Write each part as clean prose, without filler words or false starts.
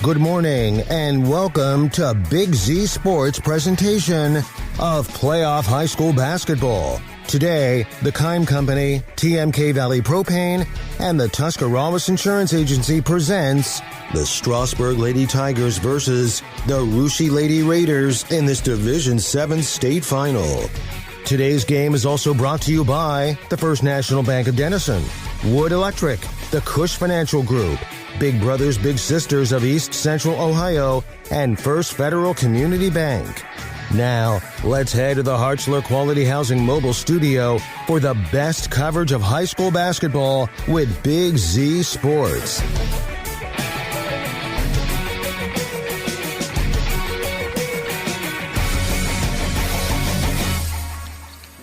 Good morning and welcome to Big Z Sports presentation of playoff high school basketball. Today, the Kime Company, TMK Valley Propane, and the Tuscarawas Insurance Agency presents the Strasburg Lady Tigers versus the Russia Lady Raiders in this Division VII state final. Today's game is also brought to you by the First National Bank of Denison, Wood Electric, the Cush Financial Group, Big Brothers Big Sisters of East Central Ohio, and First Federal Community Bank. Now, let's head to the Hartzler Quality Housing Mobile Studio for the best coverage of high school basketball with Big Z Sports.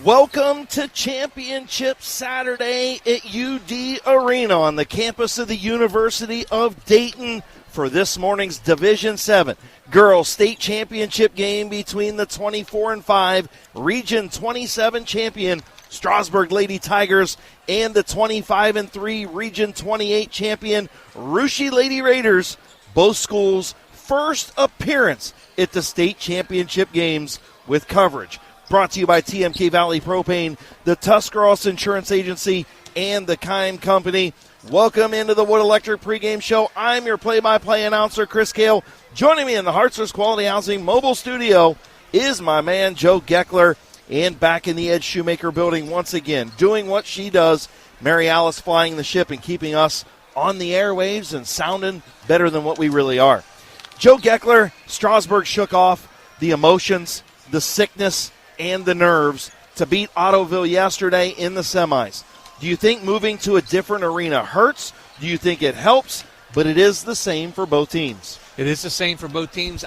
Welcome to Championship Saturday at UD Arena on the campus of the University of Dayton for this morning's Division VII Girls State Championship game between the 24-5 Region 27 champion Strasburg Lady Tigers and the 25-3 Region 28 champion Russia Lady Raiders. Both schools' first appearance at the state championship games with coverage. Brought to you by TMK Valley Propane, the Tuscarawas Insurance Agency, and the Kime Company. Welcome into the Wood Electric pregame show. I'm your play-by-play announcer, Chris Kale. Joining me in the Hartzler's Quality Housing Mobile Studio is my man, Joe Geckler. And back in the Ed Shoemaker building once again, doing what she does, Mary Alice flying the ship and keeping us on the airwaves and sounding better than what we really are. Joe Geckler, Strasburg shook off the emotions, the sickness, and the nerves to beat Ottoville yesterday in the semis. Do you think moving to a different arena hurts? Do you think it helps? But it is the same for both teams. It is the same for both teams.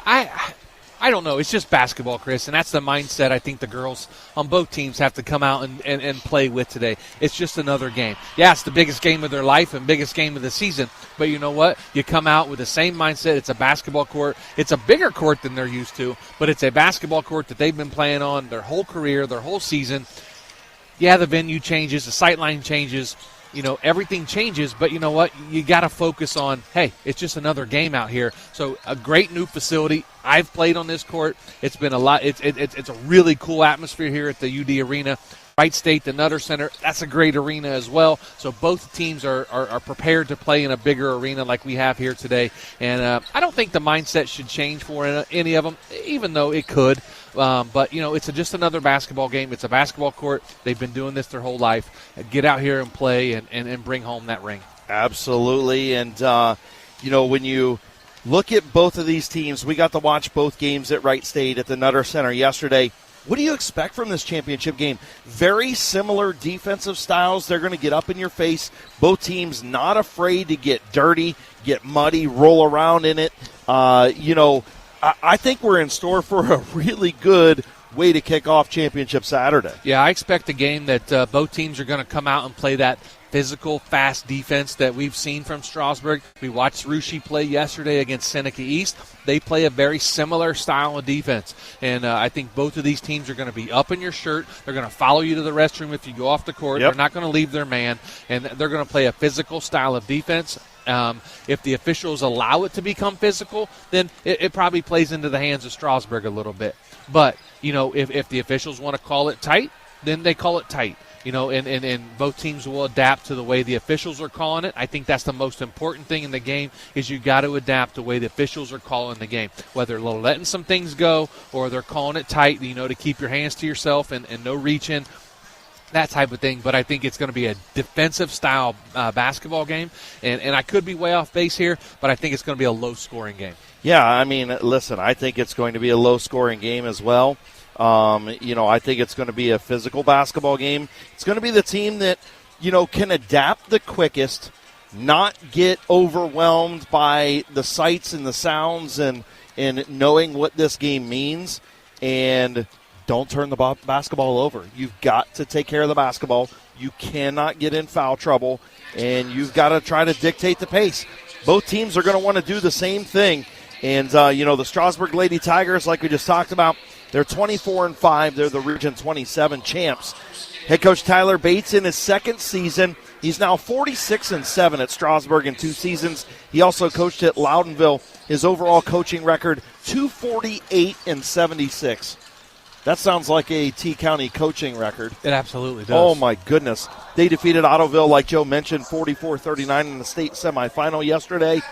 I don't know. It's just basketball, Chris, and that's the mindset I think the girls on both teams have to come out and play with today. It's just another game. Yeah, it's the biggest game of their life and biggest game of the season, but you know what? You come out with the same mindset. It's a basketball court. It's a bigger court than they're used to, but it's a basketball court that they've been playing on their whole career, their whole season. Yeah, the venue changes, the sight line changes. You know, everything changes, but you know what? You got to focus on, hey, it's just another game out here. So a great new facility. I've played on this court. It's been a lot. It's a really cool atmosphere here at the UD Arena. Wright State, the Nutter Center, that's a great arena as well. So both teams are prepared to play in a bigger arena like we have here today. And I don't think the mindset should change for any of them, even though it could. But, you know, it's just another basketball game. It's a basketball court. They've been doing this their whole life. Get out here and play and bring home that ring. Absolutely. And, you know, when you look at both of these teams, we got to watch both games at Wright State at the Nutter Center yesterday. What do you expect from this championship game? Very similar defensive styles. They're going to get up in your face. Both teams not afraid to get dirty, get muddy, roll around in it. You know, I think we're in store for a really good way to kick off Championship Saturday. Yeah, I expect a game that both teams are going to come out and play that physical, fast defense that we've seen from Strasburg. We watched Russia play yesterday against Seneca East. They play a very similar style of defense. And I think both of these teams are going to be up in your shirt. They're going to follow you to the restroom if you go off the court. Yep. They're not going to leave their man. And they're going to play a physical style of defense. If the officials allow it to become physical, then it probably plays into the hands of Strasburg a little bit. But, you know, if the officials want to call it tight, then they call it tight. You know, and both teams will adapt to the way the officials are calling it. I think that's the most important thing in the game is you got to adapt the way the officials are calling the game, whether they're letting some things go or they're calling it tight, you know, to keep your hands to yourself and no reaching, that type of thing. But I think it's going to be a defensive-style basketball game, and I could be way off base here, but I think it's going to be a low-scoring game. Yeah, I mean, listen, I think it's going to be a low-scoring game as well. You know, I think it's going to be a physical basketball game. It's going to be the team that, you know, can adapt the quickest, not get overwhelmed by the sights and the sounds and knowing what this game means, and don't turn the basketball over. You've got to take care of the basketball. You cannot get in foul trouble, and you've got to try to dictate the pace. Both teams are going to want to do the same thing. And, you know, the Strasburg Lady Tigers, like we just talked about, they're 24-5. They're the Region 27 champs. Head coach Tyler Bates in his second season, He's now 46-7 at Strasburg in 2 seasons. He also coached at Loudonville. His overall coaching record, 248-76. That sounds like a T-County coaching record. It absolutely does. Oh, my goodness. They defeated Ottoville, like Joe mentioned, 44-39 in the state semifinal yesterday.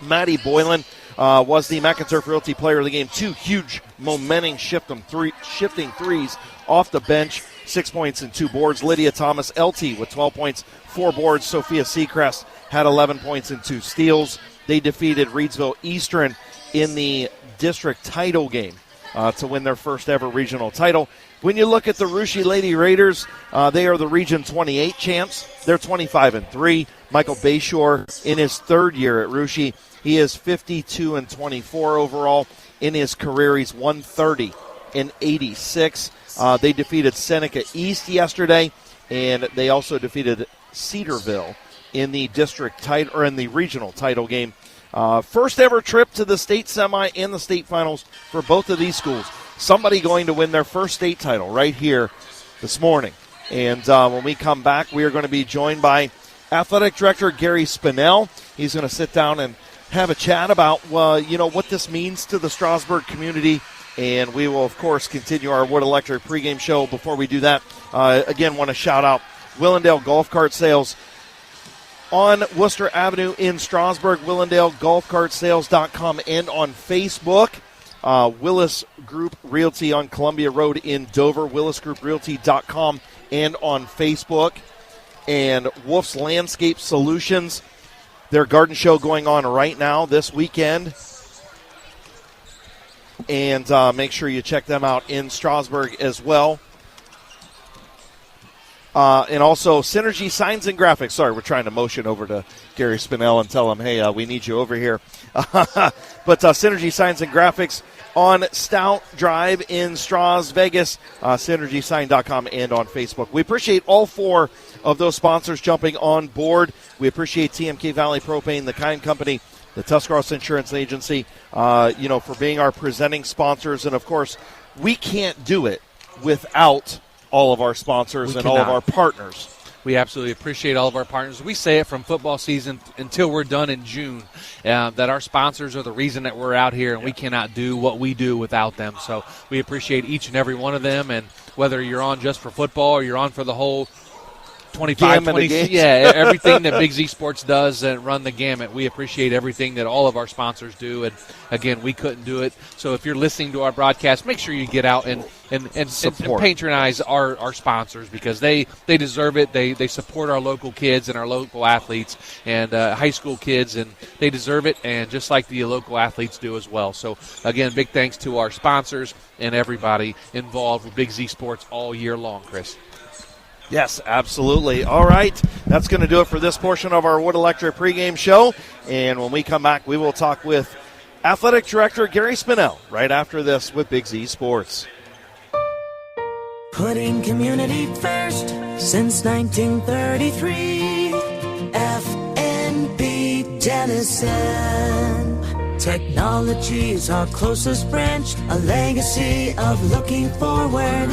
Maddie Boylan was the McInturf Realty Player of the Game. 2 huge momentum shifting threes off the bench. 6 points and 2 boards. Lydia Thomas, LT, with 12 points, 4 boards. Sophia Seacrest had 11 points and 2 steals. They defeated Reedsville Eastern in the district title game to win their first ever regional title. When you look at the Russia Lady Raiders, they are the Region 28 champs. They're 25-3. Michael Bayshore in his 3rd year at Russia, he is 52-24 overall. In his career, he's 130-86. They defeated Seneca East yesterday, and they also defeated Cedarville in the district title or in the regional title game. First ever trip to the state semi and the state finals for both of these schools. Somebody going to win their first state title right here this morning. And when we come back, we are going to be joined by Athletic Director Gary Spinell. He's going to sit down and have a chat about what this means to the Strasburg community. And we will, of course, continue our Wood Electric pregame show. Before we do that, again, want to shout out Willendale Golf Cart Sales on Worcester Avenue in Strasburg, WillendaleGolfCartSales.com, and on Facebook. Willis Group Realty on Columbia Road in Dover, WillisGroupRealty.com, and on Facebook. And Wolf's Landscape Solutions, their garden show going on right now this weekend. And make sure you check them out in Strasburg as well. And also Synergy Signs and Graphics. Sorry, we're trying to motion over to Gary Spinell and tell him, hey, we need you over here. But Synergy Signs and Graphics on Stout Drive in Stras Vegas, synergysign.com, and on Facebook. We appreciate all 4 of those sponsors jumping on board. We appreciate TMK Valley Propane, the Kind Company, the Tuscarawas Insurance Agency, for being our presenting sponsors. And, of course, we can't do it without all of our sponsors and all of our partners. We absolutely appreciate all of our partners. We say it from football season until we're done in June, that our sponsors are the reason that we're out here, and we cannot do what we do without them. So we appreciate each and every one of them, and whether you're on just for football or you're on for the whole 25, 26, everything that Big Z Sports does and run the gamut. We appreciate everything that all of our sponsors do, and again, we couldn't do it. So if you're listening to our broadcast, make sure you get out and patronize our sponsors, because they deserve it. They support our local kids and our local athletes and high school kids, and they deserve it, and just like the local athletes do as well. So again, big thanks to our sponsors and everybody involved with Big Z Sports all year long, Chris. Yes, absolutely. All right, that's going to do it for this portion of our Wood Electric pregame show. And when we come back, we will talk with Athletic Director Gary Spinell right after this with Big Z Sports. Putting community first since 1933. FNB Denison. Technology is our closest branch, a legacy of looking forward.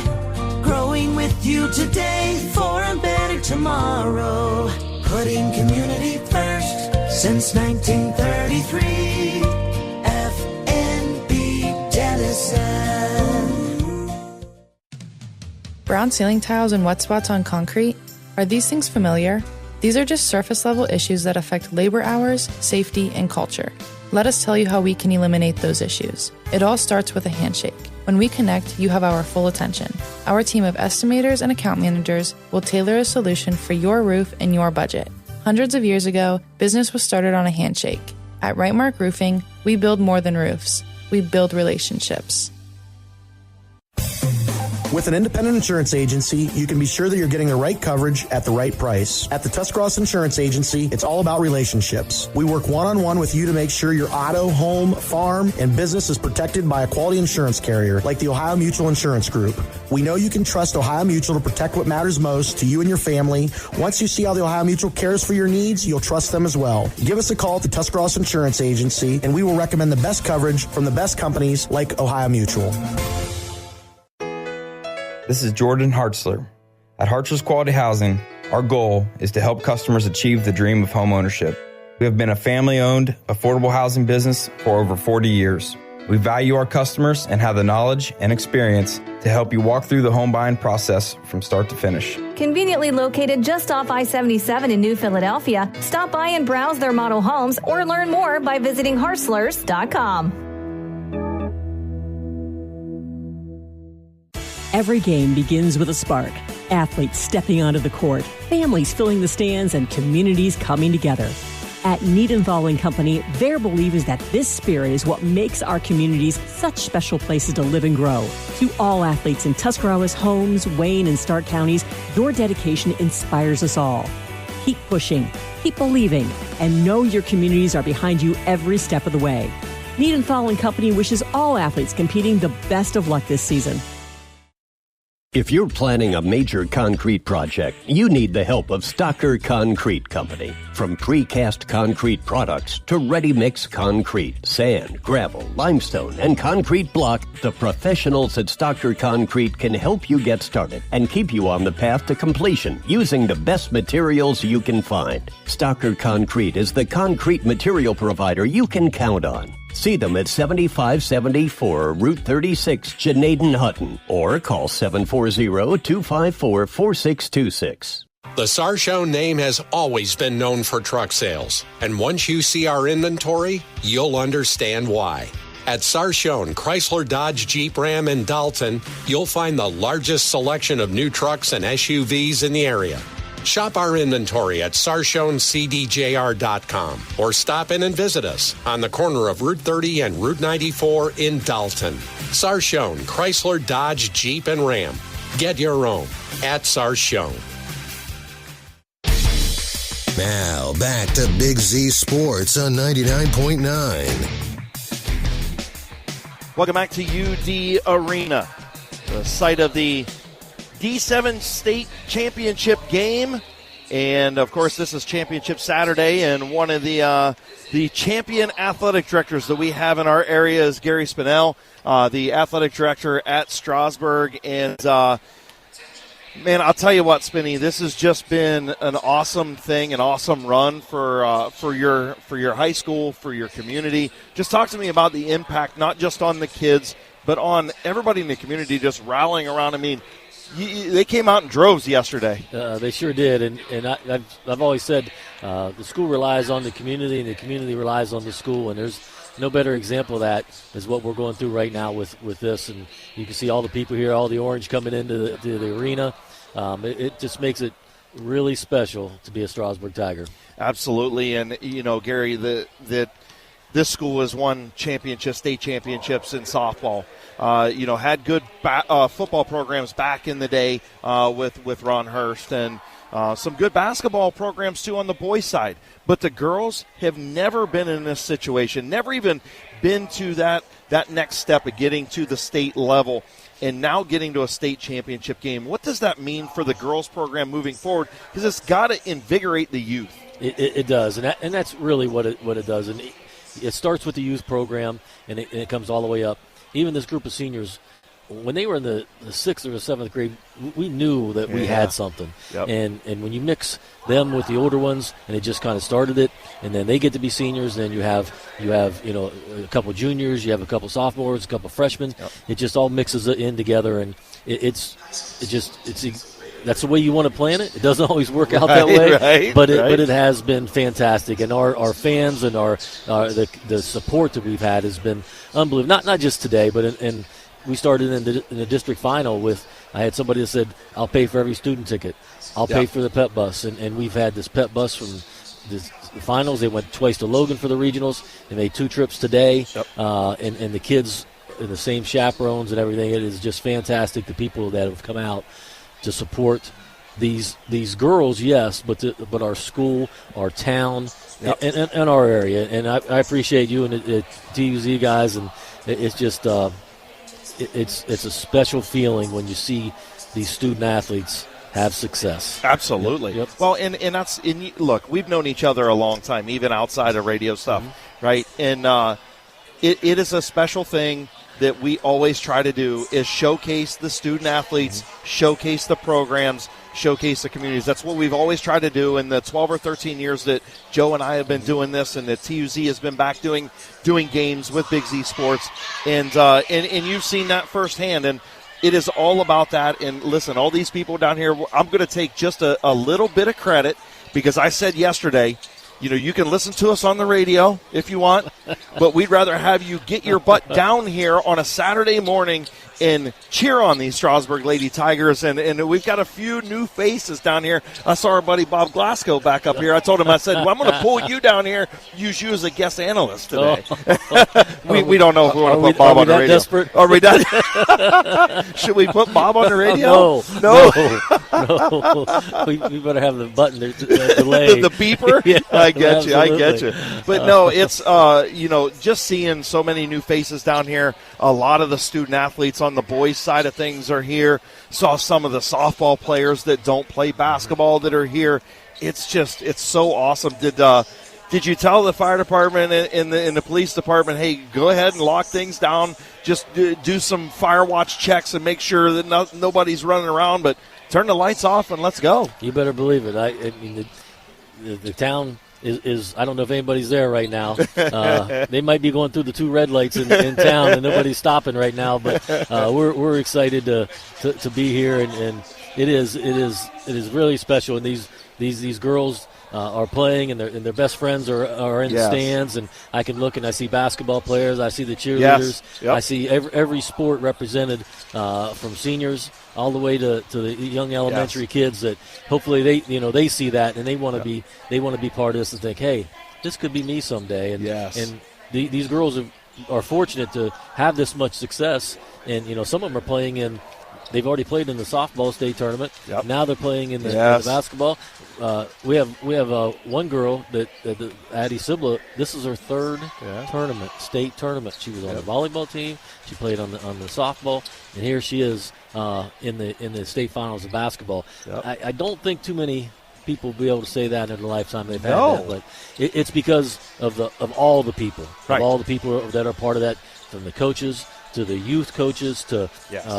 Growing with you today for a better tomorrow. Putting community first since 1933. FNB Denison. Brown ceiling tiles and wet spots on concrete? Are these things familiar? These are just surface level issues that affect labor hours, safety, and culture. Let us tell you how we can eliminate those issues. It all starts with a handshake. When we connect, you have our full attention. Our team of estimators and account managers will tailor a solution for your roof and your budget. Hundreds of years ago, business was started on a handshake. At Rightmark Roofing, we build more than roofs. We build relationships. With an independent insurance agency, you can be sure that you're getting the right coverage at the right price. At the Tuscarawas Insurance Agency, it's all about relationships. We work one-on-one with you to make sure your auto, home, farm, and business is protected by a quality insurance carrier like the Ohio Mutual Insurance Group. We know you can trust Ohio Mutual to protect what matters most to you and your family. Once you see how the Ohio Mutual cares for your needs, you'll trust them as well. Give us a call at the Tuscarawas Insurance Agency, and we will recommend the best coverage from the best companies like Ohio Mutual. This is Jordan Hartzler. At Hartzler's Quality Housing, Our goal is to help customers achieve the dream of home ownership. We have been a family-owned, affordable housing business for over 40 years. We value our customers and have the knowledge and experience to help you walk through the home buying process from start to finish. Conveniently located just off I-77 in New Philadelphia, stop by and browse their model homes or learn more by visiting Harslers.com. Every game begins with a spark. Athletes stepping onto the court, families filling the stands, and communities coming together. At Niedenthal & Company, their belief is that this spirit is what makes our communities such special places to live and grow. To all athletes in Tuscarawas, Holmes, Wayne, and Stark counties, your dedication inspires us all. Keep pushing, keep believing, and know your communities are behind you every step of the way. Niedenthal & Company wishes all athletes competing the best of luck this season. If you're planning a major concrete project, you need the help of Stocker Concrete Company. From precast concrete products to ready-mix concrete, sand, gravel, limestone, and concrete block, the professionals at Stocker Concrete can help you get started and keep you on the path to completion using the best materials you can find. Stocker Concrete is the concrete material provider you can count on. See them at 7574 Route 36, Janaden-Hutton, or call 740-254-4626. The Sarshow name has always been known for truck sales, and once you see our inventory, you'll understand why. At Sarshow Chrysler Dodge Jeep Ram in Dalton, you'll find the largest selection of new trucks and SUVs in the area. Shop our inventory at SarshownCDJR.com or stop in and visit us on the corner of Route 30 and Route 94 in Dalton. Sarshown Chrysler Dodge Jeep and Ram. Get your own at Sarshown. Now, back to Big Z Sports on 99.9. Welcome back to UD Arena, the site of the D7 State Championship game. And, of course, this is Championship Saturday, and one of the champion athletic directors that we have in our area is Gary Spinell, the athletic director at Strasburg. And, man, I'll tell you what, Spinny, this has just been an awesome thing, an awesome run for your high school, for your community. Just talk to me about the impact, not just on the kids, but on everybody in the community just rallying around. I mean, they came out in droves yesterday. They sure did, and I've always said the school relies on the community, and the community relies on the school, and there's no better example of that is what we're going through right now with this. And you can see all the people here, all the orange coming into the arena. It just makes it really special to be a Strasburg Tiger. Absolutely, and Gary, that this school has won state championships in softball. Had good football programs back in the day with Ron Hurst, and some good basketball programs too on the boys' side. But the girls have never been in this situation, never even been to that next step of getting to the state level, and now getting to a state championship game. What does that mean for the girls' program moving forward? Because it's got to invigorate the youth. It does, and that's really what it does. And it starts with the youth program, and it comes all the way up. Even this group of seniors, when they were in the 6th or the 7th grade, we knew that we had something. Yep. And when you mix them with the older ones, and it just kind of started it, and then they get to be seniors, then you have a couple juniors, you have a couple sophomores, a couple freshmen. Yep. It just all mixes it in together, and it's that's the way you want to plan it. It doesn't always work out that way, but it has been fantastic, and our fans and the support that we've had has been unbelievable. Not just today, but in we started in the district final with, I had somebody that said, I'll pay for every student ticket. I'll pay for the pep bus. And we've had this pep bus from the finals. They went twice to Logan for the regionals. They made 2 trips today. Yep. And the kids and the same chaperones and everything. It is just fantastic, the people that have come out to support these girls, yes, but our school, our town, and our area. And I appreciate you and the TUZ guys, and it's just it's a special feeling when you see these student athletes have success. Absolutely. Yep. Well, and look, we've known each other a long time, even outside of radio stuff, right? And it is a special thing that we always try to do is showcase the student athletes, showcase the programs, showcase the communities. That's what we've always tried to do in the 12 or 13 years that Joe and I have been doing this, and the TUZ has been back doing games with Big Z Sports, and you've seen that firsthand, and it is all about that. And listen, all these people down here, I'm going to take just a little bit of credit, because I said yesterday, you can listen to us on the radio if you want, but we'd rather have you get your butt down here on a Saturday morning and cheer on these Strasburg Lady Tigers. And we've got a few new faces down here. I saw our buddy Bob Glasgow back up here. I told him, I said, well, I'm going to pull you down here, use you as a guest analyst today. We don't know if we want to put Bob on the radio. Desperate? Are we done? Should we put Bob on the radio? No. We better have the button delay. The beeper? Yeah, I get absolutely. you. But no, it's, just seeing so many new faces down here. A lot of the student athletes on the boys' side of things are here. Saw some of the softball players that don't play basketball that are here. It's so awesome. Did you tell the fire department and the police department, hey, go ahead and lock things down, just do some fire watch checks and make sure that nobody's running around, but turn the lights off and let's go? You better believe it. I mean, the town is I don't know if anybody's there right now. They might be going through the 2 red lights in town, and nobody's stopping right now. But we're excited to be here, and it is really special. And these girls are playing, and their best friends are in the stands, and I can look and I see basketball players, I see the cheerleaders, I see every sport represented, from seniors all the way to the young elementary kids, that hopefully they see that and they want to be part of this and think, hey, this could be me someday. And these girls are fortunate to have this much success, and some of them are playing in. They've already played in the softball state tournament. Yep. Now they're playing in the basketball. We have one girl that Addie Sibla. This is her 3rd state tournament. She was on the volleyball team. She played on the softball, and here she is in the state finals of basketball. Yep. I don't think too many people will be able to say that in their lifetime they've had that, but it's because of all the people, of all the people that are part of that, from the coaches to the youth coaches to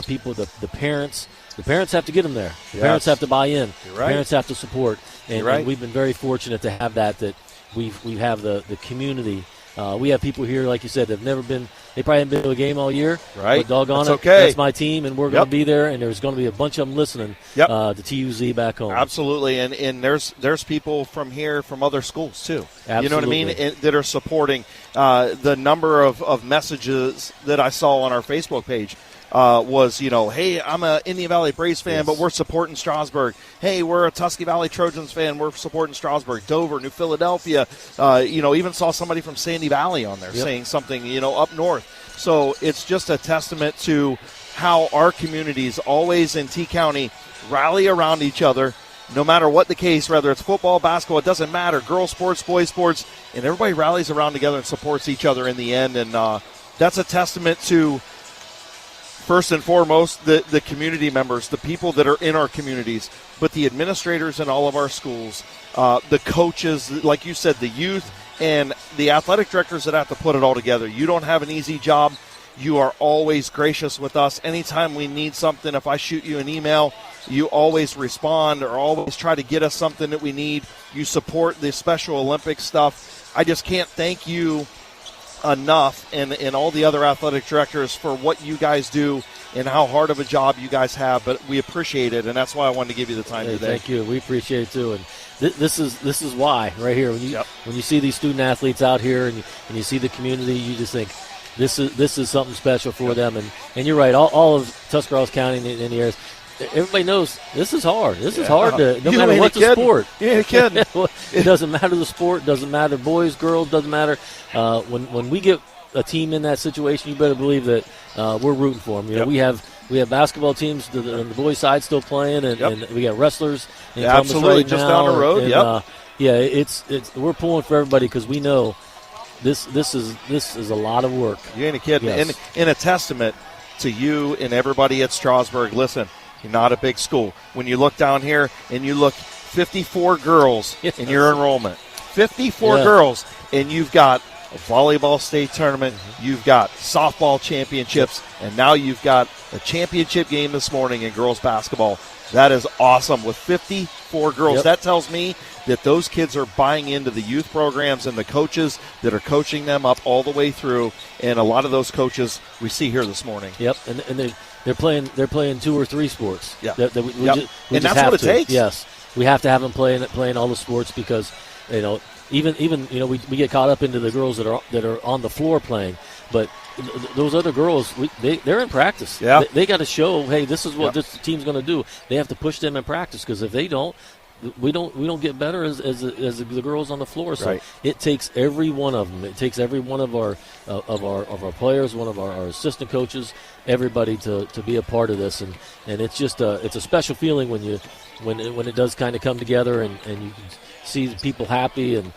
people, the parents. The parents have to get them there. The parents have to buy in. The parents have to support. And we've been very fortunate to have that we have the community. We have people here, like you said, that have never been. They probably haven't been to a game all year. Right. But doggone That's it, okay. that's my team, and we're going to be there. And there's going to be a bunch of them listening to TUZ back home. Absolutely, and there's people from here from other schools too. Absolutely. You know what I mean, that are supporting. The number of messages that I saw on our Facebook page was, hey, I'm a Indian Valley Braves fan, but we're supporting Strasburg. Hey, we're a Tusky Valley Trojans fan, we're supporting Strasburg. Dover, New Philadelphia, even saw somebody from Sandy Valley on there saying something, up north. So it's just a testament to how our communities always in T County rally around each other, no matter what the case, whether it's football, basketball, it doesn't matter, girls sports, boys sports, and everybody rallies around together and supports each other in the end. And that's a testament to, first and foremost, the community members, the people that are in our communities, but the administrators in all of our schools, the coaches, like you said, the youth, and the athletic directors that have to put it all together. You don't have an easy job. You are always gracious with us. Anytime we need something, if I shoot you an email, you always respond or always try to get us something that we need. You support the Special Olympics stuff. I just can't thank you enough, and all the other athletic directors, for what you guys do and how hard of a job you guys have. But we appreciate it, and that's why I wanted to give you the time today. Thank you. We appreciate it too. And this is why right here. When you see these student athletes out here and you see the community, you just think this is something special for them. And you're right. All of Tuscarawas County and the areas, everybody knows this is hard. This is hard to, no matter what the sport. You ain't kidding. It doesn't matter the sport. Doesn't matter boys, girls. Doesn't matter. When we get a team in that situation, you better believe that we're rooting for them. We have basketball teams on the boys' side still playing, and we got wrestlers in Columbus absolutely, right just now, down the road. It's we're pulling for everybody because we know this is a lot of work. You ain't kidding. Yes. And a testament to you and everybody at Strasburg. Listen, you're not a big school. When you look down here and you look 54 girls in your enrollment, 54 girls, and you've got a volleyball state tournament, you've got softball championships, and now you've got a championship game this morning in girls basketball. That is awesome. With 54 girls, Yep. that tells me that those kids are buying into the youth programs and the coaches that are coaching them up all the way through. And a lot of those coaches we see here this morning. Yep, and they're playing 2 or 3 sports. Yeah, we and just that's have what it to. takes. Yes, we have to have them playing all the sports because even we get caught up into the girls that are on the floor playing, but those other girls they're in practice. Yeah, they got to show, hey, this is what this team's going to do. They have to push them in practice because if they don't, we don't get better as the girls on the floor. So it takes every one of them. It takes every one of our players, one of our assistant coaches, everybody to be a part of this. And it's just it's a special feeling when it does kind of come together and you can see the people happy and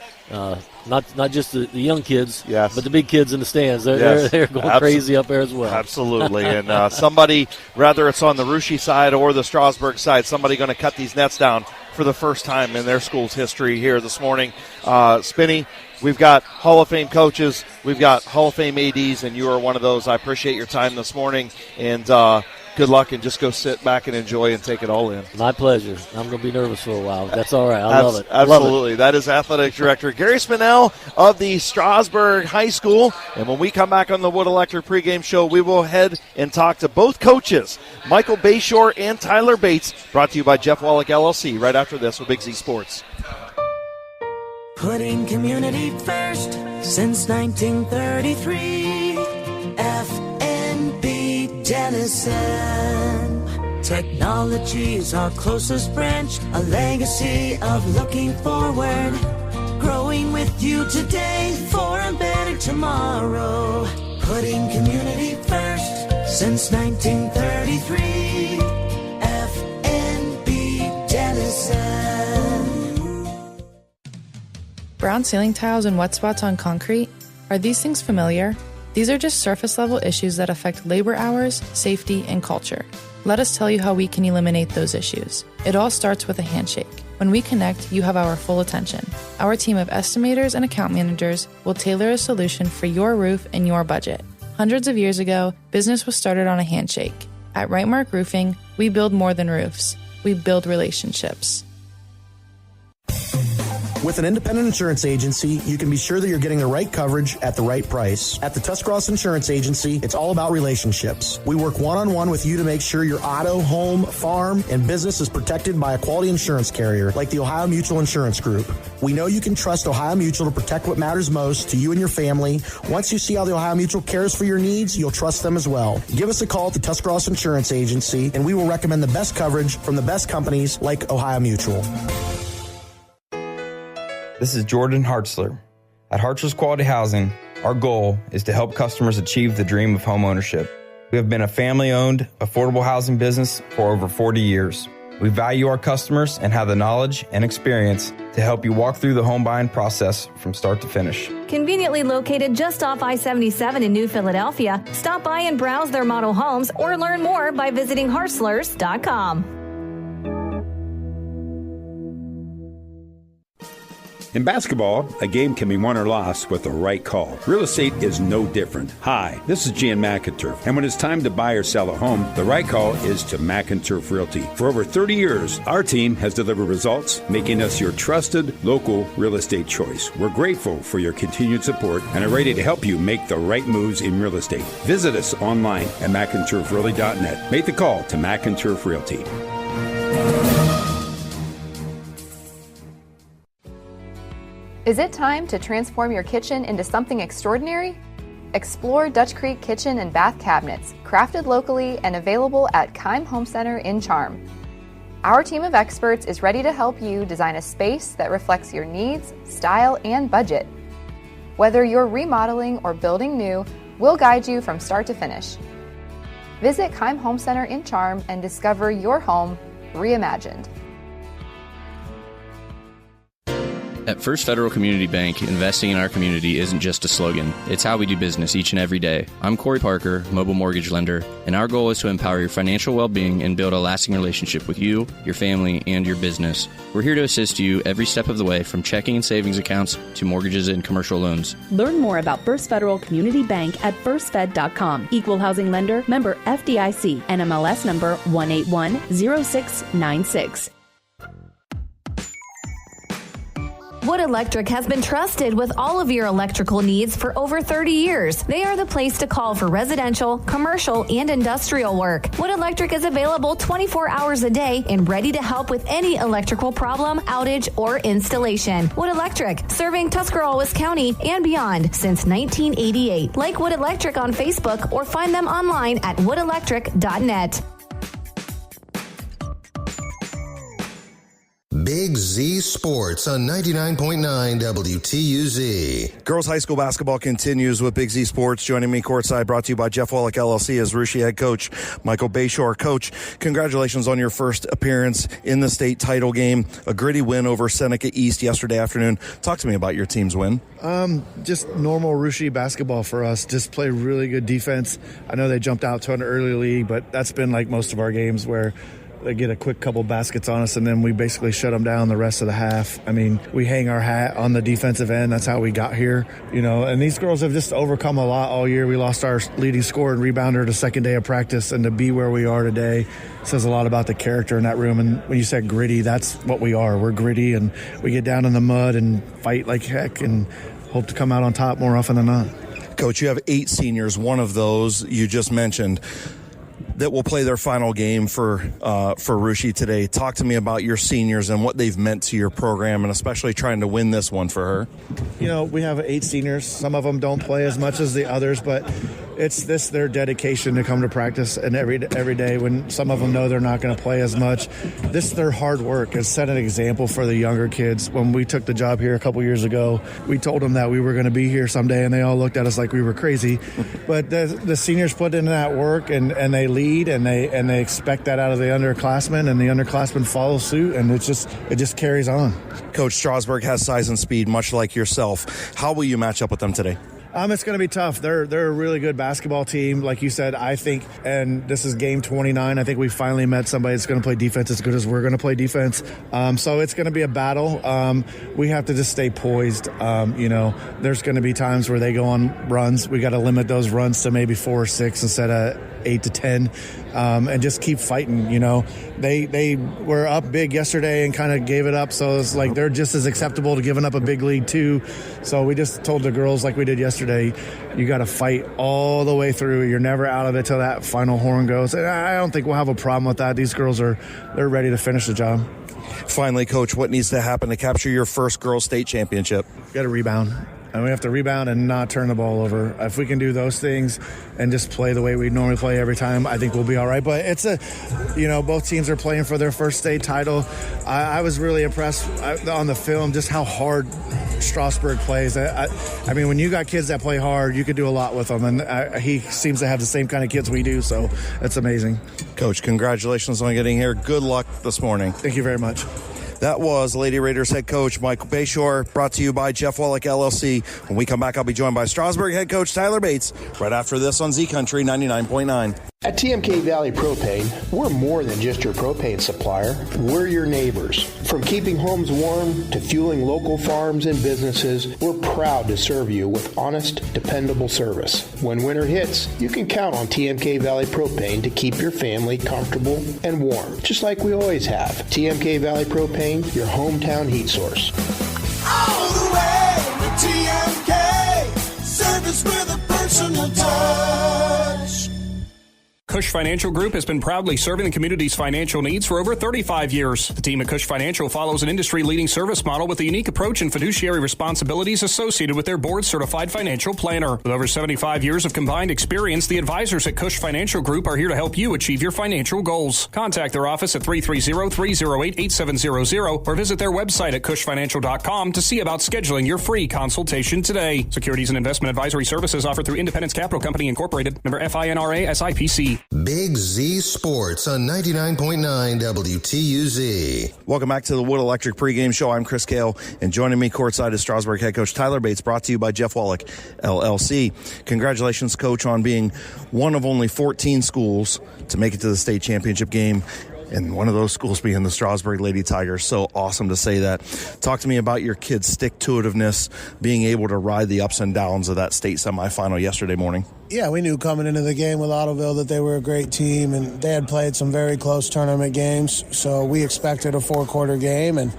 not just the young kids, but the big kids in the stands. They're going crazy up there as well. Absolutely. And somebody, whether it's on the Russia side or the Strasburg side, somebody going to cut these nets down for the first time in their school's history here this morning. Spinney, we've got Hall of Fame coaches, we've got Hall of Fame ADs, and you are one of those. I appreciate your time this morning, and good luck, and just go sit back and enjoy and take it all in. My pleasure. I'm going to be nervous for a while. That's all right. I love it. Absolutely. That is Athletic Director Gary Spinell of the Strasburg High School. And when we come back on the Wood Electric pregame show, we will head and talk to both coaches, Michael Bayshore and Tyler Bates, brought to you by Jeff Wallach LLC, right after this with Big Z Sports. Putting community first since 1933. FNB Denison. Technology's our closest branch, a legacy of looking forward. Growing with you today for a better tomorrow. Putting community first since 1933. FNB Denison. Brown ceiling tiles and wet spots on concrete? Are these things familiar? These are just surface level issues that affect labor hours, safety, and culture. Let us tell you how we can eliminate those issues. It all starts with a handshake. When we connect, you have our full attention. Our team of estimators and account managers will tailor a solution for your roof and your budget. Hundreds of years ago, business was started on a handshake. At Rightmark Roofing, we build more than roofs. We build relationships. With an independent insurance agency, you can be sure that you're getting the right coverage at the right price. At the Tuscarawas Insurance Agency, it's all about relationships. We work one-on-one with you to make sure your auto, home, farm, and business is protected by a quality insurance carrier like the Ohio Mutual Insurance Group. We know you can trust Ohio Mutual to protect what matters most to you and your family. Once you see how the Ohio Mutual cares for your needs, you'll trust them as well. Give us a call at the Tuscarawas Insurance Agency, and we will recommend the best coverage from the best companies like Ohio Mutual. This is Jordan Hartzler. At Hartzler's Quality Housing, our goal is to help customers achieve the dream of home ownership. We have been a family-owned, affordable housing business for over 40 years. We value our customers and have the knowledge and experience to help you walk through the home buying process from start to finish. Conveniently located just off I-77 in New Philadelphia, stop by and browse their model homes or learn more by visiting Harslers.com. In basketball, a game can be won or lost with the right call. Real estate is no different. Hi, this is Jan McInturf, and when it's time to buy or sell a home, the right call is to McInturf Realty. For over 30 years, our team has delivered results, making us your trusted local real estate choice. We're grateful for your continued support and are ready to help you make the right moves in real estate. Visit us online at McInturfRealty.net. Make the call to McInturf Realty. Is it time to transform your kitchen into something extraordinary? Explore Dutch Creek Kitchen and Bath Cabinets, crafted locally and available at Keim Home Center in Charm. Our team of experts is ready to help you design a space that reflects your needs, style, and budget. Whether you're remodeling or building new, we'll guide you from start to finish. Visit Keim Home Center in Charm and discover your home reimagined. At First Federal Community Bank, investing in our community isn't just a slogan. It's how we do business each and every day. I'm Corey Parker, mobile mortgage lender, and our goal is to empower your financial well-being and build a lasting relationship with you, your family, and your business. We're here to assist you every step of the way, from checking and savings accounts to mortgages and commercial loans. Learn more about First Federal Community Bank at firstfed.com. Equal housing lender, member FDIC, NMLS number 1810696. Wood Electric has been trusted with all of your electrical needs for over 30 years. They are the place to call for residential, commercial, and industrial work. Wood Electric is available 24 hours a day and ready to help with any electrical problem, outage, or installation. Wood Electric, serving Tuscarawas County and beyond since 1988. Like Wood Electric on Facebook or find them online at woodelectric.net. Big Z Sports on 99.9 WTUZ. Girls high school basketball continues with Big Z Sports. Joining me courtside, brought to you by Jeff Wallach LLC, as Russia head coach Michael Bayshore. Coach, congratulations on your first appearance in the state title game. A gritty win over Seneca East yesterday afternoon. Talk to me about your team's win. Just normal Russia basketball for us. Just play really good defense. I know they jumped out to an early lead, but that's been like most of our games where they get a quick couple baskets on us, and then we basically shut them down the rest of the half. I mean, we hang our hat on the defensive end. That's how we got here, and these girls have just overcome a lot all year. We lost our leading scorer and rebounder the second day of practice, and to be where we are today says a lot about the character in that room. And when you said gritty, that's what we are. We're gritty, and we get down in the mud and fight like heck and hope to come out on top more often than not. Coach, you have 8 seniors. One of those you just mentioned that will play their final game for Russia today. Talk to me about your seniors and what they've meant to your program, and especially trying to win this one for her. We have 8 seniors. Some of them don't play as much as the others, but it's their dedication to come to practice and every day when some of them know they're not going to play as much. This is their hard work. It's set an example for the younger kids. When we took the job here a couple years ago, we told them that we were going to be here someday, and they all looked at us like we were crazy. But the seniors put in that work, and they lead, and they expect that out of the underclassmen, and the underclassmen follow suit, and it just carries on. Coach, Strasburg has size and speed, much like yourself. How will you match up with them today? It's going to be tough. They're a really good basketball team, like you said. I think, and this is game 29. I think we finally met somebody that's going to play defense as good as we're going to play defense. So it's going to be a battle. We have to just stay poised. There's going to be times where they go on runs. We got to limit those runs to maybe 4 or 6 instead of 8 to 10, and just keep fighting. They were up big yesterday and kind of gave it up. So it's like they're just as acceptable to giving up a big lead too. So we just told the girls, like we did yesterday, you got to fight all the way through. You're never out of it till that final horn goes. And I don't think we'll have a problem with that. These girls they're ready to finish the job. Finally, Coach, what needs to happen to capture your first girls state championship? Got to rebound. And we have to rebound and not turn the ball over. If we can do those things and just play the way we normally play every time, I think we'll be all right. But it's both teams are playing for their first state title. I was really impressed on the film just how hard Strasburg plays. I mean, when you got kids that play hard, you could do a lot with them. And he seems to have the same kind of kids we do, so it's amazing. Coach, congratulations on getting here. Good luck this morning. Thank you very much. That was Lady Raiders head coach Michael Bayshore, brought to you by Jeff Wallach LLC. When we come back, I'll be joined by Strasburg head coach Tyler Bates right after this on Z Country 99.9. At TMK Valley Propane, we're more than just your propane supplier. We're your neighbors. From keeping homes warm to fueling local farms and businesses, we're proud to serve you with honest, dependable service. When winter hits, you can count on TMK Valley Propane to keep your family comfortable and warm, just like we always have. TMK Valley Propane, your hometown heat source. All the way to TMK, service with a personal touch. Cush Financial Group has been proudly serving the community's financial needs for over 35 years. The team at Cush Financial follows an industry-leading service model with a unique approach and fiduciary responsibilities associated with their board-certified financial planner. With over 75 years of combined experience, the advisors at Cush Financial Group are here to help you achieve your financial goals. Contact their office at 330-308-8700 or visit their website at cushfinancial.com to see about scheduling your free consultation today. Securities and investment advisory services offered through Independence Capital Company Incorporated, member FINRA SIPC. Big Z Sports on 99.9 WTUZ. Welcome back to the Wood Electric pregame show. I'm Chris Kale, and joining me courtside is Strasburg head coach Tyler Bates, brought to you by Jeff Wallach, LLC. Congratulations, Coach, on being one of only 14 schools to make it to the state championship game, and one of those schools being the Strasburg Lady Tigers. So awesome to say that. Talk to me about your kids' stick-to-itiveness, being able to ride the ups and downs of that state semifinal yesterday morning. Yeah, we knew coming into the game with Ottoville that they were a great team, and they had played some very close tournament games, so we expected a four-quarter game. And,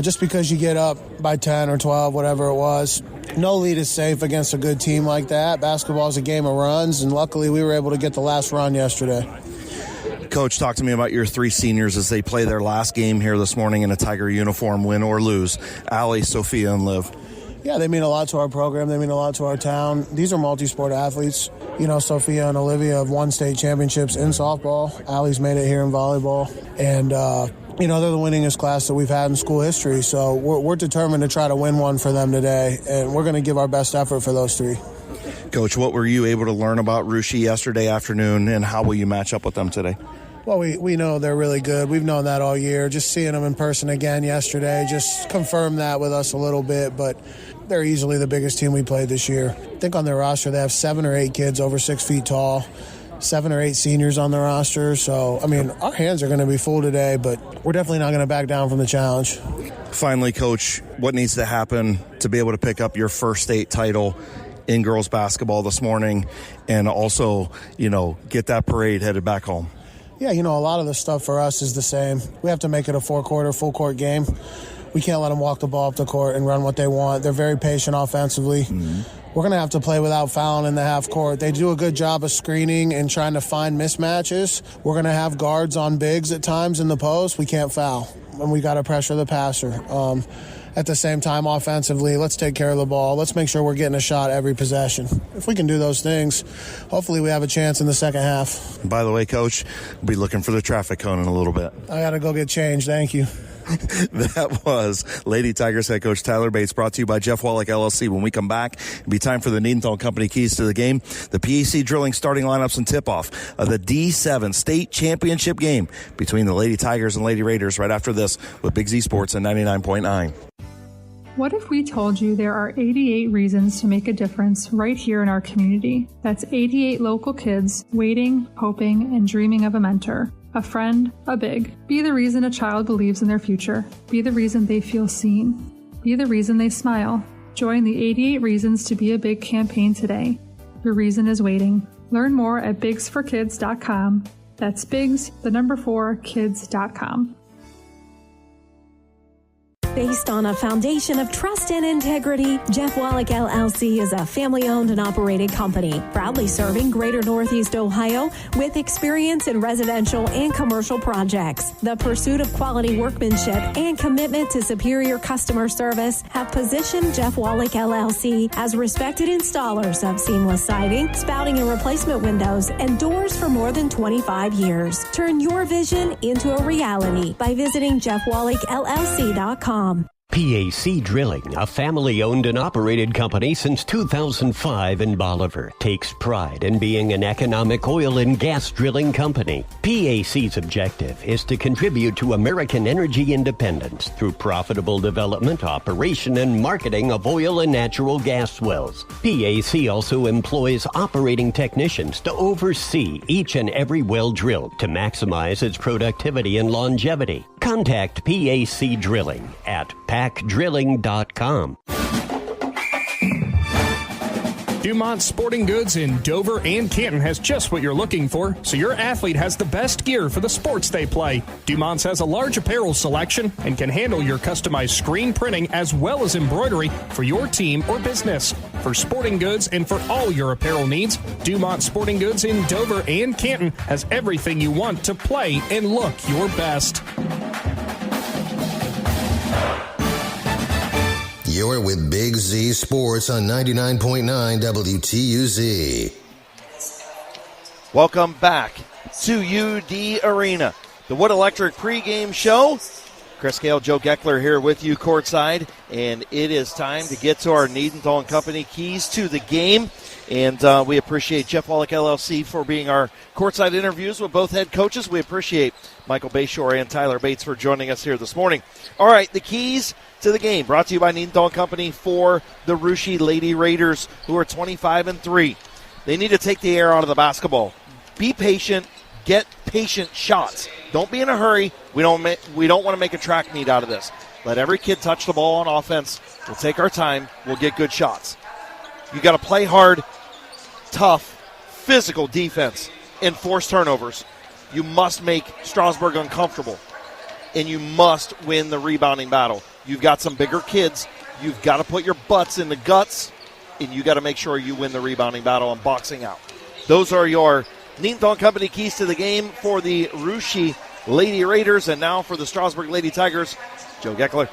just because you get up by 10 or 12, whatever it was, no lead is safe against a good team like that. Basketball is a game of runs, and luckily we were able to get the last run yesterday. Coach, talk to me about your three seniors as they play their last game here this morning in a Tiger uniform, win or lose. Allie, Sophia, and Liv. Yeah, they mean a lot to our program. They mean a lot to our town. These are multi-sport athletes. Sophia and Olivia have won state championships in softball. Allie's made it here in volleyball. And, they're the winningest class that we've had in school history. So we're determined to try to win one for them today. And we're going to give our best effort for those three. Coach, what were you able to learn about Russia yesterday afternoon, and how will you match up with them today? Well, we know they're really good. We've known that all year. Just seeing them in person again yesterday just confirmed that with us a little bit, but they're easily the biggest team we played this year. I think on their roster they have 7 or 8 kids over 6 feet tall, 7 or 8 seniors on their roster. So, our hands are going to be full today, but we're definitely not going to back down from the challenge. Finally, Coach, what needs to happen to be able to pick up your first state title in girls basketball this morning, and also, get that parade headed back home? Yeah, a lot of the stuff for us is the same. We have to make it a 4-quarter, full-court game. We can't let them walk the ball up the court and run what they want. They're very patient offensively. Mm-hmm. We're going to have to play without fouling in the half court. They do a good job of screening and trying to find mismatches. We're going to have guards on bigs at times in the post. We can't foul, and we got to pressure the passer. At the same time, offensively, let's take care of the ball. Let's make sure we're getting a shot every possession. If we can do those things, hopefully we have a chance in the second half. By the way, Coach, we'll be looking for the traffic cone in a little bit. I got to go get changed. Thank you. That was Lady Tigers head coach Tyler Bates, brought to you by Jeff Wallach, LLC. When we come back, it'll be time for the Needenthal Company keys to the game, the PAC drilling starting lineups and tip-off of the D7 state championship game between the Lady Tigers and Lady Raiders right after this with Big Z Sports and 99.9. What if we told you there are 88 reasons to make a difference right here in our community? That's 88 local kids waiting, hoping, and dreaming of a mentor, a friend, a big. Be the reason a child believes in their future. Be the reason they feel seen. Be the reason they smile. Join the 88 Reasons to Be a Big campaign today. Your reason is waiting. Learn more at bigsforkids.com. That's bigs4kids.com. Based on a foundation of trust and integrity, Jeff Wallach LLC is a family-owned and operated company, proudly serving Greater Northeast Ohio with experience in residential and commercial projects. The pursuit of quality workmanship and commitment to superior customer service have positioned Jeff Wallach LLC as respected installers of seamless siding, spouting and replacement windows, and doors for more than 25 years. Turn your vision into a reality by visiting JeffWallachLLC.com. PAC Drilling, a family-owned and operated company since 2005 in Bolivar, takes pride in being an economic oil and gas drilling company. PAC's objective is to contribute to American energy independence through profitable development, operation, and marketing of oil and natural gas wells. PAC also employs operating technicians to oversee each and every well drilled to maximize its productivity and longevity. Contact PAC Drilling at PacDrilling.com. Dumont Sporting Goods in Dover and Canton has just what you're looking for, so your athlete has the best gear for the sports they play. Dumont's has a large apparel selection and can handle your customized screen printing as well as embroidery for your team or business. For sporting goods and for all your apparel needs, Dumont Sporting Goods in Dover and Canton has everything you want to play and look your best. You're with Big Z Sports on 99.9 WTUZ. Welcome back to UD Arena. The Wood Electric pregame show Chris Gale, Joe Geckler here with you courtside, and it is time to get to our Niedenthal & Company keys to the game. And we appreciate Jeff Wallach LLC for being our courtside interviews with both head coaches. We appreciate Michael Bayshore and Tyler Bates for joining us here this morning. All right, the keys to the game brought to you by Niedenthal & Company for the Russia Lady Raiders, who are 25-3. They need to take the air out of the basketball. Be patient. Get patient shots. Don't be in a hurry. We don't want to make a track meet out of this. Let every kid touch the ball on offense. We'll take our time. We'll get good shots. You got to play hard, tough, physical defense, and force turnovers. You must make Strasburg uncomfortable, and you must win the rebounding battle. You've got some bigger kids. You've got to put your butts in the guts, and you got to make sure you win the rebounding battle and boxing out. Those are your Niedenthal & Company keys to the game for the Russia Lady Raiders, and now for the Strasburg Lady Tigers, Joe Geckler.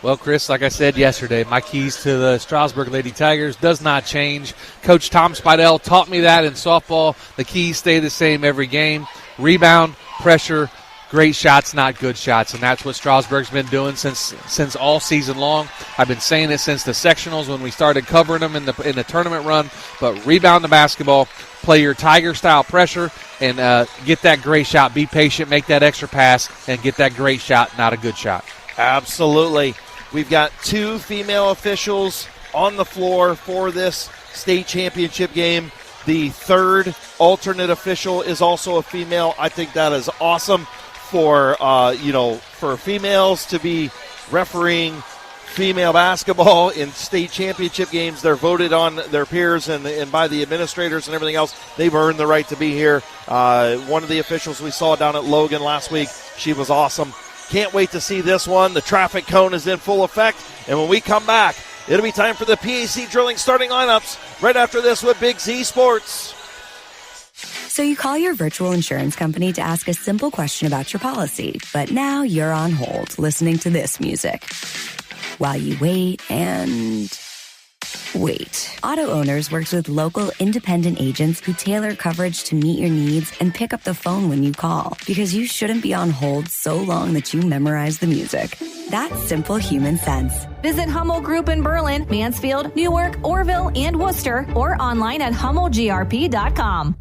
Well, Chris, like I said yesterday, my keys to the Strasburg Lady Tigers does not change. Coach Tom Spidell taught me that in softball. The keys stay the same every game. Rebound, pressure, great shots, not good shots, and that's what Strasburg's been doing since all season long. I've been saying it since the sectionals when we started covering them in the tournament run. But rebound the basketball, play your Tiger-style pressure, and get that great shot. Be patient, make that extra pass, and get that great shot, not a good shot. Absolutely. We've got two female officials on the floor for this state championship game. The third alternate official is also a female. I think that is awesome for females to be refereeing female basketball in state championship games. They're voted on their peers and by the administrators and everything else. They've earned the right to be here. One of the officials we saw down at Logan last week, she was awesome. Can't wait to see this one. The traffic cone is in full effect. And when we come back, it'll be time for the PAC drilling starting lineups right after this with Big Z Sports. So you call your virtual insurance company to ask a simple question about your policy, but now you're on hold listening to this music while you wait and wait. Auto Owners works with local independent agents who tailor coverage to meet your needs and pick up the phone when you call, because you shouldn't be on hold so long that you memorize the music. That's simple human sense. Visit Hummel Group in Berlin, Mansfield, Newark, Orville, and Worcester, or online at hummelgrp.com.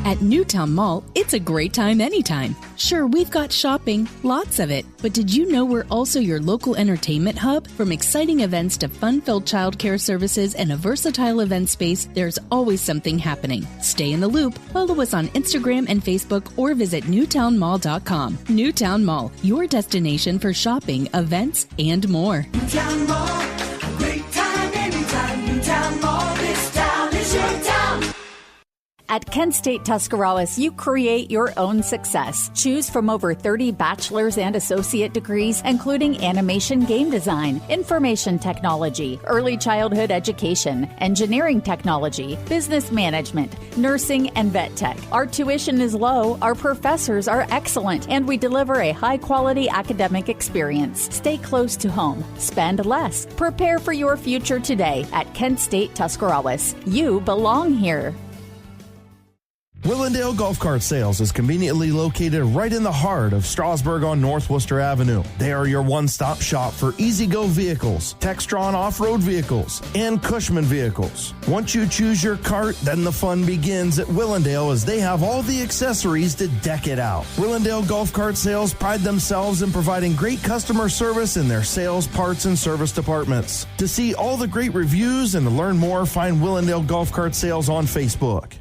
At Newtown Mall, it's a great time anytime. Sure, we've got shopping, lots of it, but did you know we're also your local entertainment hub? From exciting events to fun-filled childcare services and a versatile event space, there's always something happening. Stay in the loop, follow us on Instagram and Facebook, or visit newtownmall.com. Newtown Mall, your destination for shopping, events, and more. Newtown Mall, a great time anytime. Newtown Mall, this town is your town. At Kent State Tuscarawas, you create your own success. Choose from over 30 bachelor's and associate degrees, including animation game design, information technology, early childhood education, engineering technology, business management, nursing, and vet tech. Our tuition is low, our professors are excellent, and we deliver a high-quality academic experience. Stay close to home. Spend less. Prepare for your future today at Kent State Tuscarawas. You belong here. Willendale Golf Cart Sales is conveniently located right in the heart of Strasburg on North Worcester Avenue. They are your one-stop shop for easy-go vehicles, Textron off-road vehicles, and Cushman vehicles. Once you choose your cart, then the fun begins at Willendale, as they have all the accessories to deck it out. Willendale Golf Cart Sales pride themselves in providing great customer service in their sales, parts, and service departments. To see all the great reviews and to learn more, find Willendale Golf Cart Sales on Facebook.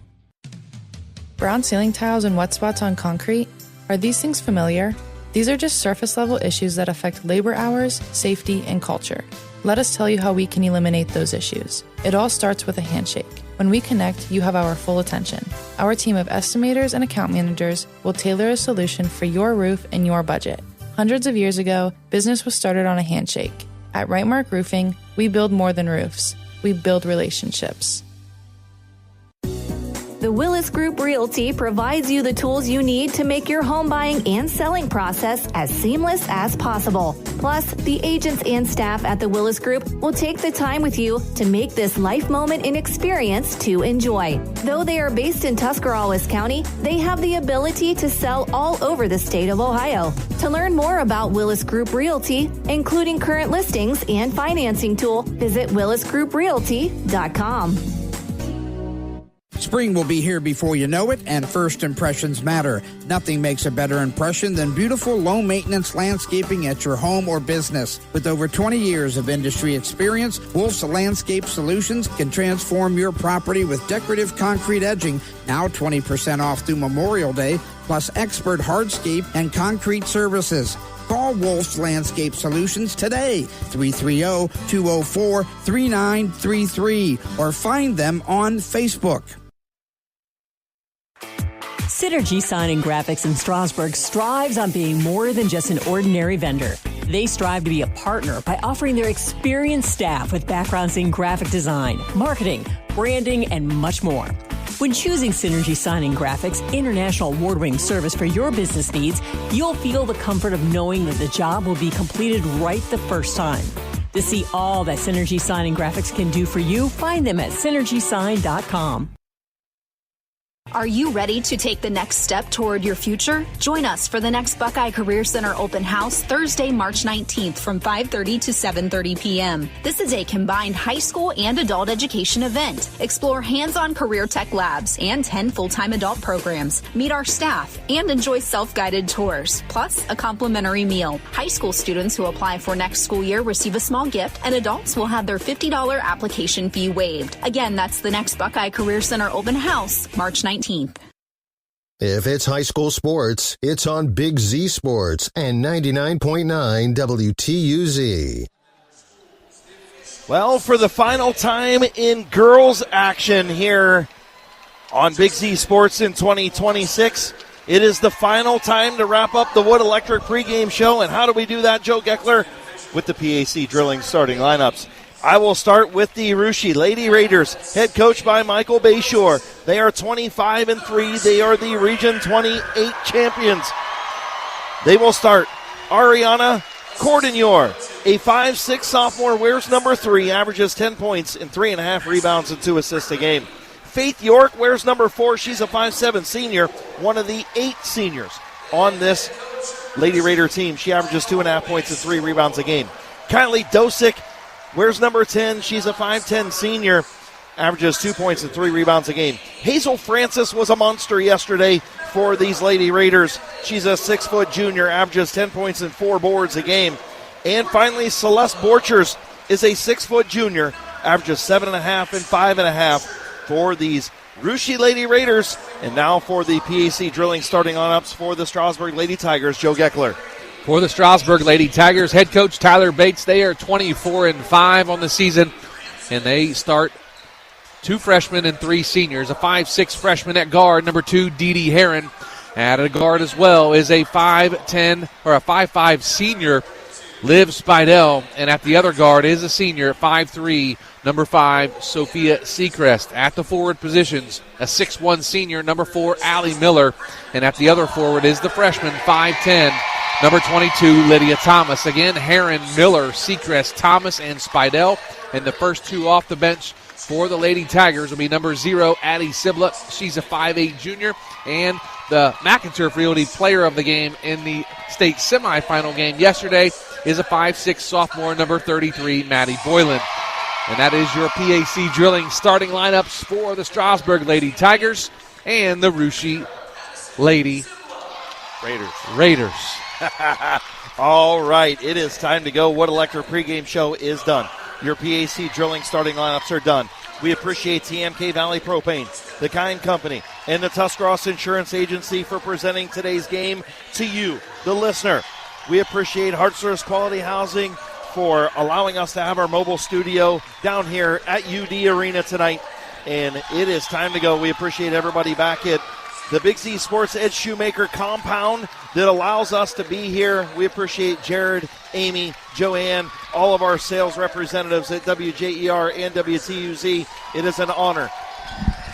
Brown ceiling tiles and wet spots on concrete? Are these things familiar? These are just surface level issues that affect labor hours, safety, and culture. Let us tell you how we can eliminate those issues. It all starts with a handshake. When we connect, you have our full attention. Our team of estimators and account managers will tailor a solution for your roof and your budget. Hundreds of years ago, business was started on a handshake. At Rightmark Roofing, we build more than roofs. We build relationships. The The Willis Group Realty provides you the tools you need to make your home buying and selling process as seamless as possible. Plus, the agents and staff at the Willis Group will take the time with you to make this life moment an experience to enjoy. Though they are based in Tuscarawas County, they have the ability to sell all over the state of Ohio. To learn more about Willis Group Realty, including current listings and financing tool, visit willisgrouprealty.com. Spring will be here before you know it, and first impressions matter. Nothing makes a better impression than beautiful, low-maintenance landscaping at your home or business. With over 20 years of industry experience, Wolf's Landscape Solutions can transform your property with decorative concrete edging, now 20% off through Memorial Day, plus expert hardscape and concrete services. Call Wolf's Landscape Solutions today, 330-204-3933, or find them on Facebook. Synergy Sign & Graphics in Strasburg strives on being more than just an ordinary vendor. They strive to be a partner by offering their experienced staff with backgrounds in graphic design, marketing, branding, and much more. When choosing Synergy Sign & Graphics, international award-winning service for your business needs, you'll feel the comfort of knowing that the job will be completed right the first time. To see all that Synergy Sign & Graphics can do for you, find them at synergysign.com. Are you ready to take the next step toward your future? Join us for the next Buckeye Career Center open house Thursday, March 19th from 5:30 to 7:30 p.m. This is a combined high school and adult education event. Explore hands-on career tech labs and 10 full-time adult programs. Meet our staff and enjoy self-guided tours, plus a complimentary meal. High school students who apply for next school year receive a small gift, and adults will have their $50 application fee waived. Again, that's the next Buckeye Career Center open house, March 19th. If it's high school sports, it's on Big Z Sports and 99.9 WTUZ. Well, for the final time in girls action here on Big Z Sports in 2026, it is the final time to wrap up the Wood Electric pregame show. And how do we do that, Joe Geckler? With the PAC drilling starting lineups. I will start with the Russia Lady Raiders, head coached by Michael Bayshore. They are 25-3. They are the Region 28 champions. They will start Ariana Cordonier, a 5'6" sophomore, wears number 3, averages 10 points and 3.5 rebounds and 2 assists a game. Faith York wears number 4. She's a 5'7" senior, one of the 8 seniors on this Lady Raider team. She averages 2.5 points and 3 rebounds a game. Kylie Dosick wears number 10. She's a 5'10" senior, averages 2 points and 3 rebounds a game. Hazel Francis was a monster yesterday for these Lady Raiders. She's a 6-foot junior, averages 10 points and 4 boards a game. And finally, Celeste Borchers is a 6-foot junior, averages 7.5 and 5.5 for these Russia Lady Raiders. And now for the PAC drilling starting lineups for the Strasburg Lady Tigers, Joe Geckler. For the Strasburg Lady Tigers, head coach Tyler Bates, they are 24-5 on the season, and they start 2 freshmen and 3 seniors. A 5'6" freshman at guard, number 2, Dee Dee Herron. At a guard as well is a 5'10" or a 5'5" senior, Liv Spidell, and at the other guard is a senior, 5'3", number 5, Sophia Seacrest. At the forward positions, a 6'1" senior, number 4, Allie Miller, and at the other forward is the freshman, 5'10", number 22, Lydia Thomas. Again, Herron, Miller, Seacrest, Thomas, and Spidell. And the first 2 off the bench for the Lady Tigers will be number 0, Addie Sibla. She's a 5'8" junior. And the McIntyre Realty player of the game in the state semifinal game yesterday is a 5'6" sophomore, number 33, Maddie Boylan. And that is your PAC drilling starting lineups for the Strasburg Lady Tigers and the Russia Lady Raiders. All right, it is time to go. Wood Electric pregame show is done. Your PAC drilling starting lineups are done. We appreciate TMK Valley Propane, the Kind Company, and the Tuscarawas Insurance Agency for presenting today's game to you, the listener. We appreciate Hartzler's Quality Housing for allowing us to have our mobile studio down here at UD Arena tonight. And it is time to go. We appreciate everybody back at the Big Z Sports Ed Shoemaker compound that allows us to be here. We appreciate Jared, Amy, Joanne, all of our sales representatives at WJER and WTUZ. It is an honor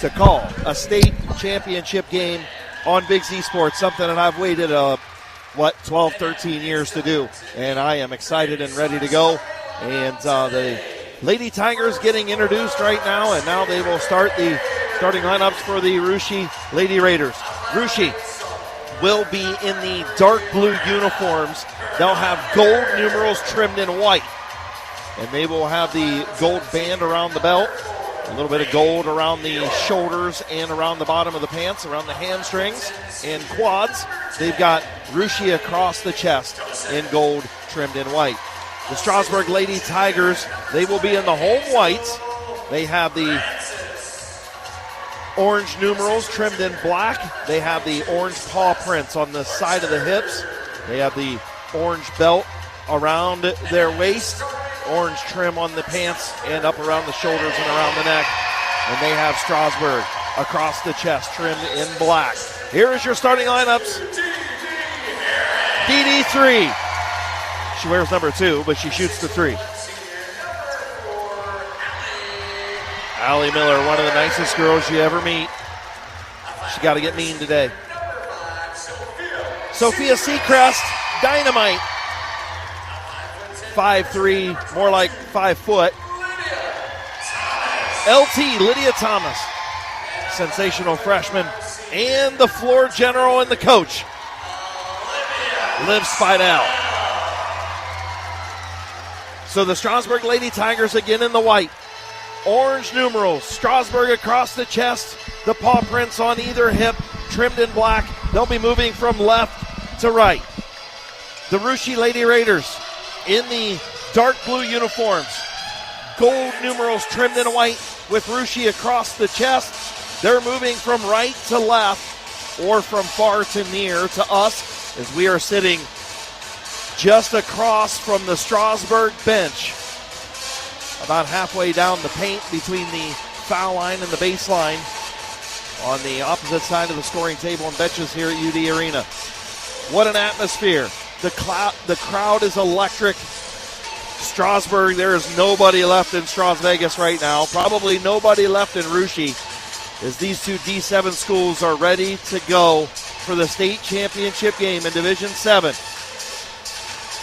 to call a state championship game on Big Z Sports, something that I've waited 12, 13 years to do, and I am excited and ready to go. And the Lady Tigers getting introduced right now, and now they will start the starting lineups for the Russia Lady Raiders. Russia will be in the dark blue uniforms. They'll have gold numerals trimmed in white, and they will have the gold band around the belt, a little bit of gold around the shoulders and around the bottom of the pants, around the hamstrings and quads. They've got Russia across the chest in gold trimmed in white. The Strasburg Lady Tigers, they will be in the home whites. They have the orange numerals trimmed in black. They have the orange paw prints on the side of the hips. They have the orange belt around their waist, orange trim on the pants and up around the shoulders and around the neck. And they have Strasburg across the chest trimmed in black. Here is your starting lineups. DD3. She wears number 2, but she shoots the 3. Allie Miller, one of the nicest girls you ever meet. She got to get mean today. Sophia Seacrest, dynamite. 5'3", more like 5 foot. LT, Lydia Thomas, sensational freshman, and the floor general and the coach, Liv Spidell. So the Strasburg Lady Tigers again in the white. Orange numerals, Strasburg across the chest, the paw prints on either hip, trimmed in black. They'll be moving from left to right. The Russia Lady Raiders in the dark blue uniforms, gold numerals trimmed in white with Russia across the chest. They're moving from right to left or from far to near to us as we are sitting just across from the Strasburg bench, about halfway down the paint between the foul line and the baseline on the opposite side of the scoring table and benches here at UD Arena. What an atmosphere. The crowd is electric. Strasburg, there is nobody left in Stras Vegas right now. Probably nobody left in Russia, as these two D7 schools are ready to go for the state championship game in Division 7.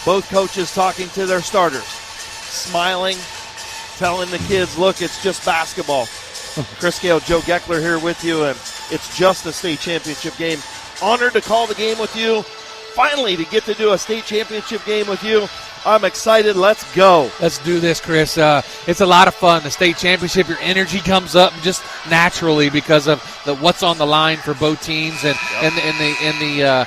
Both coaches talking to their starters, smiling, telling the kids, look, it's just basketball. Chris Gale, Joe Geckler here with you, and it's just a state championship game. Honored to call the game with you. Finally, to get to do a state championship game with you. I'm excited. Let's go. Let's do this, Chris. It's a lot of fun. The state championship, your energy comes up just naturally because of what's on the line for both teams and the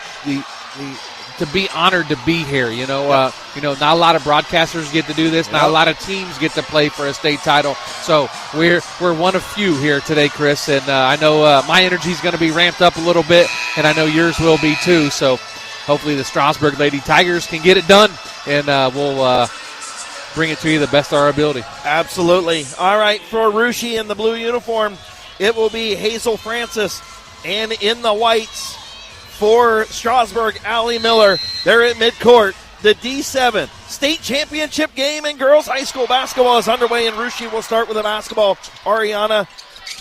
to be honored to be here. Not a lot of broadcasters get to do this. Not a lot of teams get to play for a state title. So we're one of few here today, Chris. And I know my energy is going to be ramped up a little bit, and I know yours will be too. So hopefully the Strasburg Lady Tigers can get it done, and we'll bring it to you the best of our ability. Absolutely. All right, for Russia in the blue uniform, it will be Hazel Francis, and in the whites for Strasburg, Allie Miller. They're at midcourt. The D7 state championship game in girls high school basketball is underway, and Russia will start with a basketball. Ariana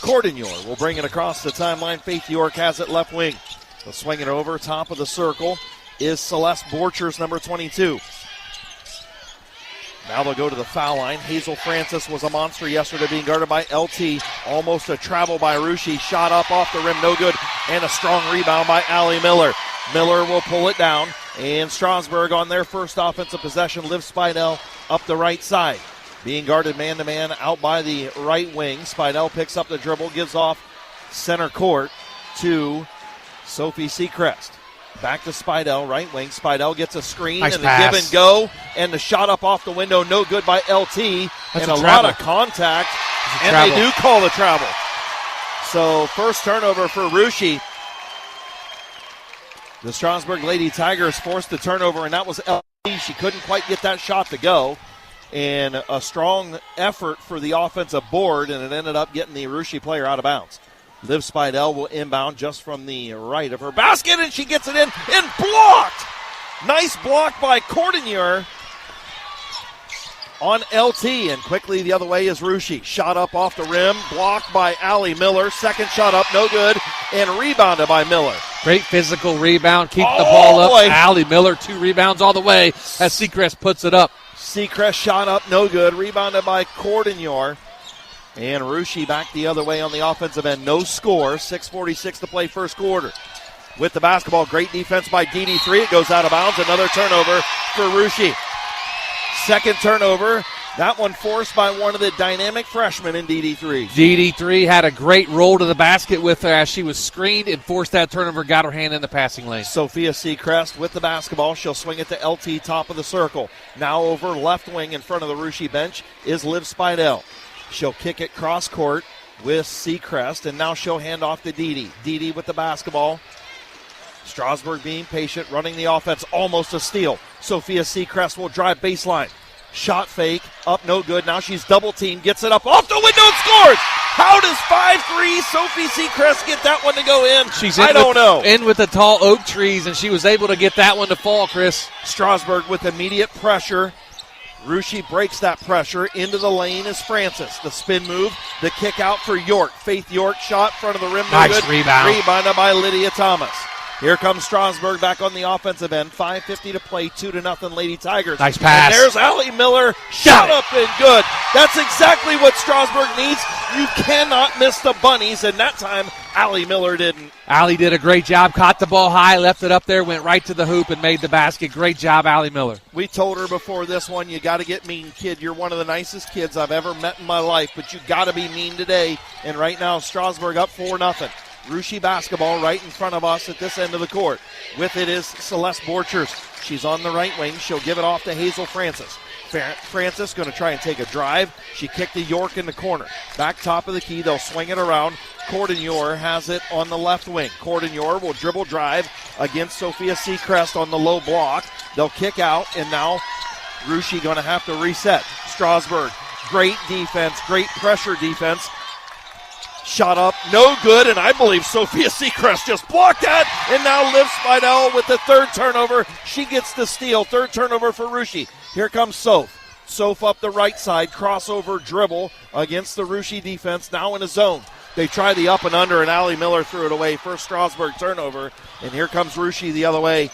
Cordignor will bring it across the timeline. Faith York has it left wing. They'll swing it over. Top of the circle is Celeste Borchers, number 22. Now they'll go to the foul line. Hazel Francis was a monster yesterday, being guarded by LT. Almost a travel by Russia. Shot up off the rim, no good. And a strong rebound by Allie Miller. Miller will pull it down. And Strasburg on their first offensive possession. Liv Spidell up the right side. Being guarded man-to-man out by the right wing. Spidell picks up the dribble, gives off center court to Sophie Seacrest. Back to Spidell, right wing. Spidell gets a screen nice and pass. a give and go. And the shot up off the window, no good by LT. That's and a lot of contact. And travel. they do call the travel. So first turnover for Russia. The Strasburg Lady Tigers forced the turnover, and that was LT. She couldn't quite get that shot to go. And a strong effort for the offensive board, and it ended up getting the Russia player out of bounds. Liv Spidell will inbound just from the right of her basket, and she gets it in and blocked. Nice block by Cordignor. on LT, and quickly the other way is Rushi. Shot up off the rim, blocked by Allie Miller. Second shot up, no good, and rebounded by Miller. Great physical rebound, keep the ball up. Allie Miller, 2 rebounds all the way as Seacrest puts it up. Seacrest shot up, no good, rebounded by Cordignor. And Rushi back the other way on the offensive end. No score, 6:46 to play first quarter. With the basketball, great defense by DD3. It goes out of bounds, another turnover for Rushi. Second turnover, that one forced by one of the dynamic freshmen in DD3. DD3 had a great roll to the basket with her as she was screened and forced that turnover, got her hand in the passing lane. Sophia Seacrest with the basketball. She'll swing it to LT, top of the circle. Now over left wing in front of the Rushi bench is Liv Spidell. She'll kick it cross court with Seacrest, and now she'll hand off to Didi. Didi with the basketball. Strasburg being patient, running the offense, almost a steal. Sophia Seacrest will drive baseline. Shot fake, up no good. Now she's double teamed, gets it up off the window and scores! How does 5'3" Sophie Seacrest get that one to go in? I don't know. In with the tall oak trees, and she was able to get that one to fall, Chris. Strasburg with immediate pressure. Rushi breaks that pressure. Into the lane is Francis. The spin move, the kick out for York. Faith York shot, front of the rim, no nice good. Rebound. Rebounded by Lydia Thomas. Here comes Strasburg back on the offensive end. 5:50 to play, 2-0 Lady Tigers. Nice pass. And there's Allie Miller. Shot up and good. That's exactly what Strasburg needs. You cannot miss the bunnies, and that time Allie Miller didn't. Allie did a great job. Caught the ball high, left it up there, went right to the hoop and made the basket. Great job, Allie Miller. We told her before this one, you got to get mean, kid. You're one of the nicest kids I've ever met in my life, but you got to be mean today. And right now, Strasburg up 4-0. Rushi basketball right in front of us at this end of the court. With it is Celeste Borchers. She's on the right wing. She'll give it off to Hazel Francis. Francis going to try and take a drive. She kicked to York in the corner. Back top of the key. They'll swing it around. Cordignor has it on the left wing. Cordignor will dribble drive against Sophia Seacrest on the low block. They'll kick out, and now Rushi going to have to reset. Strasburg, great defense, great pressure defense. Shot up, no good, and I believe Sophia Seacrest just blocked that, and now Liv Spidell with the third turnover. She gets the steal, third turnover for Rushi. Here comes Soph. Soph up the right side, crossover dribble against the Rushi defense, now in a zone. They try the up and under, and Allie Miller threw it away. First Strasburg turnover, and here comes Rushi the other way.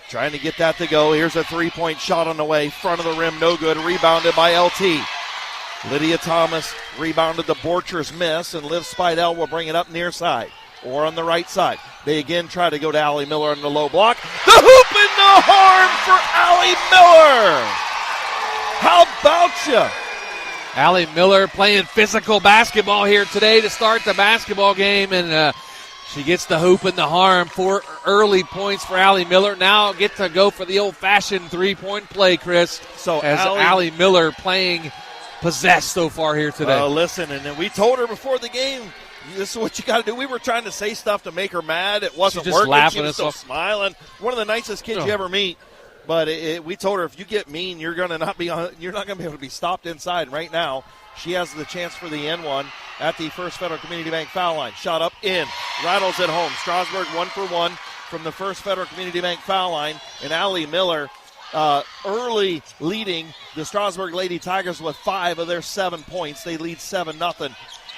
Trying to get that to go. Here's a three-point shot on the way. Front of the rim, no good. Rebounded by LT. Lydia Thomas rebounded the Borchers miss, and Liv Spidell will bring it up near side or on the right side. They again try to go to Allie Miller on the low block. The hoop in the horn for Allie Miller. How about you? Allie Miller playing physical basketball here today to start the basketball game, and she gets the hoop in the harm. 4 early points for Allie Miller. Now get to go for the old-fashioned three-point play, Chris. So as Allie Miller playing possessed so far here today. Listen, and then we told her before the game, this is what you got to do. We were trying to say stuff to make her mad. It wasn't working. She was still smiling. One of the nicest kids you ever meet. But we told her if you get mean, you're not going to be able to be stopped inside. Right now, she has the chance for the N1 at the First Federal Community Bank foul line. Shot up in, rattles it home. Strasburg 1 for 1 from the First Federal Community Bank foul line, and Allie Miller early leading the Strasburg Lady Tigers with 5 of their 7 points. They lead 7-0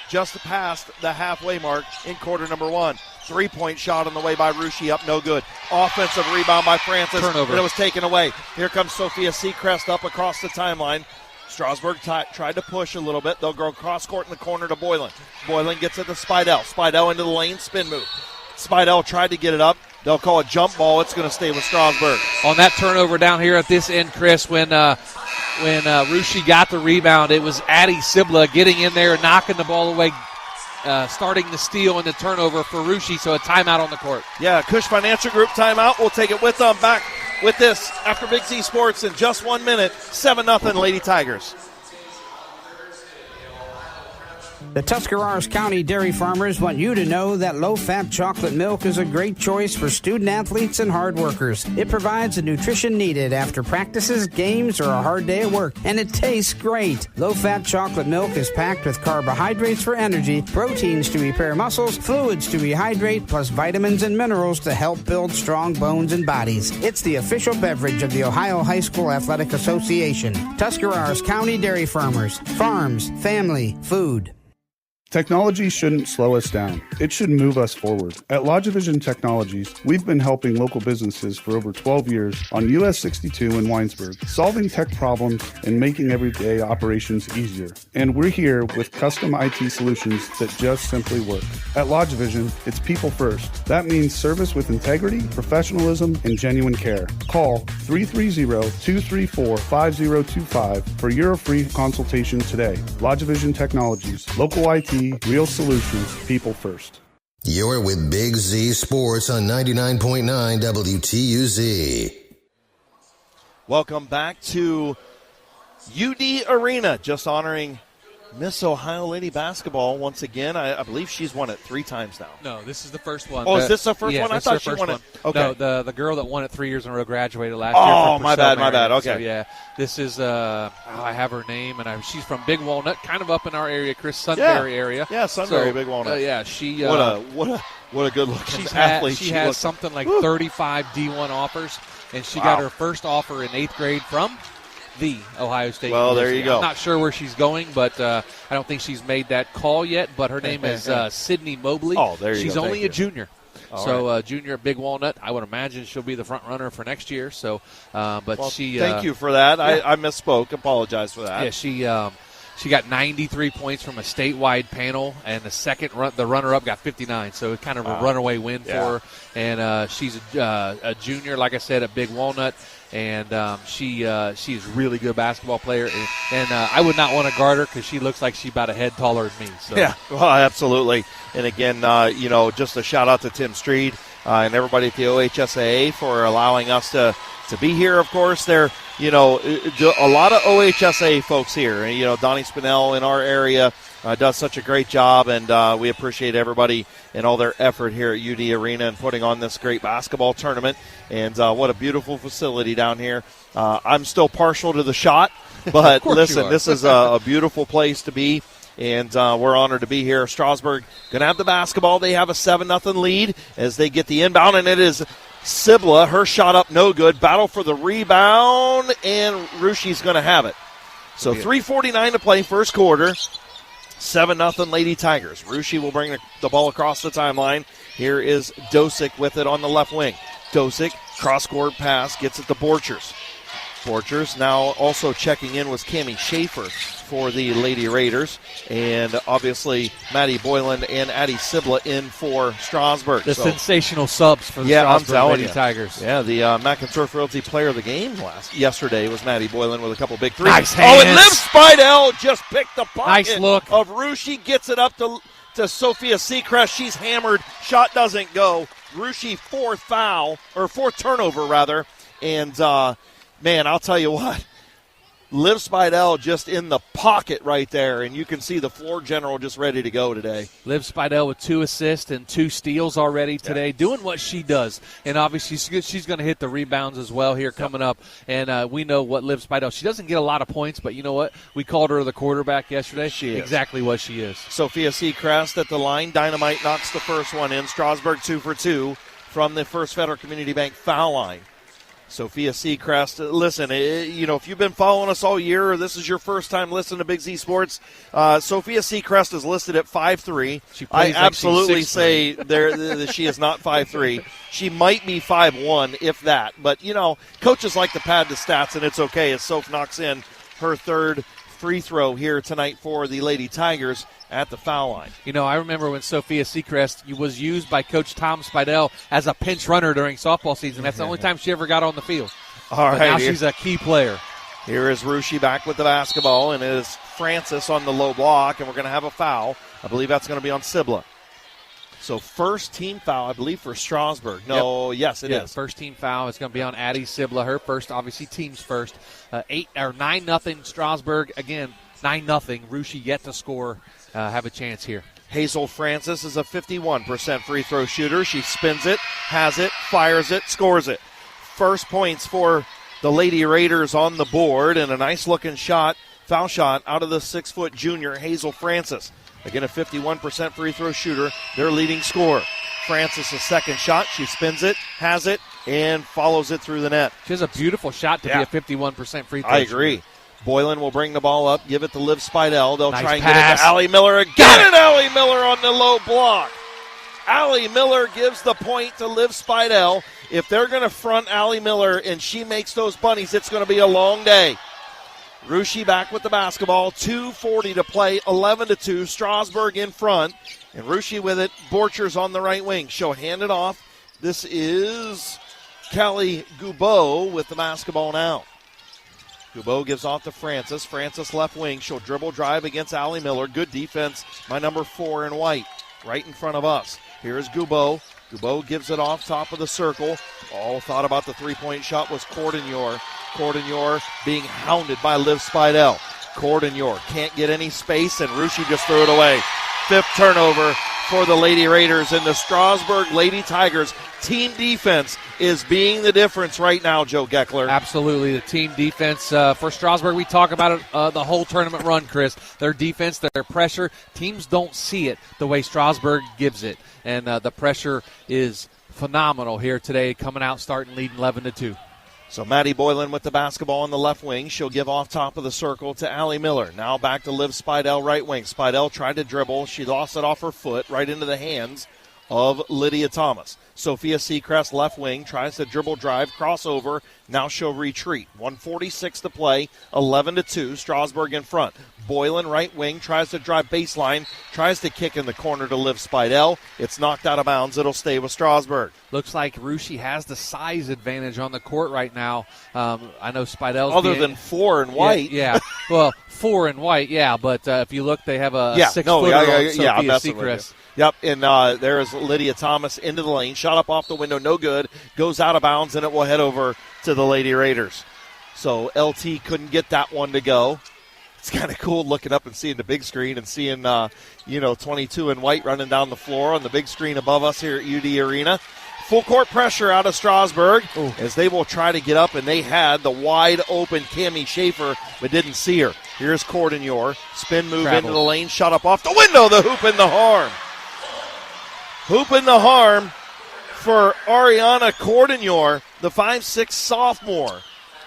just past the halfway mark in quarter number 1. 3-point shot on the way by Rushi, up no good. Offensive rebound by Francis. Turnover. And it was taken away. Here comes Sophia Seacrest up across the timeline. Strasburg tried to push a little bit. They'll go cross court in the corner to Boylan. Boylan gets it to Spidell. Spidell into the lane, spin move. Spidell tried to get it up. They'll call a jump ball. It's going to stay with Strasburg. On that turnover down here at this end, Chris, when Rushi got the rebound, it was Addie Sibla getting in there and knocking the ball away, starting the steal and the turnover for Rushi, so a timeout on the court. Yeah, Cush Financial Group timeout. We'll take it with them back with this after Big Z Sports in just 1 minute. 7-0 Lady Tigers. The Tuscarawas County dairy farmers want you to know that low-fat chocolate milk is a great choice for student-athletes and hard workers. It provides the nutrition needed after practices, games, or a hard day at work, and it tastes great. Low-fat chocolate milk is packed with carbohydrates for energy, proteins to repair muscles, fluids to rehydrate, plus vitamins and minerals to help build strong bones and bodies. It's the official beverage of the Ohio High School Athletic Association. Tuscarawas County Dairy Farmers. Farms, family, food. Technology shouldn't slow us down. It should move us forward. At LodgeVision Technologies, we've been helping local businesses for over 12 years on US 62 in Winesburg, solving tech problems and making everyday operations easier. And we're here with custom IT solutions that just simply work. At LodgeVision, it's people first. That means service with integrity, professionalism, and genuine care. Call 330-234-5025 for your free consultation today. LodgeVision Technologies, local IT, real solutions, people first. You're with Big Z Sports on 99.9 WTUZ. Welcome back to UD Arena, just honoring Miss Ohio Lady Basketball once again. I believe she's won it 3 times now. No, this is the first one. Oh, is this the first one? I thought she won it. Okay. No, the girl that won it 3 years in a row graduated last year. Oh, my bad. Okay. So, yeah, this is, I have her name, and she's from Big Walnut, kind of up in our area, Chris, Sunbury area. Yeah, Sunbury, Big Walnut. Yeah, she. What a good-looking athlete. She has something like 35 D1 offers, and she got her first offer in 8th grade from the Ohio State Well, University. there you go. I'm not sure where she's going, but I don't think she's made that call yet. But her name is Sydney Mobley. Oh, there you go. She's only a junior. All junior at Big Walnut. I would imagine she'll be the front runner for next year. So, thank you for that. Yeah. I misspoke. Apologize for that. Yeah, she got 93 points from a statewide panel, and the runner-up got 59. So it's kind of a runaway win for her. And she's a junior, like I said, at Big Walnut. And she's a really good basketball player. And I would not want to guard her because she looks like she's about a head taller than me. So. Yeah, well, absolutely. And again, just a shout-out to Tim Street and everybody at the OHSAA for allowing us to be here, of course. There, a lot of OHSAA folks here. And, Donnie Spinell in our area does such a great job, and we appreciate everybody and all their effort here at UD Arena and putting on this great basketball tournament. And what a beautiful facility down here. I'm still partial to the shot, but listen, this is a beautiful place to be. And we're honored to be here. Strasburg going to have the basketball. They have a 7-0 lead as they get the inbound, and it is Sibla. Her shot up, no good. Battle for the rebound, and Rushi's going to have it. So 3:49 to play, first quarter. 7-0 Lady Tigers. Rushi will bring the ball across the timeline. Here is Dosick with it on the left wing. Dosick, cross-court pass, gets it to Borchers. Borchers now also checking in was Cammie Schaefer for the Lady Raiders. And obviously Maddie Boylan and Addie Sibla in for Strasburg. The sensational subs for the Strasburg Lady Tigers. Yeah, the McInturf Realty Player of the Game yesterday was Maddie Boylan with a couple big threes. Nice hands. And Liv Spidell just picked the pocket nice look of Rushi, gets it up to Sophia Seacrest. She's hammered. Shot doesn't go. Rushi fourth turnover rather. And man, I'll tell you what. Liv Spidell just in the pocket right there, and you can see the floor general just ready to go today. Liv Spidell with 2 assists and 2 steals already today, doing what she does. And obviously she's going to hit the rebounds as well here coming up. And we know what Liv Spidell, she doesn't get a lot of points, but you know what? We called her the quarterback yesterday. She is. Exactly what she is. Sophia Seacrest at the line. Dynamite knocks the first one in. Strasburg 2 for 2 from the First Federal Community Bank foul line. Sophia Seacrest, listen, if you've been following us all year or this is your first time listening to Big Z Sports, Sophia Seacrest is listed at 5'3". I absolutely say that she is not 5'3". She might be 5'1", if that. But, coaches like to pad the stats, and it's okay as Soph knocks in her third free throw here tonight for the Lady Tigers at the foul line. I remember when Sophia Seacrest was used by Coach Tom Spidell as a pinch runner during softball season. That's the only time she ever got on the field. All right, now she's a key player. Here is Rushi back with the basketball, and it is Francis on the low block, and we're going to have a foul. I believe that's going to be on Sibla. So first team foul, I believe, for Strasburg. Yes, it is. First team foul. It's going to be on Addie Sibla. Her first, obviously team's first. 9-0 Strasburg. Again, 9-0. Russia yet to score, have a chance here. Hazel Francis is a 51% free throw shooter. She spins it, has it, fires it, scores it. First points for the Lady Raiders on the board, and a nice-looking shot, foul shot, out of the 6-foot junior, Hazel Francis. Again, a 51% free throw shooter, their leading scorer. Francis' second shot, she spins it, has it, and follows it through the net. She has a beautiful shot to be a 51% free throw I agree. shooter. Boylan will bring the ball up, give it to Liv Spidell. They'll Nice try and pass. get it to Allie Miller again, and Allie Miller on the low block. Allie Miller gives the point to Liv Spidell. If they're going to front Allie Miller and she makes those bunnies, it's going to be a long day. Russia back with the basketball, 2:40 to play, 11-2. Strasburg in front, and Russia with it. Borchers on the right wing. She'll hand it off. This is Callie Goubeau with the basketball now. Goubeau gives off to Francis. Francis left wing. She'll dribble drive against Allie Miller. Good defense by number 4 in white, right in front of us. Here's Goubeau. Goubeau gives it off top of the circle. All thought about the three-point shot was Cordignor. Cordignor being hounded by Liv Spidell. Cordignor can't get any space, and Russia just threw it away. 5th turnover for the Lady Raiders, and the Strasburg Lady Tigers team defense is being the difference right now, Joe Geckler. Absolutely, the team defense for Strasburg. We talk about it the whole tournament run, Chris. Their defense, their pressure, teams don't see it the way Strasburg gives it, and the pressure is phenomenal here today, coming out, starting leading 11-2. So Maddie Boylan with the basketball on the left wing. She'll give off top of the circle to Allie Miller. Now back to Liv Spidell, right wing. Spidell tried to dribble. She lost it off her foot right into the hands of Lydia Thomas. Sophia Seacrest, left wing, tries to dribble drive, crossover. Now she'll retreat. 1:46 to play, 11-2. Strasburg in front. Boylan, right wing, tries to drive baseline, tries to kick in the corner to Liv Spidell. It's knocked out of bounds. It'll stay with Strasburg. Looks like Russia has the size advantage on the court right now. I know Spidell's other than 4 in white. Yeah. Well, 4 in white, yeah. But if you look, they have a 6-footer on Sophia Seacrest. Yep, and there is Lydia Thomas into the lane. Shot up off the window, no good. Goes out of bounds, and it will head over to the Lady Raiders. So LT couldn't get that one to go. It's kind of cool looking up and seeing the big screen and seeing, 22 in white running down the floor on the big screen above us here at UD Arena. Full court pressure out of Strasburg as they will try to get up, and they had the wide open Cammie Schaefer, but didn't see her. Here's Cordignor. Spin move into the lane. Shot up off the window. The hoop in the harm. Hoop in the harm for Ariana Cordignor, the 5'6" sophomore.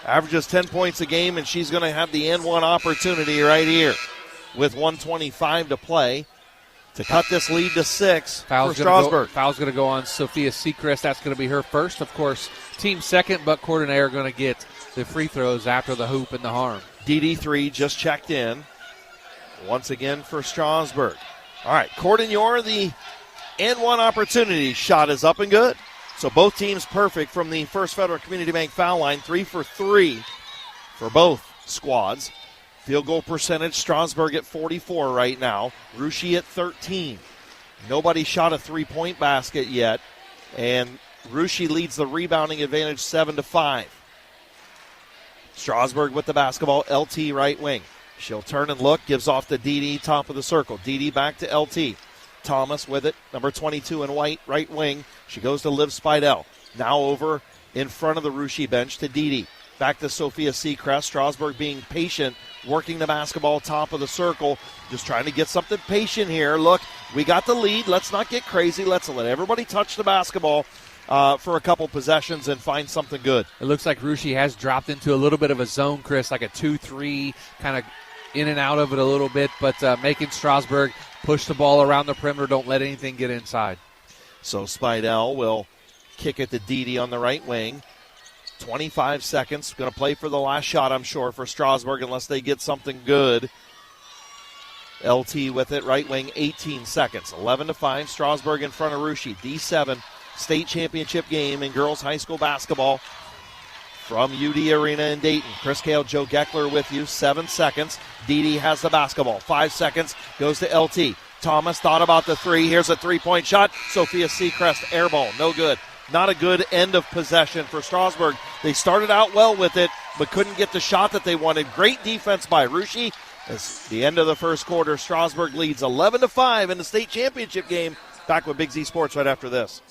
Averages 10 points a game, and she's going to have the N1 opportunity right here with 1:25 to play to cut this lead to 6 for Strasburg. Foul's going to go on Sophia Seacrest. That's going to be her first. Of course, team second, but Cordignor are going to get the free throws after the hoop and the harm. DD3 just checked in once again for Strasburg. All right, Cordignor, the N1 opportunity. Shot is up and good. So both teams perfect from the First Federal Community Bank foul line. 3 for 3 for both squads. Field goal percentage, Strasburg at 44 right now. Russia at 13. Nobody shot a three-point basket yet. And Russia leads the rebounding advantage 7-5. Strasburg with the basketball, LT right wing. She'll turn and look, gives off to DD, top of the circle. DD back to LT. Thomas with it, number 22 in white, right wing. She goes to Liv Spidell. Now over in front of the Russia bench to Didi. Back to Sophia Seacrest. Strasburg being patient, working the basketball top of the circle. Just trying to get something patient here. Look, we got the lead. Let's not get crazy. Let's let everybody touch the basketball for a couple possessions and find something good. It looks like Russia has dropped into a little bit of a zone, Chris, like a 2-3, kind of in and out of it a little bit, but making Strasburg push the ball around the perimeter. Don't let anything get inside. So Spidell will kick it to Didi on the right wing. 25 seconds. Going to play for the last shot, I'm sure, for Strasburg unless they get something good. LT with it, right wing, 18 seconds. 11-5, Strasburg in front of Russia. D7 state championship game in girls high school basketball from UD Arena in Dayton. Chris Cale, Joe Geckler with you. 7 seconds. Didi has the basketball. 5 seconds. Goes to LT. Thomas thought about the three. Here's a three-point shot. Sophia Seacrest, air ball. No good. Not a good end of possession for Strasburg. They started out well with it, but couldn't get the shot that they wanted. Great defense by Russia. It's the end of the first quarter. Strasburg leads 11-5 in the state championship game. Back with Big Z Sports right after this.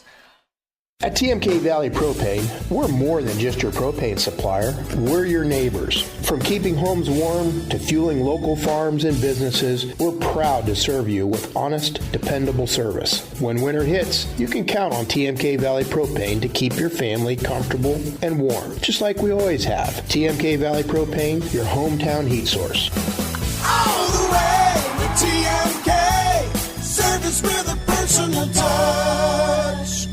At TMK Valley Propane, we're more than just your propane supplier. We're your neighbors. From keeping homes warm to fueling local farms and businesses, we're proud to serve you with honest, dependable service. When winter hits, you can count on TMK Valley Propane to keep your family comfortable and warm, just like we always have. TMK Valley Propane, your hometown heat source. All the way with TMK, service with a personal touch.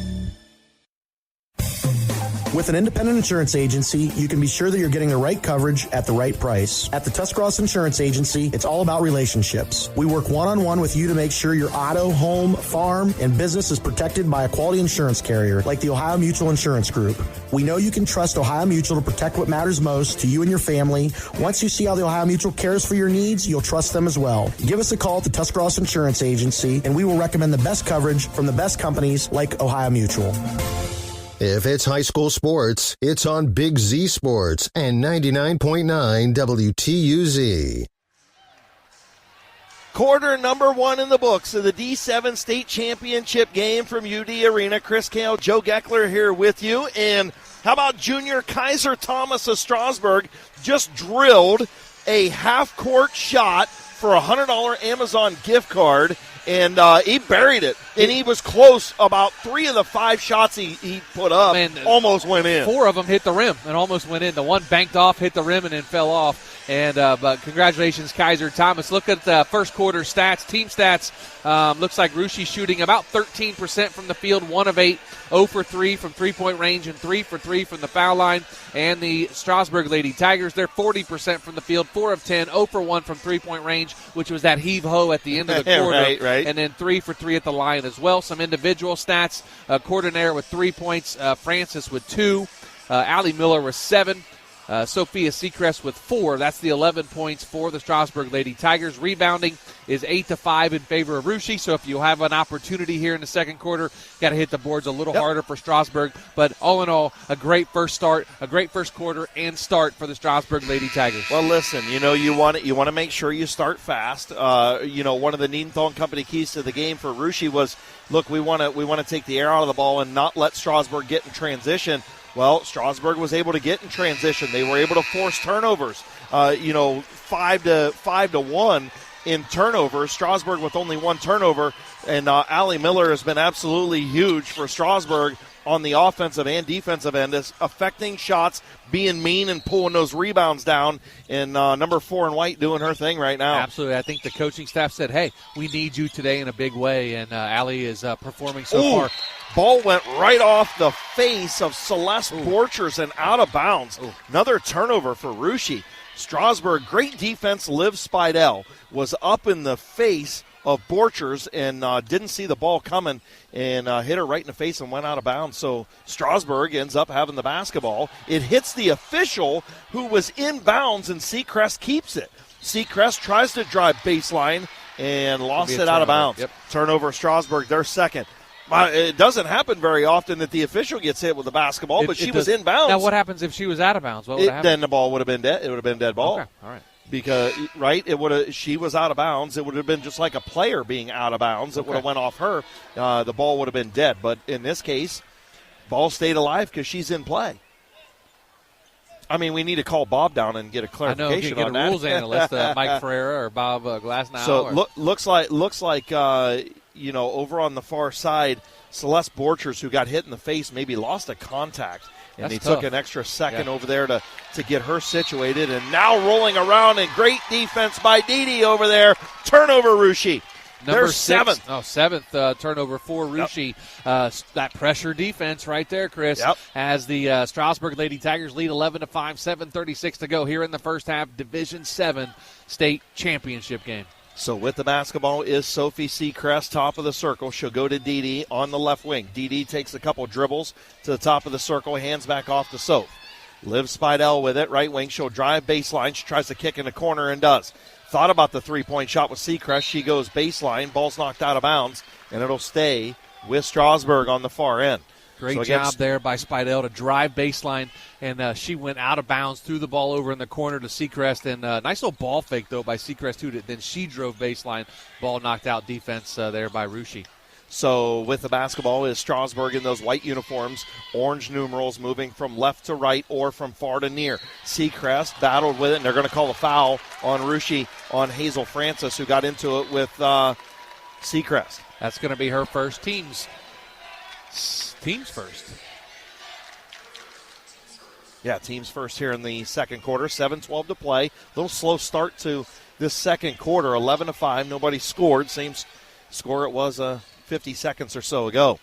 With an independent insurance agency, you can be sure that you're getting the right coverage at the right price. At the Tuscarawas Insurance Agency, it's all about relationships. We work one-on-one with you to make sure your auto, home, farm, and business is protected by a quality insurance carrier like the Ohio Mutual Insurance Group. We know you can trust Ohio Mutual to protect what matters most to you and your family. Once you see how the Ohio Mutual cares for your needs, you'll trust them as well. Give us a call at the Tuscarawas Insurance Agency, and we will recommend the best coverage from the best companies like Ohio Mutual. If it's high school sports, it's on Big Z Sports and 99.9 WTUZ. Quarter number 1 in the books of the D7 state championship game from UD Arena. Chris Kale, Joe Geckler here with you. And how about junior Kaiser Thomas of Strasburg just drilled a half-court shot for a $100 Amazon gift card. And he buried it, and he was close. About 3 of the 5 shots he put up almost went in. 4 of them hit the rim and almost went in. The one banked off, hit the rim, and then fell off. And but congratulations, Kaiser Thomas. Look at the first quarter stats, team stats. Looks like Russia shooting about 13% from the field, 1 of 8, 0 for 3 from three-point range, and 3 for 3 from the foul line. And the Strasburg Lady Tigers, they're 40% from the field, 4 of 10, 0 for 1 from three-point range, which was that heave-ho at the end of the quarter. right. And then 3 for 3 at the line as well. Some individual stats, Cordonera with 3 points, Francis with 2, Allie Miller with 7. Sophia Seacrest with 4. That's the 11 points for the Strasburg Lady Tigers. Rebounding is 8-5 in favor of Russia. So if you have an opportunity here in the second quarter, got to hit the boards a little harder for Strasburg. But all in all, a great first start, a great first quarter and start for the Strasburg Lady Tigers. Well, listen, you want to make sure you start fast. One of the Nienthal Company keys to the game for Russia was, look, we want to take the air out of the ball and not let Strasburg get in transition. Well, Strasburg was able to get in transition. They were able to force turnovers, 5-1 in turnovers. Strasburg with only 1 turnover, and Allie Miller has been absolutely huge for Strasburg on the offensive and defensive end, is affecting shots, being mean and pulling those rebounds down, and number 4 in white doing her thing right now. Absolutely. I think the coaching staff said, hey, we need you today in a big way, and Allie is performing so far. Ball went right off the face of Celeste Borchers and out of bounds. Another turnover for Russia. Strasburg, great defense. Liv Spidell was up in the face of Borchers and didn't see the ball coming and hit her right in the face and went out of bounds. So Strasburg ends up having the basketball. It hits the official who was in bounds, and Seacrest keeps it. Seacrest tries to drive baseline and lost it out of bounds. Turnover, Strasburg, their second. It doesn't happen very often that the official gets hit with the basketball, but she was in bounds. Now, what happens if she was out of bounds? What would happen? Then the ball would have been dead. It would have been dead ball. Okay, all right. Because, she was out of bounds. It would have been just like a player being out of bounds. It would have went off her. The ball would have been dead. But in this case, ball stayed alive because she's in play. I mean, we need to call Bob down and get a clarification on that. I know, get a rules analyst, Mike Ferreira or Bob Glasnow. So looks like over on the far side, Celeste Borchers, who got hit in the face, maybe lost a contact. And they took an extra second over there to get her situated. And now rolling around, and great defense by Didi over there. Turnover, Russia. Number 7. Seventh turnover for Russia. That pressure defense right there, Chris, as the Strasburg Lady Tigers lead 11-5, 7:36 to go here in the first half. Division 7 state championship game. So with the basketball is Sophie Seacrest, top of the circle. She'll go to Didi on the left wing. Didi takes a couple dribbles to the top of the circle, hands back off to Soph. Liv Spidell with it, right wing. She'll drive baseline. She tries to kick in the corner and does. Thought about the three-point shot with Seacrest. She goes baseline. Ball's knocked out of bounds, and it'll stay with Strasburg on the far end. Great job there by Spidell to drive baseline, and she went out of bounds, threw the ball over in the corner to Seacrest, and nice little ball fake, though, by Seacrest, too. Then she drove baseline. Ball knocked out defense there by Ruschi. So with the basketball is Strasburg in those white uniforms, orange numerals moving from left to right or from far to near. Seacrest battled with it, and they're going to call a foul on Ruschi on Hazel Francis, who got into it with Seacrest. That's going to be her first team's first. Yeah, team's first here in the second quarter. 7:12 to play. A little slow start to this second quarter. 11-5. Nobody scored. Same score it was 50 seconds or so ago.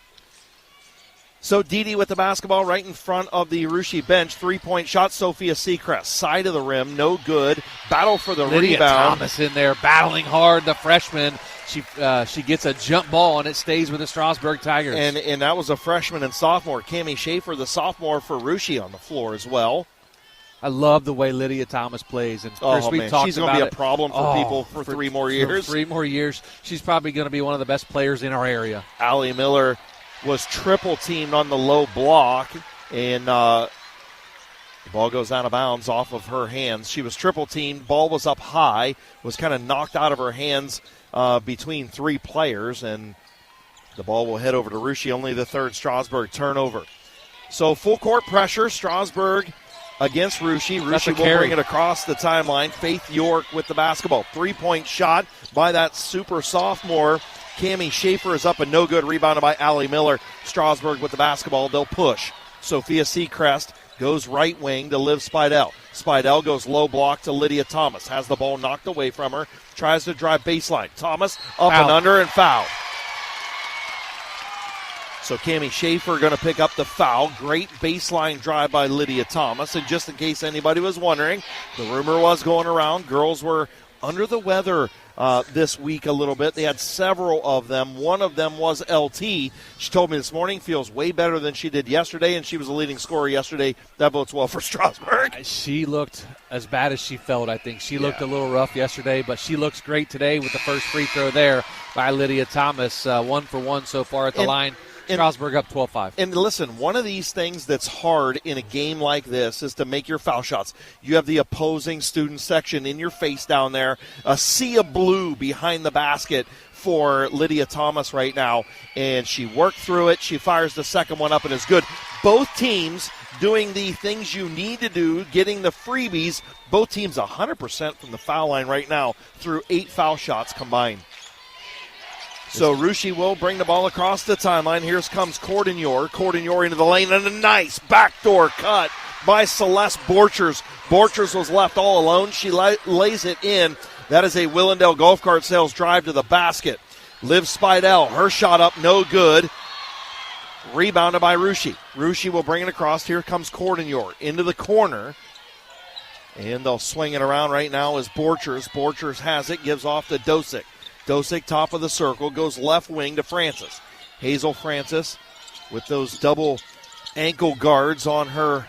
So Didi with the basketball right in front of the Ruschi bench. 3-point shot, Sophia Seacrest. Side of the rim, no good. Battle for the Lydia rebound. Thomas in there battling hard, the freshman. She gets a jump ball, and it stays with the Strasburg Tigers. And that was a freshman and sophomore. Cammie Schaefer, the sophomore for Ruschi, on the floor as well. I love the way Lydia Thomas plays. And Chris, we've talked she's about going to be it. a problem for people for 3 more years. For 3 more years. She's probably going to be one of the best players in our area. Allie Miller was triple-teamed on the low block, and the ball goes out of bounds off of her hands. She was triple-teamed. Ball was up high, was kind of knocked out of her hands between 3 players, and the ball will head over to Ruschi, only the third Strasburg turnover. So full court pressure, Strasburg against Ruschi. Ruschi will bring it across the timeline. Faith York with the basketball. 3-point shot by that super sophomore. Cammie Schaefer is up and no good. Rebounded by Allie Miller. Strasburg with the basketball. They'll push. Sophia Seacrest goes right wing to Liv Spidell. Spidell goes low block to Lydia Thomas. Has the ball knocked away from her. Tries to drive baseline. Thomas up and under and foul. So Cammie Schaefer going to pick up the foul. Great baseline drive by Lydia Thomas. And just in case anybody was wondering, the rumor was going around, girls were under the weather this week a little bit. They had several of them. One of them was LT. She told me this morning feels way better than she did yesterday, and she was a leading scorer yesterday. That bodes well for Strasburg. She looked as bad as she felt, I think. She looked a little rough yesterday, but she looks great today with the first free throw there by Lydia Thomas. 1 for 1 so far at the line. Strasburg up 12-5. And listen, one of these things that's hard in a game like this is to make your foul shots. You have the opposing student section in your face down there, a sea of blue behind the basket for Lydia Thomas right now, and she worked through it. She fires the second one up and is good. Both teams doing the things you need to do, getting the freebies. Both teams 100% from the foul line right now through 8 foul shots combined. So Ruschi will bring the ball across the timeline. Here comes Cordignon. Cordignon into the lane, and a nice backdoor cut by Celeste Borchers. Borchers was left all alone. She lays it in. That is a Willendale Golf Cart Sales drive to the basket. Liv Spidell, her shot up, no good. Rebounded by Ruschi. Ruschi will bring it across. Here comes Cordignon into the corner. And they'll swing it around right now as Borchers. Borchers has it, gives off to Dosick. Dosick, top of the circle, goes left wing to Francis. Hazel Francis with those double ankle guards on her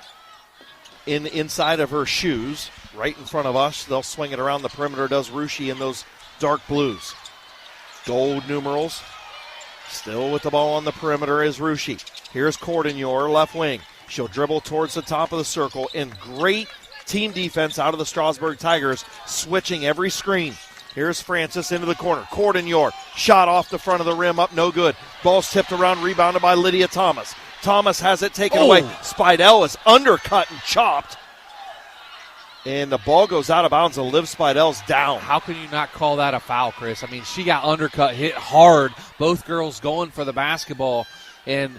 inside of her shoes, right in front of us. They'll swing it around the perimeter, does Ruschi in those dark blues. Gold numerals. Still with the ball on the perimeter is Ruschi. Here's Cordignon, left wing. She'll dribble towards the top of the circle, and great team defense out of the Strasburg Tigers, switching every screen. Here's Francis into the corner. Cordignon, shot off the front of the rim, up no good. Ball's tipped around, rebounded by Lydia Thomas. Thomas has it taken away. Spidell is undercut and chopped. And the ball goes out of bounds and Liv Spidell's down. How can you not call that a foul, Chris? I mean, she got undercut, hit hard. Both girls going for the basketball. And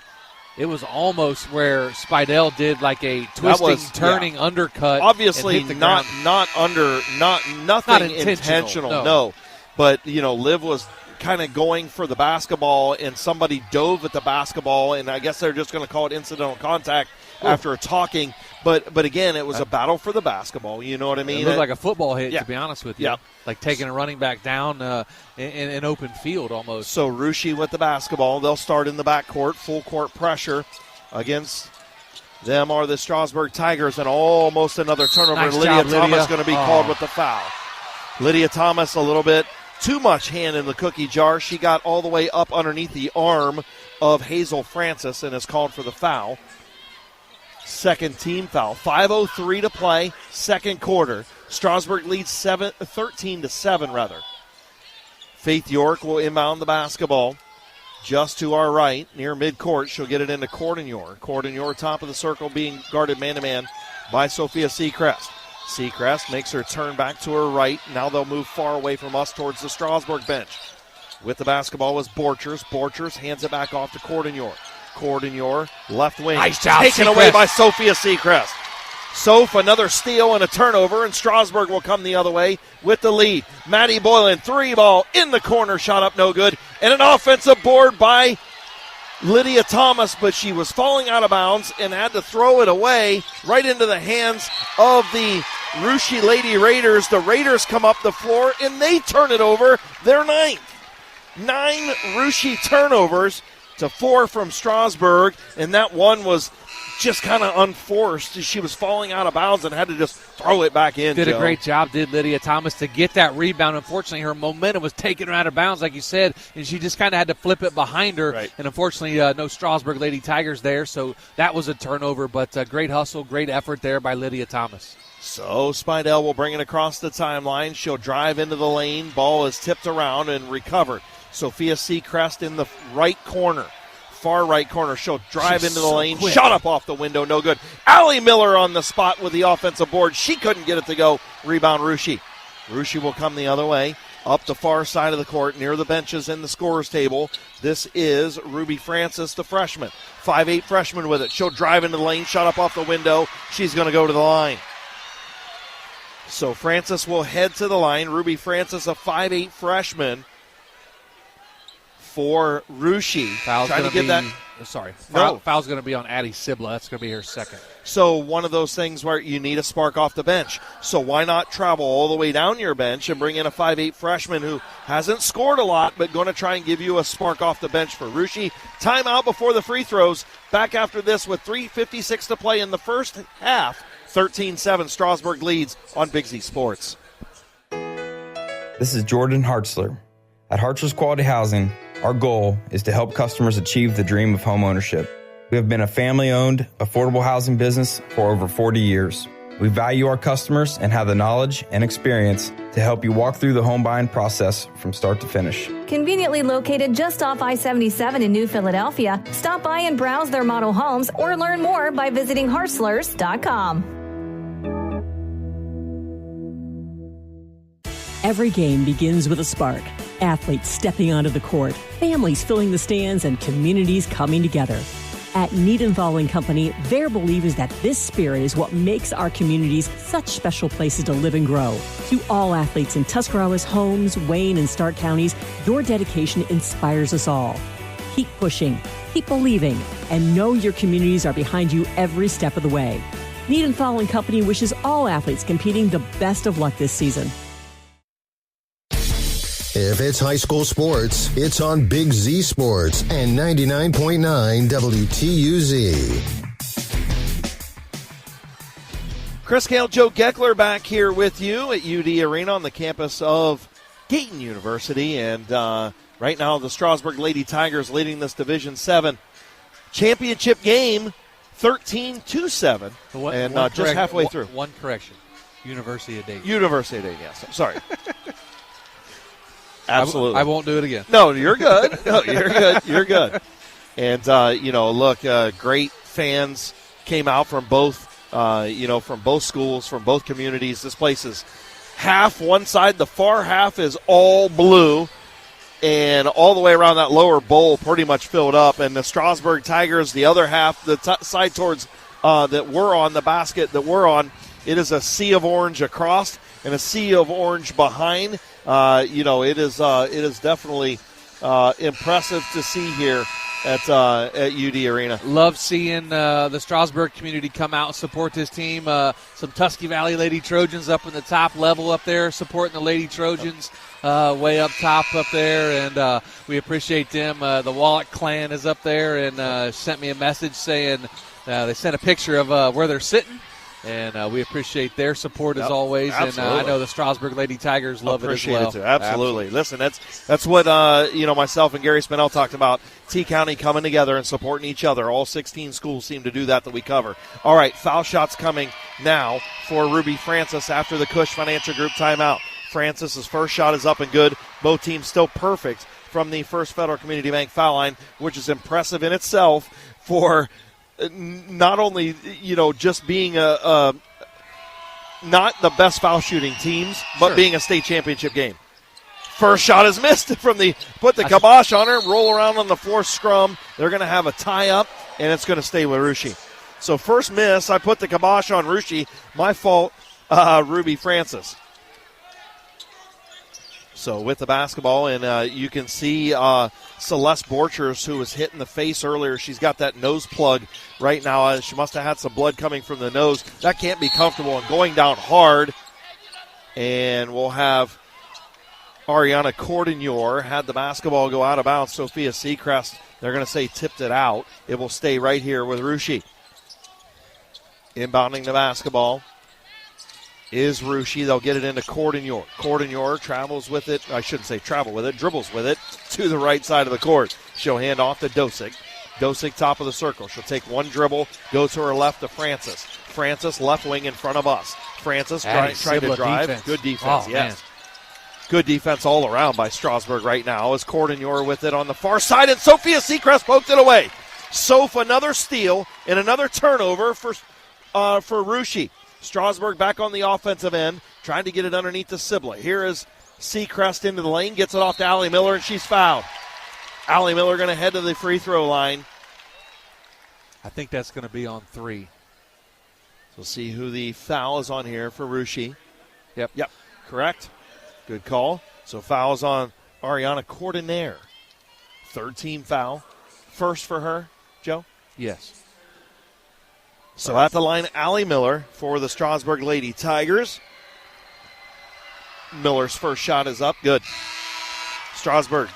it was almost where Spidell did like a twisting, turning undercut. Obviously nothing intentional. No. But, Liv was kind of going for the basketball, and somebody dove at the basketball, and I guess they're just going to call it incidental contact after talking. But again, it was a battle for the basketball. You know what I mean? It looked like a football hit, to be honest with you. Yeah. Like taking a running back down in an open field almost. So Ruschi with the basketball. They'll start in the backcourt. Full court pressure against them are the Strasburg Tigers, and almost another turnover. Nice Lydia job, Thomas going to be called with the foul. Lydia Thomas a little bit too much hand in the cookie jar. She got all the way up underneath the arm of Hazel Francis and is called for the foul. Second team foul. 5:03 to play, second quarter. Strasburg leads 13-7. Faith York will inbound the basketball just to our right, near midcourt. She'll get it into Cordenyor. Cordenyor, top of the circle, being guarded man-to-man by Sophia Seacrest. Seacrest makes her turn back to her right. Now they'll move far away from us towards the Strasburg bench. With the basketball was Borchers. Borchers hands it back off to Cordenyor. Cordenyor, left wing. Nice job, taken Seacrest. away by Sophia Seacrest. Soph, another steal and a turnover, and Strasburg will come the other way with the lead. Maddie Boylan, 3-ball in the corner, shot up no good, and an offensive board by Lydia Thomas, but she was falling out of bounds and had to throw it away right into the hands of the Russia Lady Raiders. The Raiders come up the floor, and they turn it over, their ninth. 9 Russia turnovers to 4 from Strasburg, and that one was just kind of unforced. She was falling out of bounds and had to just throw it back in. Did Joe. a great job, did Lydia Thomas, to get that rebound. Unfortunately, her momentum was taking her out of bounds, like you said, and she just kind of had to flip it behind her. Right. And unfortunately, no Strasburg Lady Tigers there, so that was a turnover. But great hustle, great effort there by Lydia Thomas. So Spidell will bring it across the timeline. She'll drive into the lane. Ball is tipped around and recovered. Sophia Seacrest in the right corner. Far right corner. She'll drive into the lane. Quick. Shot up off the window. No good. Allie Miller on the spot with the offensive board. She couldn't get it to go. Rebound Russia. Russia will come the other way. Up the far side of the court near the benches in the scorer's table. This is Ruby Francis, the freshman. 5'8" freshman with it. She'll drive into the lane. Shot up off the window. She's going to go to the line. So Francis will head to the line. Ruby Francis, a 5'8" freshman for Russia. Foul's Trying going to to get be, that. sorry. No. Foul's going to be on Addie Sibla. That's going to be her second. So one of those things where you need a spark off the bench. So why not travel all the way down your bench and bring in a 5'8" freshman who hasn't scored a lot but going to try and give you a spark off the bench for Russia. Timeout before the free throws. Back after this with 3:56 to play in the first half. 13-7 Strasburg leads on Big Z Sports. This is Jordan Hartzler. At Hartzler's Quality Housing, our goal is to help customers achieve the dream of home ownership. We have been a family-owned, affordable housing business for over 40 years. We value our customers and have the knowledge and experience to help you walk through the home buying process from start to finish. Conveniently located just off I-77 in New Philadelphia, stop by and browse their model homes or learn more by visiting Hartzlers.com. Every game begins with a spark. Athletes stepping onto the court, families filling the stands, and communities coming together. At Niedenthal & Company, their belief is that this spirit is what makes our communities such special places to live and grow. To all athletes in Tuscarawas, Holmes, Wayne, and Stark counties, your dedication inspires us all. Keep pushing, keep believing, and know your communities are behind you every step of the way. Niedenthal & Company wishes all athletes competing the best of luck this season. If it's high school sports, it's on Big Z Sports and 99.9 WTUZ. Chris Gale, Joe Geckler back here with you at UD Arena on the campus of Dayton University. And right now the Strasburg Lady Tigers leading this Division VII championship game 13-7. And just halfway through. One correction. University of Dayton. University of Dayton, yes. I'm sorry. Absolutely. I won't do it again. No, you're good. No, you're good. You're good. And, look, great fans came out from both, from both schools, from both communities. This place is half one side. The far half is all blue. And all the way around that lower bowl pretty much filled up. And the Strasburg Tigers, the other half, the side towards that we're on, the basket that we're on, it is a sea of orange across and a sea of orange behind. It is definitely impressive to see here at UD Arena. Love seeing the Strasburg community come out and support this team. Some Tusky Valley Lady Trojans up in the top level up there supporting the Lady Trojans way up top up there, and we appreciate them. The Wallach clan is up there and sent me a message saying they sent a picture of where they're sitting. And we appreciate their support as Yep, always. absolutely. And I know the Strasburg Lady Tigers love it as Appreciate well. it too. Absolutely. Listen, that's what myself and Gary Spinell talked about. T County coming together and supporting each other. All 16 schools seem to do that we cover. All right, foul shots coming now for Ruby Francis after the Cush Financial Group timeout. Francis's first shot is up and good. Both teams still perfect from the First Federal Community Bank foul line, which is impressive in itself for not only just being not the best foul shooting teams, but being a state championship game. First shot is missed from put the kibosh on her, roll around on the floor, scrum. They're going to have a tie-up, and it's going to stay with Rushi. So first miss, I put the kibosh on Rushi. My fault, Ruby Francis. So with the basketball, and you can see Celeste Borchers, who was hit in the face earlier. She's got that nose plug right now. She must have had some blood coming from the nose. That can't be comfortable, and going down hard. And we'll have Ariana Cordignor had the basketball go out of bounds. Sophia Seacrest, they're going to say tipped it out. It will stay right here with Rushi. Inbounding the basketball is Rushi. They'll get it into Cordignor. Cordignor travels with it. I shouldn't say travel with it. Dribbles with it to the right side of the court. She'll hand off to Dosick. Dosick top of the circle. She'll take one dribble, go to her left to Francis. Francis left wing in front of us. Francis trying to drive. Defense. Good defense, Oh, yes. Man. Good defense all around by Strasburg right now as Cordignor with it on the far side, and Sophia Seacrest poked it away. Soph, another steal and another turnover for Rushi. Strasburg back on the offensive end, trying to get it underneath the Sibla. Here is Seacrest into the lane, gets it off to Allie Miller, and she's fouled. Allie Miller going to head to the free throw line. I think that's going to be on 3. So we'll see who the foul is on here for Rushi. Yep, correct. Good call. So fouls on Ariana Cordignor. Third team foul. First for her, Joe? Yes. So at the line, Allie Miller for the Strasburg Lady Tigers. Miller's first shot is up. Good. Strasburg,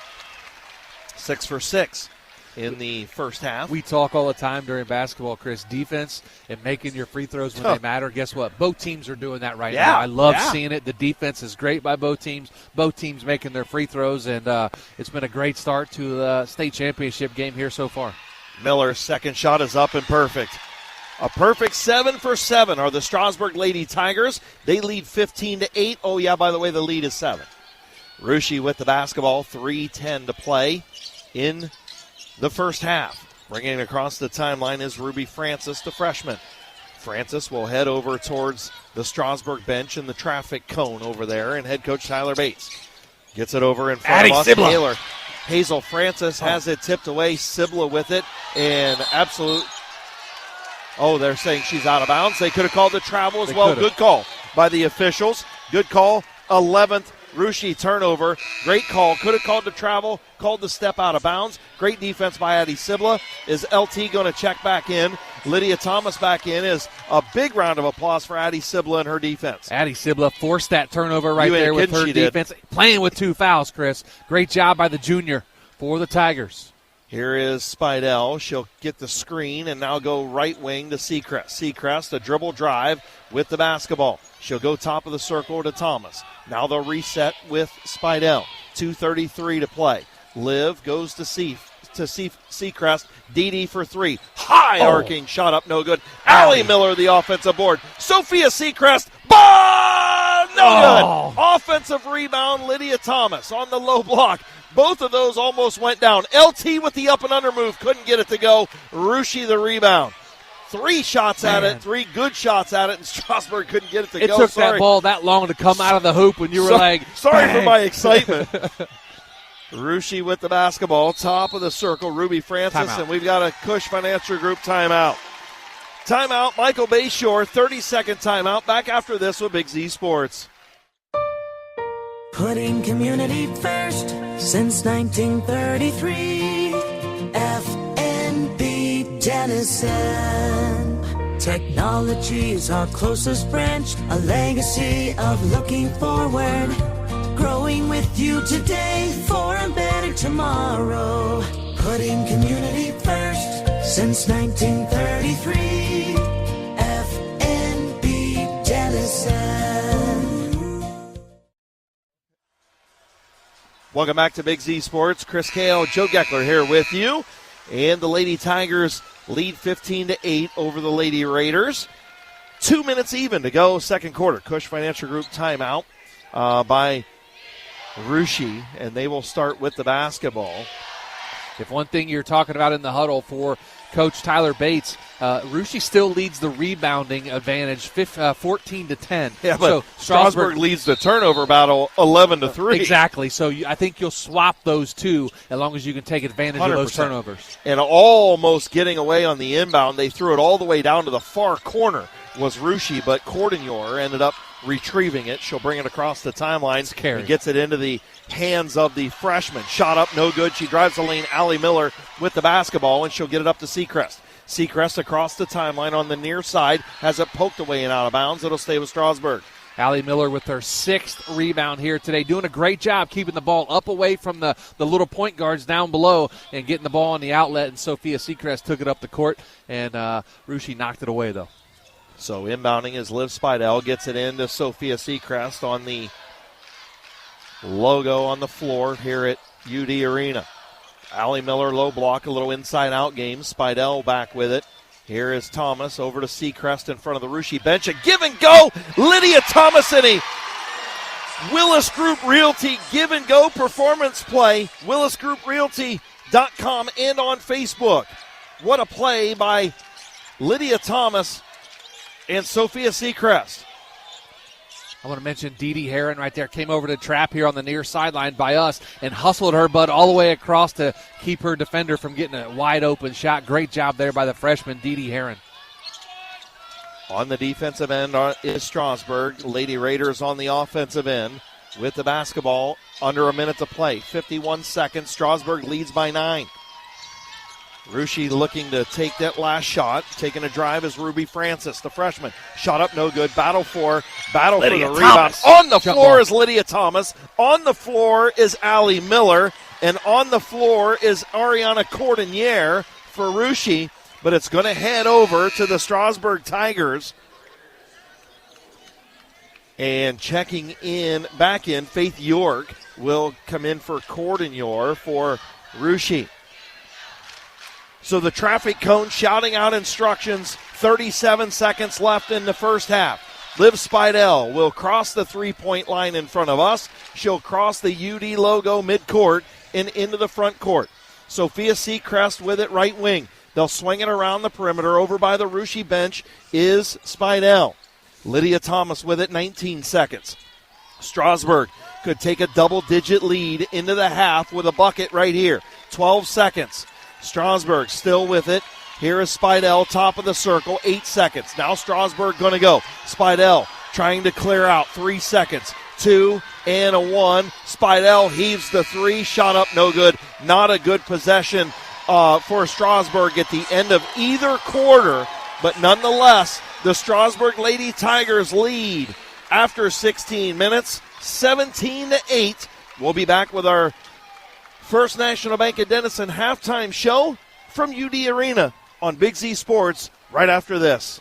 6 for 6 in the first half. We talk all the time during basketball, Chris, defense and making your free throws when they matter. Guess what? Both teams are doing that right now. I love seeing it. The defense is great by both teams. Both teams making their free throws, and it's been a great start to the state championship game here so far. Miller's second shot is up and perfect. A perfect 7 for 7 are the Strasburg Lady Tigers. They lead 15-8. Oh, yeah, by the way, the lead is 7. Rushi with the basketball, 3:10 to play in the first half. Bringing it across the timeline is Ruby Francis, the freshman. Francis will head over towards the Strasburg bench in the traffic cone over there, and head coach Tyler Bates gets it over in front of us. Taylor. Hazel Francis has it tipped away. Sibla with it, and absolute. Oh, they're saying she's out of bounds. They could have called the travel as well. Good call by the officials. Good call. 11th Rushi turnover. Great call. Could have called the travel. Called the step out of bounds. Great defense by Addie Sibla. Is LT going to check back in? Lydia Thomas back in. Is a big round of applause for Addie Sibla and her defense. Addie Sibla forced that turnover right there with her defense. Playing with 2 fouls, Chris. Great job by the junior for the Tigers. Here is Spidell. She'll get the screen and now go right wing to Seacrest. Seacrest, a dribble drive with the basketball. She'll go top of the circle to Thomas. Now they'll reset with Spidell. 2:33 to play. Liv goes to Seacrest. Didi for 3. High arcing shot up, no good. Allie Miller, the offensive board. Sophia Seacrest. No good. Offensive rebound, Lydia Thomas on the low block. Both of those almost went down. LT with the up and under move. Couldn't get it to go. Rushi the rebound. 3 shots at it. 3 good shots at it, and Strasburg couldn't get it to go. It took that ball that long to come out of the hoop when you were sorry for my excitement. Rushi with the basketball. Top of the circle, Ruby Francis, and we've got a Cush Financial Group timeout. Timeout, Michael Bayshore, 30-second timeout. Back after this with Big Z Sports. Putting community first since 1933. FNB Denison. Technology is our closest branch, a legacy of looking forward. Growing with you today for a better tomorrow. Putting community first since 1933. FNB Welcome back to Big Z Sports. Chris Kale, Joe Geckler here with you. And the Lady Tigers lead 15-8 over the Lady Raiders. 2 minutes even to go, second quarter. Cush Financial Group timeout by Rushi, and they will start with the basketball. If one thing you're talking about in the huddle for Coach Tyler Bates, Rushi still leads the rebounding advantage 14-10. Yeah, but so Strasburg leads the turnover battle 11-3. Exactly. So I think you'll swap those two as long as you can take advantage 100%. Of those turnovers. And almost getting away on the inbound. They threw it all the way down to the far corner was Rushi, but Cordignor ended up retrieving it. She'll bring it across the timeline and gets it into the hands of the freshman. Shot up, no good. She drives the lane. Allie Miller with the basketball, and she'll get it up to Seacrest. Seacrest across the timeline on the near side, has it poked away and out of bounds. It'll stay with Strasburg. Allie Miller with her 6th rebound here today, doing a great job keeping the ball up away from the little point guards down below and getting the ball on the outlet, and Sophia Seacrest took it up the court, and Rushi knocked it away, though. So inbounding is Liv Spidell, gets it into Sophia Seacrest on the logo on the floor here at UD Arena. Allie Miller low block, a little inside-out game. Spidell back with it. Here is Thomas over to Seacrest in front of the Rushi bench. A give and go. Lydia Thomas in a Willis Group Realty give and go performance play. WillisGroupRealty.com and on Facebook. What a play by Lydia Thomas and Sophia Seacrest. I want to mention Dee Dee Herron right there. Came over to trap here on the near sideline by us and hustled her butt all the way across to keep her defender from getting a wide open shot. Great job there by the freshman, Dee Dee Herron. On the defensive end is Strasburg. Lady Raiders on the offensive end with the basketball. Under a minute to play. 51 seconds. Strasburg leads by 9. Rushi looking to take that last shot. Taking a drive is Ruby Francis, the freshman. Shot up, no good. Battle for the rebound. On the floor is Lydia Thomas. On the floor is Allie Miller. And on the floor is Ariana Cordinier for Rushi. But it's going to head over to the Strasburg Tigers. And checking back in, Faith York will come in for Cordinier for Rushi. So the traffic cone shouting out instructions. 37 seconds left in the first half. Liv Spidell will cross the three-point line in front of us. She'll cross the UD logo midcourt and into the front court. Sophia Seacrest with it right wing. They'll swing it around the perimeter. Over by the Rushi bench is Spidell. Lydia Thomas with it, 19 seconds. Strasburg could take a double-digit lead into the half with a bucket right here. 12 seconds. Strasburg still with it. Here is Spidell, top of the circle, 8 seconds. Now Strasburg going to go. Spidell trying to clear out, 3 seconds. 2 and a 1. Spidell heaves the 3, shot up, no good. Not a good possession for Strasburg at the end of either quarter, but nonetheless, the Strasburg Lady Tigers lead after 16 minutes, 17-8. We'll be back with our First National Bank of Denison halftime show from UD Arena on Big Z Sports right after this.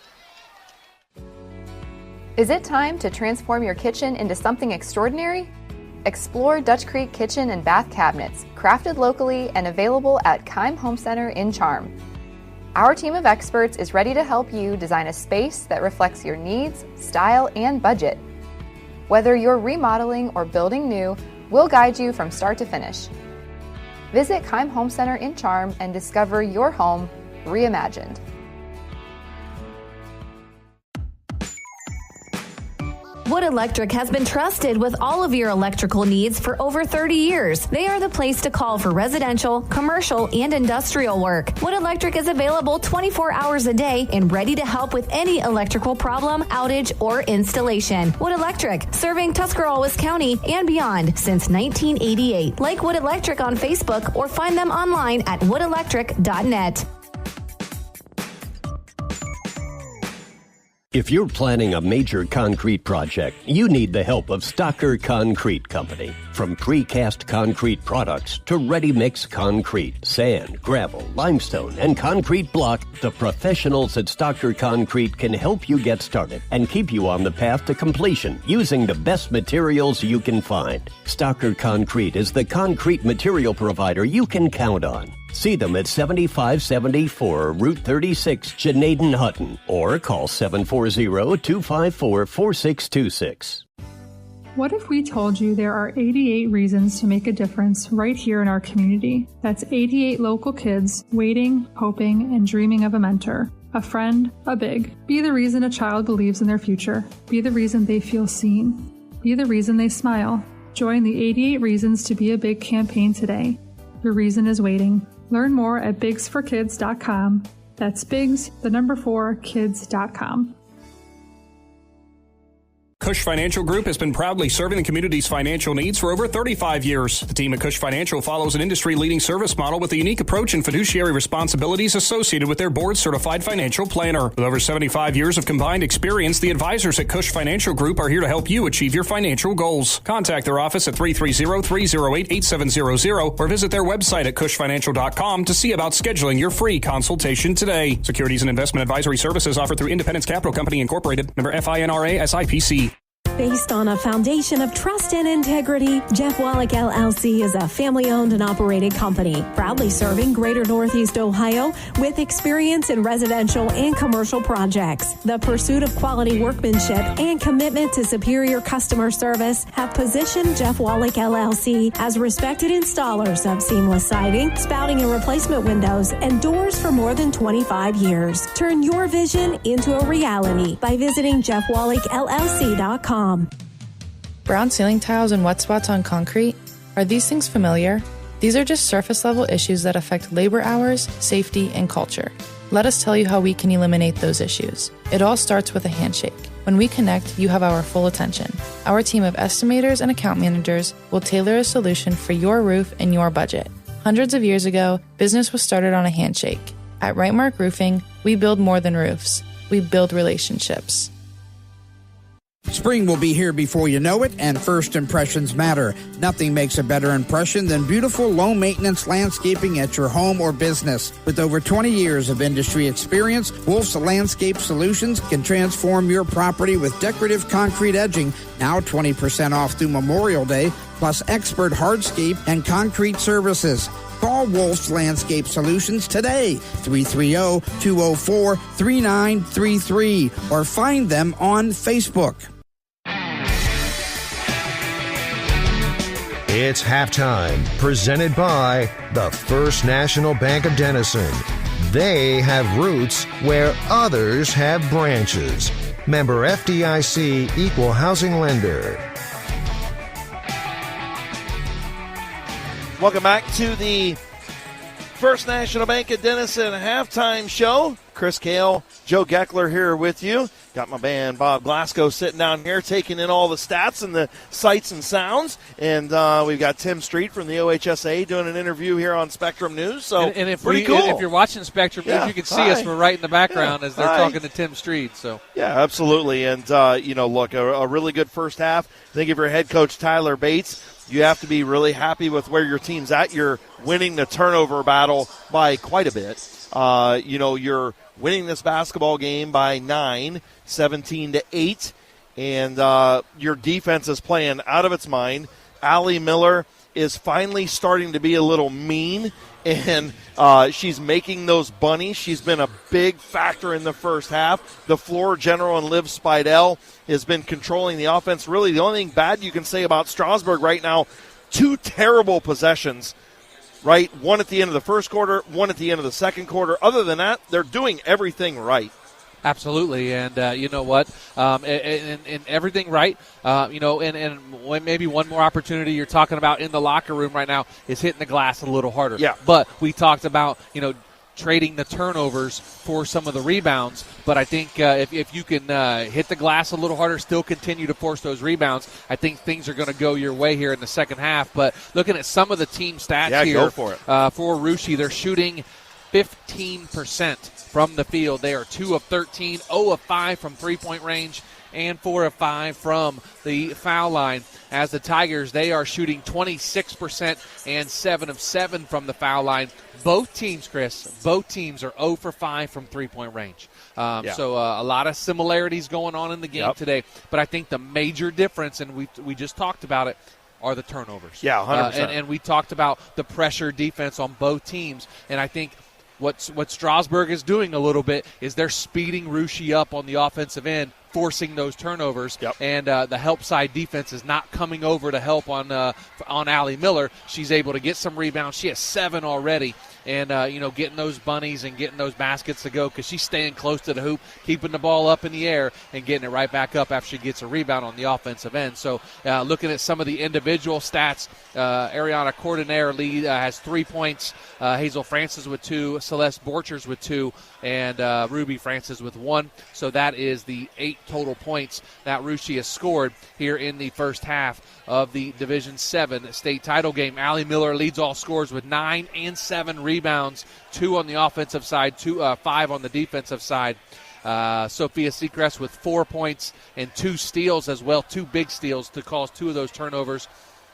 Is it time to transform your kitchen into something extraordinary? Explore Dutch Creek Kitchen and Bath Cabinets, crafted locally and available at Keim Home Center in Charm. Our team of experts is ready to help you design a space that reflects your needs, style, and budget. Whether you're remodeling or building new, we'll guide you from start to finish. Visit Keim Home Center in Charm and discover your home reimagined. Wood Electric has been trusted with all of your electrical needs for over 30 years. They are the place to call for residential, commercial, and industrial work. Wood Electric is available 24 hours a day and ready to help with any electrical problem, outage, or installation. Wood Electric, serving Tuscarawas County and beyond since 1988. Like Wood Electric on Facebook or find them online at woodelectric.net. If you're planning a major concrete project, you need the help of Stocker Concrete Company. From precast concrete products to ready-mix concrete, sand, gravel, limestone, and concrete block, the professionals at Stocker Concrete can help you get started and keep you on the path to completion using the best materials you can find. Stocker Concrete is the concrete material provider you can count on. See them at 7574 Route 36, Janaden-Hutton, or call 740-254-4626. What if we told you there are 88 reasons to make a difference right here in our community? That's 88 local kids waiting, hoping, and dreaming of a mentor, a friend, a big. Be the reason a child believes in their future. Be the reason they feel seen. Be the reason they smile. Join the 88 Reasons to Be a Big campaign today. Your reason is waiting. Learn more at bigsforkids.com. That's bigs4kids.com. Cush Financial Group has been proudly serving the community's financial needs for over 35 years. The team at Cush Financial follows an industry-leading service model with a unique approach and fiduciary responsibilities associated with their board-certified financial planner. With over 75 years of combined experience, the advisors at Cush Financial Group are here to help you achieve your financial goals. Contact their office at 330-308-8700 or visit their website at cushfinancial.com to see about scheduling your free consultation today. Securities and investment advisory services offered through Independence Capital Company Incorporated, member FINRA SIPC. Based on a foundation of trust and integrity, Jeff Wallach LLC is a family-owned and operated company, proudly serving Greater Northeast Ohio with experience in residential and commercial projects. The pursuit of quality workmanship and commitment to superior customer service have positioned Jeff Wallach LLC as respected installers of seamless siding, spouting and replacement windows, and doors for more than 25 years. Turn your vision into a reality by visiting jeffwallachllc.com. Brown ceiling tiles and wet spots on concrete? Are these things familiar? These are just surface level issues that affect labor hours, safety, and culture. Let us tell you how we can eliminate those issues. It all starts with a handshake. When we connect, you have our full attention. Our team of estimators and account managers will tailor a solution for your roof and your budget. Hundreds of years ago, business was started on a handshake. At Rightmark Roofing, we build more than roofs. We build relationships. Spring will be here before you know it, and first impressions matter. Nothing makes a better impression than beautiful, low-maintenance landscaping at your home or business. With over 20 years of industry experience, Wolf's Landscape Solutions can transform your property with decorative concrete edging, now 20% off through Memorial Day, plus expert hardscape and concrete services. Call Wolf's Landscape Solutions today, 330-204-3933, or find them on Facebook. It's halftime, presented by the First National Bank of Denison. They have roots where others have branches. Member FDIC, Equal Housing Lender. Welcome back to the First National Bank of Denison halftime show. Chris Kale, Joe Geckler here with you. Got my man Bob Glasgow sitting down here taking in all the stats and the sights and sounds. And we've got Tim Street from the OHSAA doing an interview here on Spectrum News. So and if pretty cool. If you're watching Spectrum News, you can see us. We're right in the background as they're talking to Tim Street. So yeah, absolutely. And, look, a really good first half. I think if you're head coach Tyler Bates, you have to be really happy with where your team's at. You're winning the turnover battle by quite a bit. You're winning this basketball game by 9, 17-8, and your defense is playing out of its mind. Allie Miller is finally starting to be a little mean, and she's making those bunnies. She's been a big factor in the first half. The floor general and Liv Spidell has been controlling the offense. Really, the only thing bad you can say about Strasburg right now, 2 terrible possessions, right? One at the end of the first quarter, one at the end of the second quarter. Other than that, they're doing everything right. Absolutely, and you know what? And everything right. And maybe one more opportunity you're talking about in the locker room right now is hitting the glass a little harder. Yeah. But we talked about, trading the turnovers for some of the rebounds. But I think if you can hit the glass a little harder, still continue to force those rebounds, I think things are going to go your way here in the second half. But looking at some of the team stats here go for it. For Russia, they're shooting 15% from the field. They are 2 of 13, 0 of 5 from three-point range, and 4 of 5 from the foul line. As the Tigers, they are shooting 26% and 7 of 7 from the foul line. Both teams, Chris, are 0 for 5 from three-point range. So a lot of similarities going on in the game today. But I think the major difference, and we just talked about it, are the turnovers. Yeah, 100%. And we talked about the pressure defense on both teams. And I think what Strasburg is doing a little bit is they're speeding Russia up on the offensive end, forcing those turnovers. And the help side defense is not coming over to help on Allie Miller. She's able to get some rebounds. She has 7 already. And, getting those bunnies and getting those baskets to go because she's staying close to the hoop, keeping the ball up in the air and getting it right back up after she gets a rebound on the offensive end. So looking at some of the individual stats, Ariana Cordonere has 3 points, Hazel Francis with 2, Celeste Borchers with 2, and Ruby Francis with 1. So that is the 8 total points that Russia has scored here in the first half of the Division 7 state title game. Allie Miller leads all scorers with 9 and 7 rebounds, 2 on the offensive side, 5 on the defensive side. Sophia Seacrest with 4 points and 2 steals as well, 2 big steals to cause 2 of those turnovers.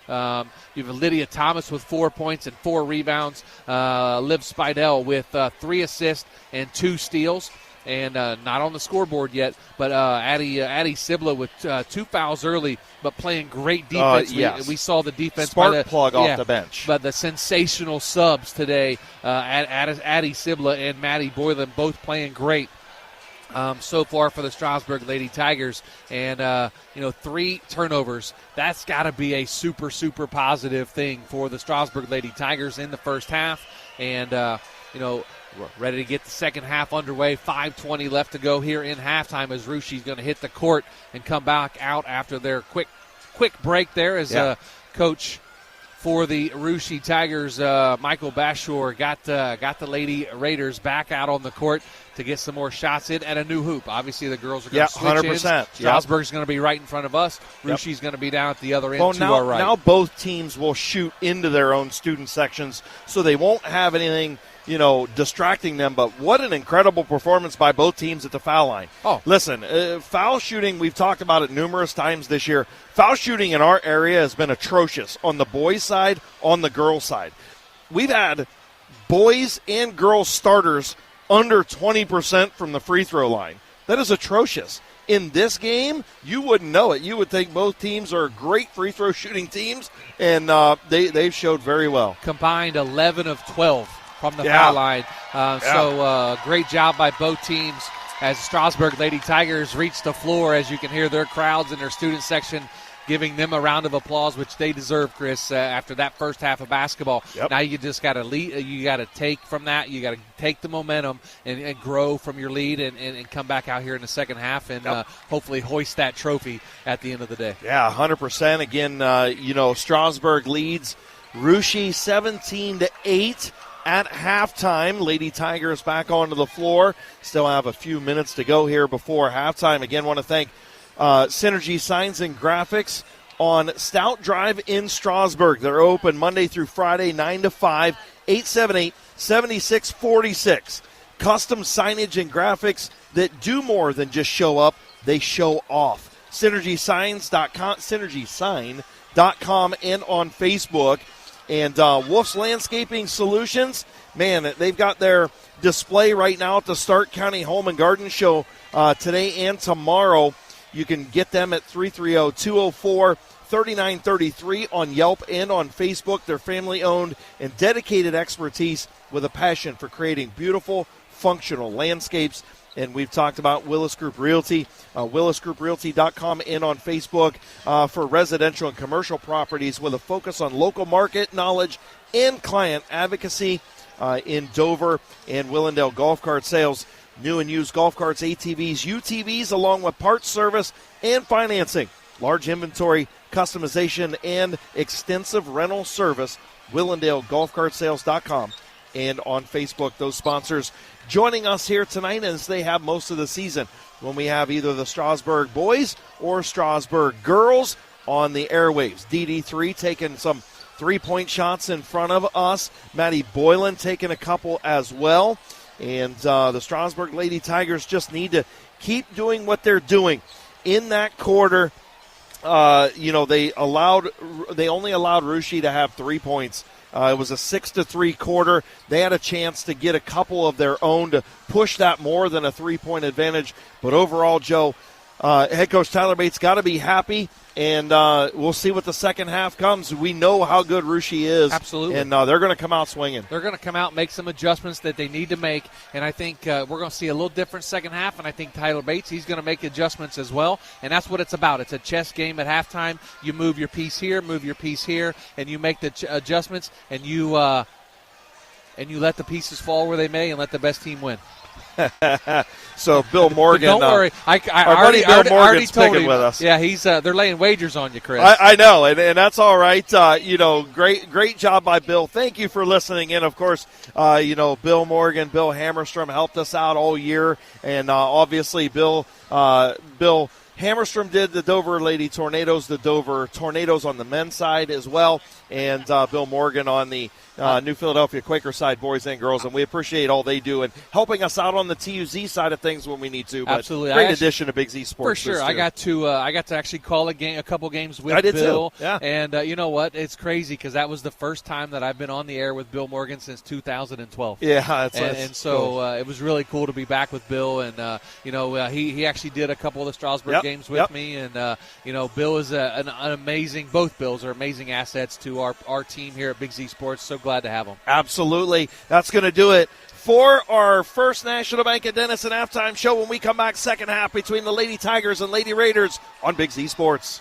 You have Lydia Thomas with 4 points and 4 rebounds. Liv Spidell with 3 assists and 2 steals. And not on the scoreboard yet, but Addie Sibla with 2 fouls early, but playing great defense. Yes. We saw the defense Spark plug off the bench. But the sensational subs today, Addie Sibla and Maddie Boylan both playing great. So far for the Strasburg Lady Tigers, and 3 turnovers. That's got to be a super, super positive thing for the Strasburg Lady Tigers in the first half. And we're ready to get the second half underway. 5:20 left to go here in halftime as Russia's going to hit the court and come back out after their quick break there as coach for the Russia Tigers, Michael Bashor, got the Lady Raiders back out on the court to get some more shots in at a new hoop. Obviously, the girls are going to switch 100%. in. Strasburg's going to be right in front of us. Russia's going to be down at the other end to our right. Now both teams will shoot into their own student sections, so they won't have anything distracting them. But what an incredible performance by both teams at the foul line. Oh. Listen, foul shooting, we've talked about it numerous times this year. Foul shooting in our area has been atrocious on the boys' side, on the girls' side. We've had boys and girls starters under 20% from the free throw line. That is atrocious. In this game, you wouldn't know it. You would think both teams are great free throw shooting teams, and they've showed very well. Combined 11 of 12 from the foul line. So great job by both teams as Strasburg Lady Tigers reach the floor. As you can hear their crowds in their student section giving them a round of applause, which they deserve, Chris, after that first half of basketball. Now you just got to lead. You got to take from that. You got to take the momentum and grow from your lead and come back out here in the second half and hopefully hoist that trophy at the end of the day. Yeah, 100%. Again, Strasburg leads Russia 17-8. At halftime, Lady Tigers back onto the floor. Still have a few minutes to go here before halftime. Again, want to thank Synergy Signs and Graphics on Stout Drive in Strasburg. They're open Monday through Friday, 9 to 5, 878-7646. Custom signage and graphics that do more than just show up, they show off. SynergySign.com and on Facebook. And Wolf's Landscaping Solutions, man, they've got their display right now at the Stark County Home and Garden Show today and tomorrow. You can get them at 330-204-3933 on Yelp and on Facebook. They're family-owned and dedicated expertise with a passion for creating beautiful, functional landscapes. And we've talked about Willis Group Realty, willisgrouprealty.com and on Facebook for residential and commercial properties with a focus on local market knowledge and client advocacy in Dover and Willendale. Golf cart sales, new and used golf carts, ATVs, UTVs, along with parts, service, and financing. Large inventory, customization, and extensive rental service, WillendaleGolfCartSales.com and on Facebook. Those sponsors joining us here tonight as they have most of the season when we have either the Strasburg boys or Strasburg girls on the airwaves. DD3 taking some 3-point shots in front of us. Maddie Boylan taking a couple as well. And the Strasburg Lady Tigers just need to keep doing what they're doing. In that quarter, they only allowed Russia to have 3 points. It was a 6-3 quarter. They had a chance to get a couple of their own to push that more than a 3-point advantage. But overall, Joe, head coach Tyler Bates got to be happy, and we'll see what the second half comes. We know how good Russia is. Absolutely. And they're going to come out swinging. They're going to come out and make some adjustments that they need to make, and I think we're going to see a little different second half, and I think Tyler Bates, he's going to make adjustments as well, and that's what it's about. It's a chess game at halftime. You move your piece here, and you make the adjustments, and you let the pieces fall where they may and let the best team win. So Bill Morgan, don't worry. I already told him. With us. Yeah, he's they're laying wagers on you, Chris. I know, and that's all right. Great job by Bill. Thank you for listening. And of course, Bill Morgan, Bill Hammerstrom helped us out all year, and obviously Bill Hammerstrom did the Dover Lady Tornadoes, the Dover Tornadoes on the men's side as well, and Bill Morgan on the New Philadelphia Quaker side, boys and girls, and we appreciate all they do and helping us out on the TUZ side of things when we need to. But absolutely, great addition to Big Z Sports. For sure, I got to actually call a couple games with Bill. Too. Yeah. And you know what? It's crazy because that was the first time that I've been on the air with Bill Morgan since 2012. Yeah, so cool. It was really cool to be back with Bill, and he actually did a couple of the Strasburg games with me, and Bill is an amazing. Both Bills are amazing assets to our team here at Big Z Sports. So glad to have them. Absolutely. That's going to do it for our First National Bank of Denison halftime show. When we come back, second half between the Lady Tigers and Lady Raiders on Big Z Sports.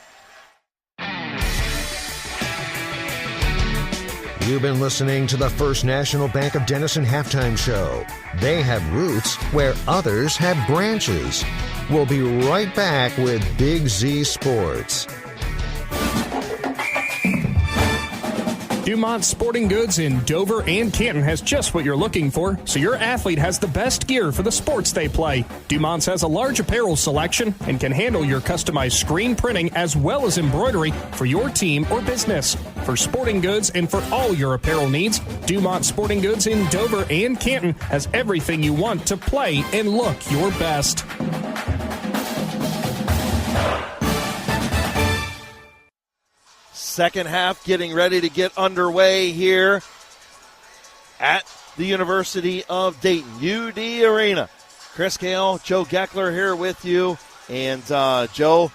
You've been listening to the First National Bank of Denison halftime show. They have roots where others have branches. We'll be right back with Big Z Sports. Dumont Sporting Goods in Dover and Canton has just what you're looking for, so your athlete has the best gear for the sports they play. Dumont's has a large apparel selection and can handle your customized screen printing as well as embroidery for your team or business. For sporting goods and for all your apparel needs, Dumont Sporting Goods in Dover and Canton has everything you want to play and look your best. Second half getting ready to get underway here at the University of Dayton, UD Arena. Chris Kale, Joe Geckler here with you. And, Joe,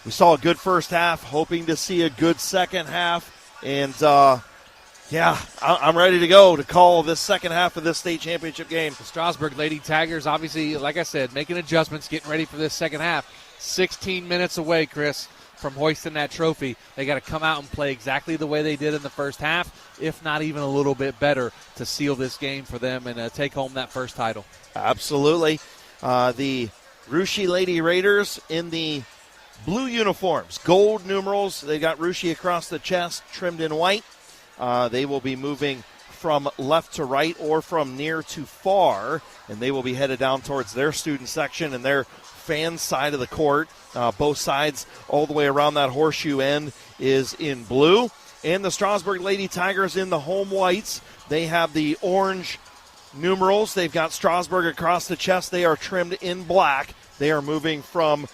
we saw a good first half, hoping to see a good second half. And, I'm ready to go to call this second half of this state championship game. The Strasburg Lady Tigers, obviously, like I said, making adjustments, getting ready for this second half. 16 minutes away, Chris, from hoisting that trophy. They got to come out and play exactly the way they did in the first half, if not even a little bit better, to seal this game for them and take home that first title. Absolutely. The Russia Lady Raiders in the blue uniforms, gold numerals. They got Russia across the chest, trimmed in white. They will be moving from left to right or from near to far, and they will be headed down towards their student section and their fan side of the court. Both sides all the way around that horseshoe end is in blue. And the Strasburg Lady Tigers in the home whites. They have the orange numerals. They've got Strasburg across the chest. They are trimmed in black. They are moving from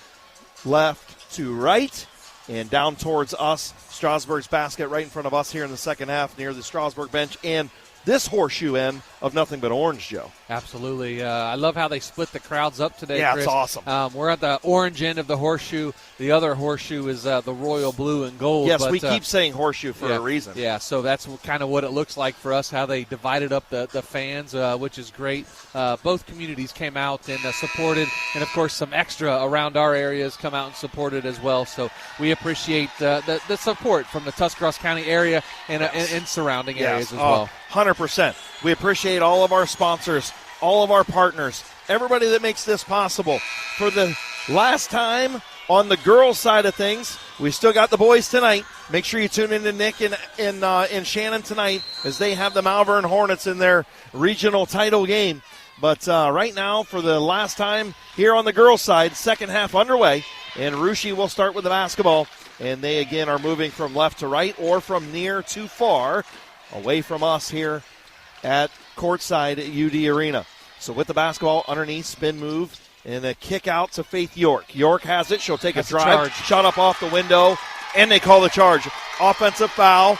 left to right and down towards us. Strasburg's basket right in front of us here in the second half near the Strasburg bench. And this horseshoe end of nothing but orange, Joe. Absolutely. I love how they split the crowds up today, Yeah, Chris. it's awesome. We're at the orange end of the horseshoe. The other horseshoe is the royal blue and gold. Yes, but, we keep saying horseshoe for a reason. Yeah, so that's kind of what it looks like for us, how they divided up the fans, which is great. Both communities came out and supported, and, of course, some extra around our areas come out and supported as well. So we appreciate the support from the Tuscarawas County area and surrounding areas as well. 100%. We appreciate all of our sponsors, all of our partners, everybody that makes this possible. For the last time on the girls' side of things, we still got the boys tonight. Make sure you tune in to Nick and Shannon tonight as they have the Malvern Hornets in their regional title game. But right now, for the last time here on the girls' side, second half underway, and Russia will start with the basketball. And they, again, are moving from left to right or from near to far away from us here at courtside at UD Arena. So with the basketball underneath, spin move, and a kick out to Faith York. York has it. She'll take a drive. Shot up off the window, and they call the charge. Offensive foul.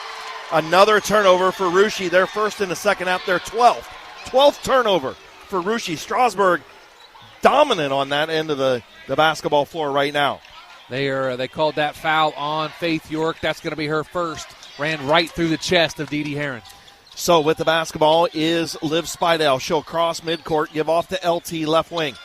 Another turnover for Russia. Their first in the second half. Their 12th. 12th turnover for Russia. Strasburg dominant on that end of the basketball floor right now. They called that foul on Faith York. That's going to be her first. Ran right through the chest of Dee Dee Herron. So with the basketball is Liv Spidell. She'll cross midcourt, give off to LT left wing.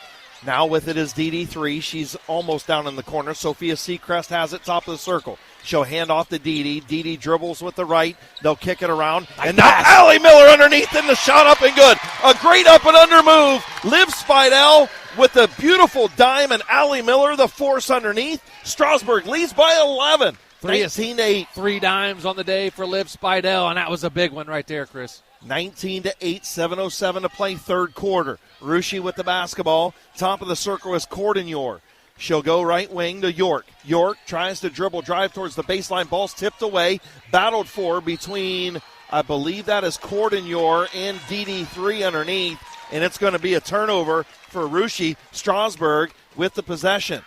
Now with it is DD3. She's almost down in the corner. Sophia Seacrest has it top of the circle. She'll hand off to Dee Dee. Dee Dee dribbles with the right. They'll kick it around. And now Allie Miller underneath, and the shot up and good. A great up and under move. Liv Spidell with a beautiful dime, and Allie Miller the force underneath. Strasburg leads by 11. 19-8. 3 dimes on the day for Liv Spidell, and that was a big one right there, Chris. 19-8, 7:07 to play third quarter. Russia with the basketball. Top of the circle is Cordignor. She'll go right wing to York. York tries to dribble, drive towards the baseline. Ball's tipped away. Battled for between, I believe that is Cordignor and DD3 underneath. And it's going to be a turnover for Russia. Strasburg with the possession.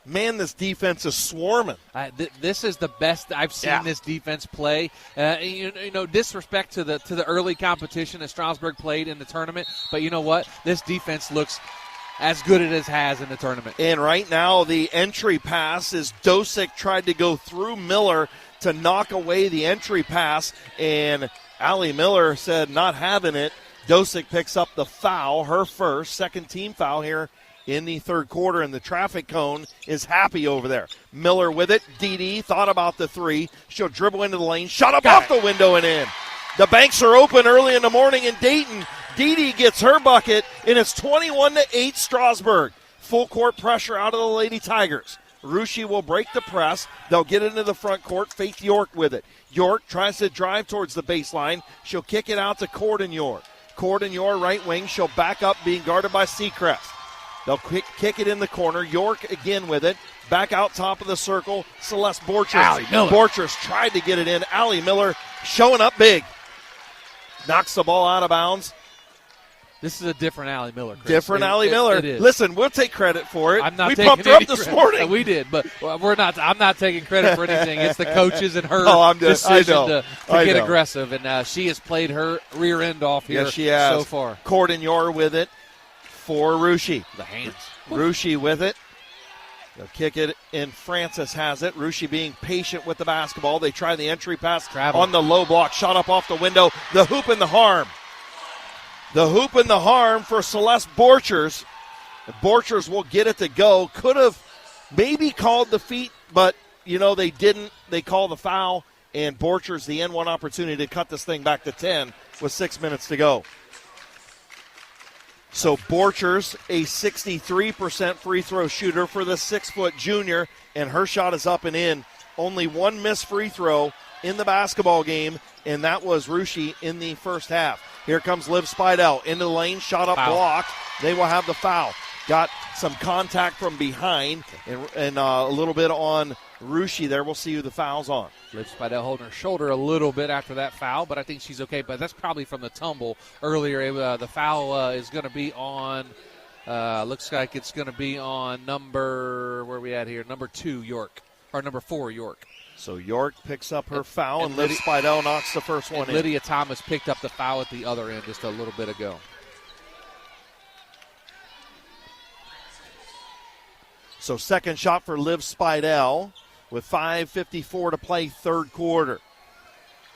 Man, this defense is swarming. This is the best I've seen this defense play. Disrespect to the early competition that Strasburg played in the tournament. But you know what? This defense looks as good as it has in the tournament. And right now, the entry pass is Dosick tried to go through Miller to knock away the entry pass. And Allie Miller said not having it. Dosick picks up the foul, her first, second team foul here in the third quarter, and the traffic cone is happy over there. Miller with it. Dee Dee thought about the three. She'll dribble into the lane. Shot up off the window and in. The banks are open early in the morning in Dayton. Dee Dee gets her bucket, and it's 21-8 Strasburg. Full court pressure out of the Lady Tigers. Russia will break the press. They'll get into the front court. Faith York with it. York tries to drive towards the baseline. She'll kick it out to Cordignor. Cordignor right wing. She'll back up, being guarded by Seacrest. They'll kick it in the corner. York again with it. Back out top of the circle. Celeste Borchers. Borchers tried to get it in. Allie Miller showing up big. Knocks the ball out of bounds. This is a different Allie Miller, Chris. Different Allie Miller. It is. Listen, we'll take credit for it. We pumped her up this morning. We did, but we're not. I'm not taking credit for anything. It's the coaches and her decision to get aggressive, and she has played her rear end off here so far. Cordignor with it for Russia. The hands. Russia with it. They'll kick it, and Francis has it. Russia being patient with the basketball. They try the entry pass on the low block. Shot up off the window. The hoop and the harm. The hoop and the harm for Celeste Borchers. Borchers will get it to go. Could have maybe called the feet, but, they didn't. They call the foul, and Borchers the N1 opportunity to cut this thing back to 10 with 6 minutes to go. So Borchers, a 63% free throw shooter for the 6-foot junior, and her shot is up and in. Only one missed free throw in the basketball game, and that was Russia in the first half. Here comes Liv Spidell into the lane, shot up, blocked. They will have the foul. Got some contact from behind and a little bit on Russia there. We'll see who the foul's on. Liv Spidell holding her shoulder a little bit after that foul, but I think she's okay. But that's probably from the tumble earlier. The foul is going to be on, looks like it's going to be on number 2, York, or number 4, York. So York picks up her foul, and Liv Spidell knocks the first one in. Lydia Thomas picked up the foul at the other end just a little bit ago. So second shot for Liv Spidell with 5:54 to play third quarter.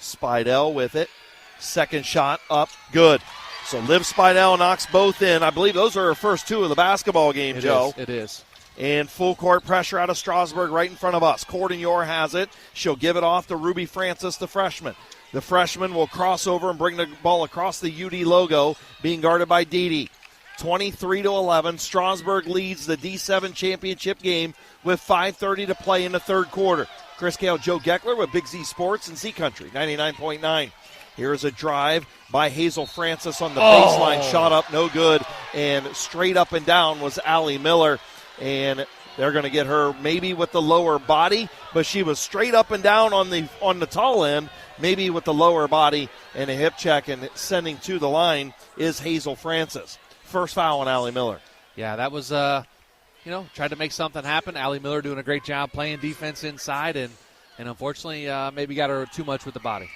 Spidell with it. Second shot up, good. So Liv Spidell knocks both in. I believe those are her first 2 of the basketball game, Joe. It is. And full court pressure out of Strasburg right in front of us. Cordignor has it. She'll give it off to Ruby Francis, the freshman. The freshman will cross over and bring the ball across the UD logo, being guarded by Dee Dee. 23-11. Strasburg leads the D7 championship game with 5:30 to play in the third quarter. Chris Cale, Joe Geckler with Big Z Sports and Z Country 99.9. Here's a drive by Hazel Francis on the baseline. Shot up, no good. And straight up and down was Allie Miller. And They're going to get her maybe with the lower body, but she was straight up and down on the tall end, maybe with the lower body and a hip check, and sending to the line is Hazel Francis. First foul on Allie Miller. Yeah, that was, tried to make something happen. Allie Miller doing a great job playing defense inside, and unfortunately maybe got her too much with the body.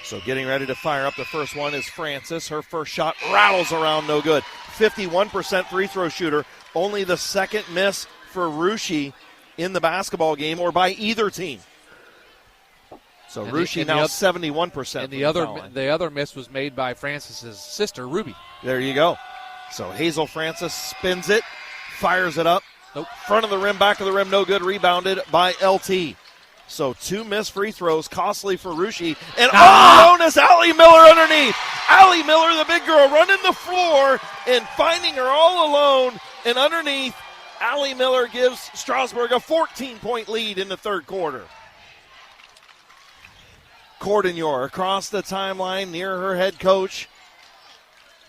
So getting ready to fire up the first one is Francis. Her first shot rattles around, no good. 51% free throw shooter. Only the second miss for Rushi in the basketball game or by either team. So Rushi now 71%. And the other miss was made by Francis's sister, Ruby. There you go. So Hazel Francis spins it, fires it up. Nope. Front of the rim, back of the rim, no good. Rebounded by LT. So 2 missed free throws, costly for Rushi. And all alone is Allie Miller underneath. Allie Miller, the big girl, running the floor and finding her all alone. And underneath, Allie Miller gives Strasburg a 14-point lead in the third quarter. Cordignor across the timeline near her head coach,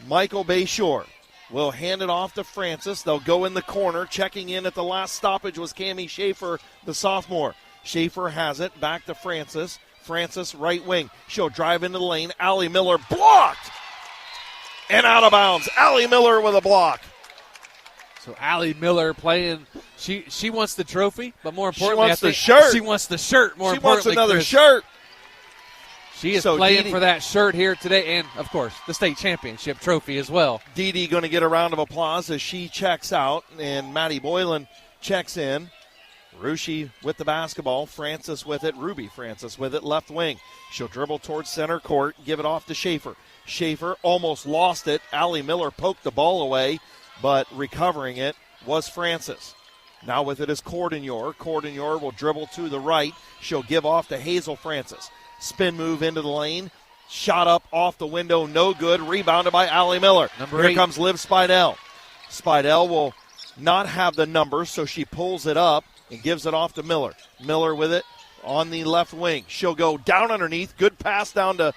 Michael Bayshore. Will hand it off to Francis. They'll go in the corner. Checking in at the last stoppage was Cammie Schaefer, the sophomore. Schaefer has it. Back to Francis. Francis, right wing. She'll drive into the lane. Allie Miller blocked. And out of bounds. Allie Miller with a block. So Allie Miller playing. She wants the trophy, but more importantly, she wants the shirt. She wants the shirt. More she importantly, wants another Chris, shirt. She is playing for that shirt here today, and of course the state championship trophy as well. Dee Dee going to get a round of applause as she checks out, and Maddie Boylan checks in. Rushi with the basketball. Francis with it. Ruby Francis with it. Left wing. She'll dribble towards center court. Give it off to Schaefer. Schaefer almost lost it. Allie Miller poked the ball away, but recovering it was Francis. Now with it is Cordignor. Cordignor will dribble to the right. She'll give off to Hazel Francis. Spin move into the lane. Shot up off the window. No good. Rebounded by Allie Miller. Here comes Liv Spidell. Spidell will not have the numbers, so she pulls it up and gives it off to Miller. Miller with it on the left wing. She'll go down underneath. Good pass down to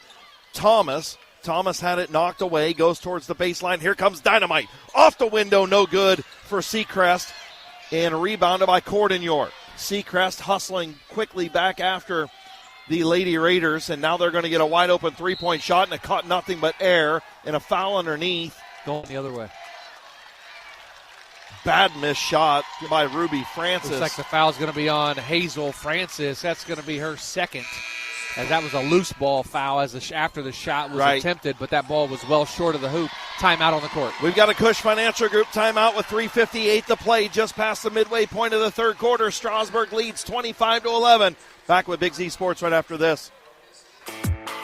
Thomas. Thomas had it knocked away. Goes towards the baseline. Here comes Dynamite. Off the window. No good for Seacrest. And rebounded by Cordignor. Seacrest hustling quickly back after the Lady Raiders, and now they're going to get a wide-open three-point shot, and it caught nothing but air, and a foul underneath. Going the other way. Bad missed shot by Ruby Francis. Looks like the foul's going to be on Hazel Francis. That's going to be her second, as that was a loose ball foul after the shot was attempted, but that ball was well short of the hoop. Timeout on the court. We've got a Cush Financial Group timeout with 3:58 to play, just past the midway point of the third quarter. Strasburg leads 25-11. Back with Big Z Sports right after this.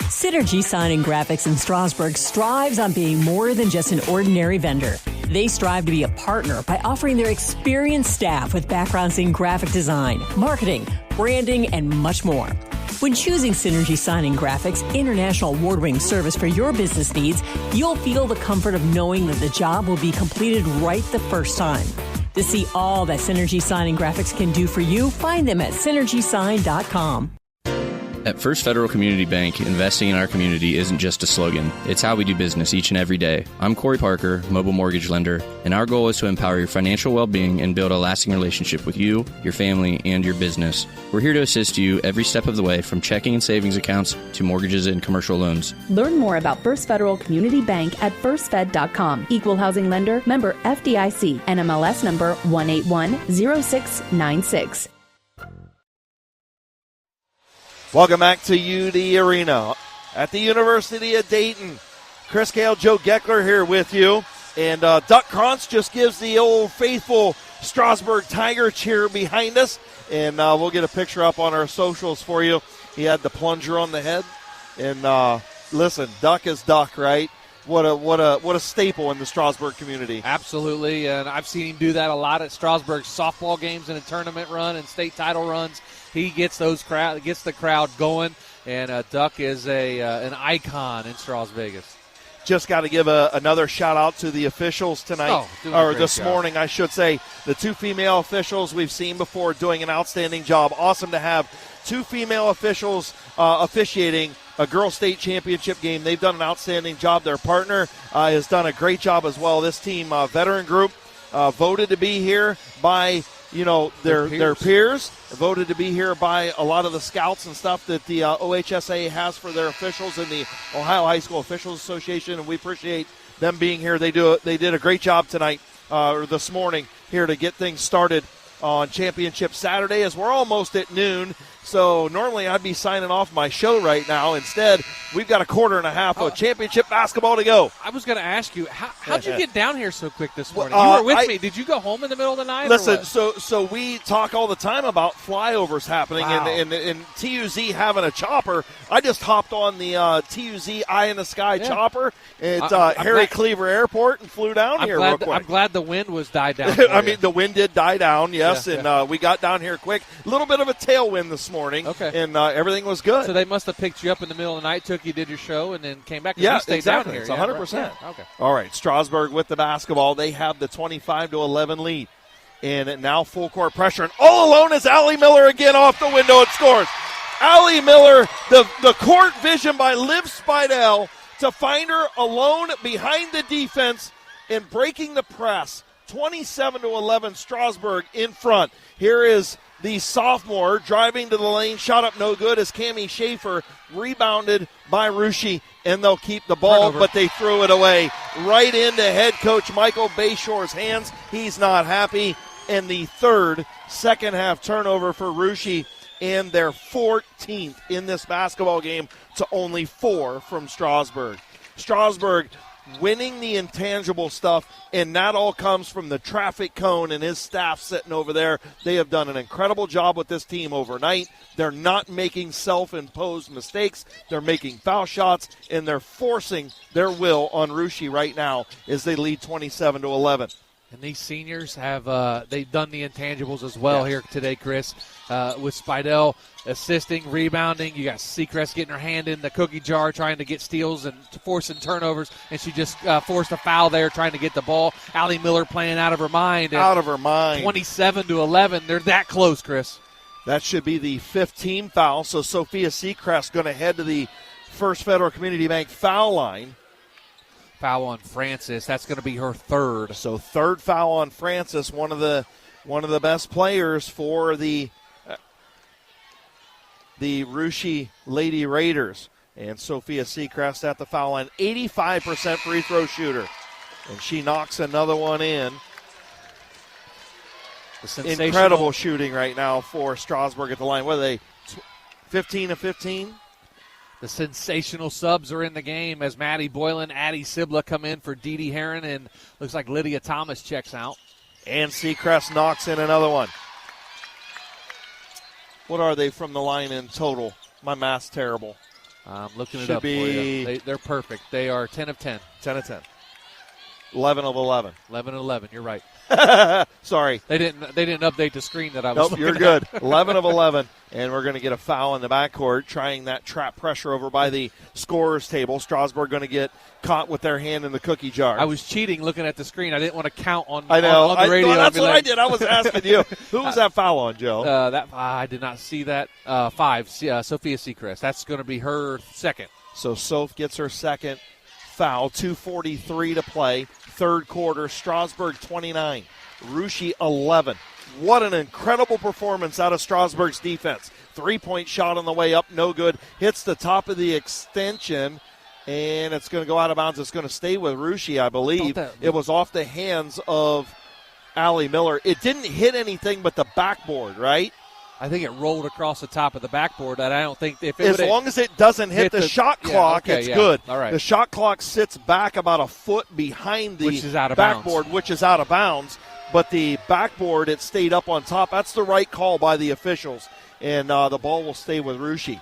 Synergy Sign & Graphics in Strasburg strives on being more than just an ordinary vendor. They strive to be a partner by offering their experienced staff with backgrounds in graphic design, marketing, branding, and much more. When choosing Synergy Sign & Graphics, international award-winning service for your business needs, you'll feel the comfort of knowing that the job will be completed right the first time. To see all that Synergy Sign & Graphics can do for you, find them at synergysign.com. At First Federal Community Bank, investing in our community isn't just a slogan. It's how we do business each and every day. I'm Corey Parker, mobile mortgage lender, and our goal is to empower your financial well-being and build a lasting relationship with you, your family, and your business. We're here to assist you every step of the way, from checking and savings accounts to mortgages and commercial loans. Learn more about First Federal Community Bank at firstfed.com. Equal housing lender, member FDIC, NMLS number 1810696. Welcome back to UD Arena at the University of Dayton. Chris Gale, Joe Geckler here with you. And Duck Krantz just gives the old faithful Strasburg Tiger cheer behind us. And we'll get a picture up on our socials for you. He had the plunger on the head. And listen, Duck is Duck, right? What a staple in the Strasburg community. Absolutely, and I've seen him do that a lot at Strasburg softball games in a tournament run and state title runs. He gets the crowd going, and Duck is an icon in Strasburg. Just got to give another shout out to the officials tonight, or this morning, I should say. The two female officials we've seen before doing an outstanding job. Awesome to have two female officials officiating a girls' state championship game. They've done an outstanding job. Their partner has done a great job as well. This team, veteran group, voted to be here by their peers, voted to be here by a lot of the scouts and stuff that the OHSAA has for their officials in the Ohio High School Officials Association, and we appreciate them being here. They did a great job tonight or this morning here to get things started on Championship Saturday, as we're almost at noon. So normally I'd be signing off my show right now. Instead, we've got a quarter and a half of championship basketball to go. I was going to ask you, how'd you get down here so quick this morning? You were with me. Did you go home in the middle of the night? Listen, so we talk all the time about flyovers happening and TUZ having a chopper. I just hopped on the TUZ Eye in the Sky chopper at Harry Cleaver Airport and flew down here real quick. I'm glad the wind was died down. I mean, the wind did die down, yes, and we got down here quick. A little bit of a tailwind this morning, and everything was good. So they must have picked you up in the middle of the night, did your show, and then came back. Yeah, you stayed exactly. Down here. It's 100%. Yeah, okay. All right, Strasburg with the basketball. They have the 25-11 lead, and now full court pressure. And all alone is Allie Miller again off the window and scores. Allie Miller, the court vision by Liv Spidell to find her alone behind the defense and breaking the press. 27-11, Strasburg in front. Here is the sophomore driving to the lane, shot up no good as Cammie Schaefer rebounded by Rushi, and they'll keep the ball, but they threw it away right into head coach Michael Bayshore's hands. He's not happy, and the third second-half turnover for Rushi, and their 14th in this basketball game to only 4 from Strasburg. Strasburg winning the intangible stuff, and that all comes from the traffic cone and his staff sitting over there. They have done an incredible job with this team overnight. They're not making self-imposed mistakes. They're making foul shots, and they're forcing their will on Rushi right now as they lead 27-11. And these seniors have they've done the intangibles as well here today, Chris, with Spidell assisting, rebounding. You got Seacrest getting her hand in the cookie jar trying to get steals and forcing turnovers, and she just forced a foul there trying to get the ball. Allie Miller playing out of her mind. 27-11. They're that close, Chris. That should be the 15th foul, so Sophia Seacrest going to head to the First Federal Community Bank foul line. Foul on Francis. That's going to be her third. So third foul on Francis, one of the best players for the Rushi Lady Raiders. And Sophia Seacrest at the foul line, 85% free throw shooter. And she knocks another one in. Incredible shooting right now for Strasburg at the line. What are they, 15 of 15? The sensational subs are in the game as Maddie Boylan, Addie Sibla come in for Dee Dee Herron, and looks like Lydia Thomas checks out. And Seacrest knocks in another one. What are they from the line in total? My math's terrible. I'm looking it up for you. They're perfect. They are 10 of 10. 10 of 10. 11 of 11. 11 of 11. You're right. Sorry. They didn't update the screen that I was looking you're good. 11 of 11. And we're going to get a foul in the backcourt, trying that trap pressure over by the scorer's table. Strasburg going to get caught with their hand in the cookie jar. I was cheating looking at the screen. I didn't want to count on the radio. That's what I did. I was asking you. Who was that foul on, Joe? I did not see that. 5, Sophia Seacrest. That's going to be her second. So Soph gets her second foul. 2:43 to play. Third quarter. Strasburg 29. Rushi 11. What an incredible performance out of Strasburg's defense. 3-point shot on the way up, no good. Hits the top of the extension, and it's going to go out of bounds. It's going to stay with Rushi, I believe. It was off the hands of Allie Miller. It didn't hit anything but the backboard, right? I think it rolled across the top of the backboard, and I don't think if it as long as it doesn't hit the shot clock, it's good. All right. The shot clock sits back about a foot behind the backboard, which is out of bounds. But the backboard, it stayed up on top. That's the right call by the officials. And the ball will stay with Rushi.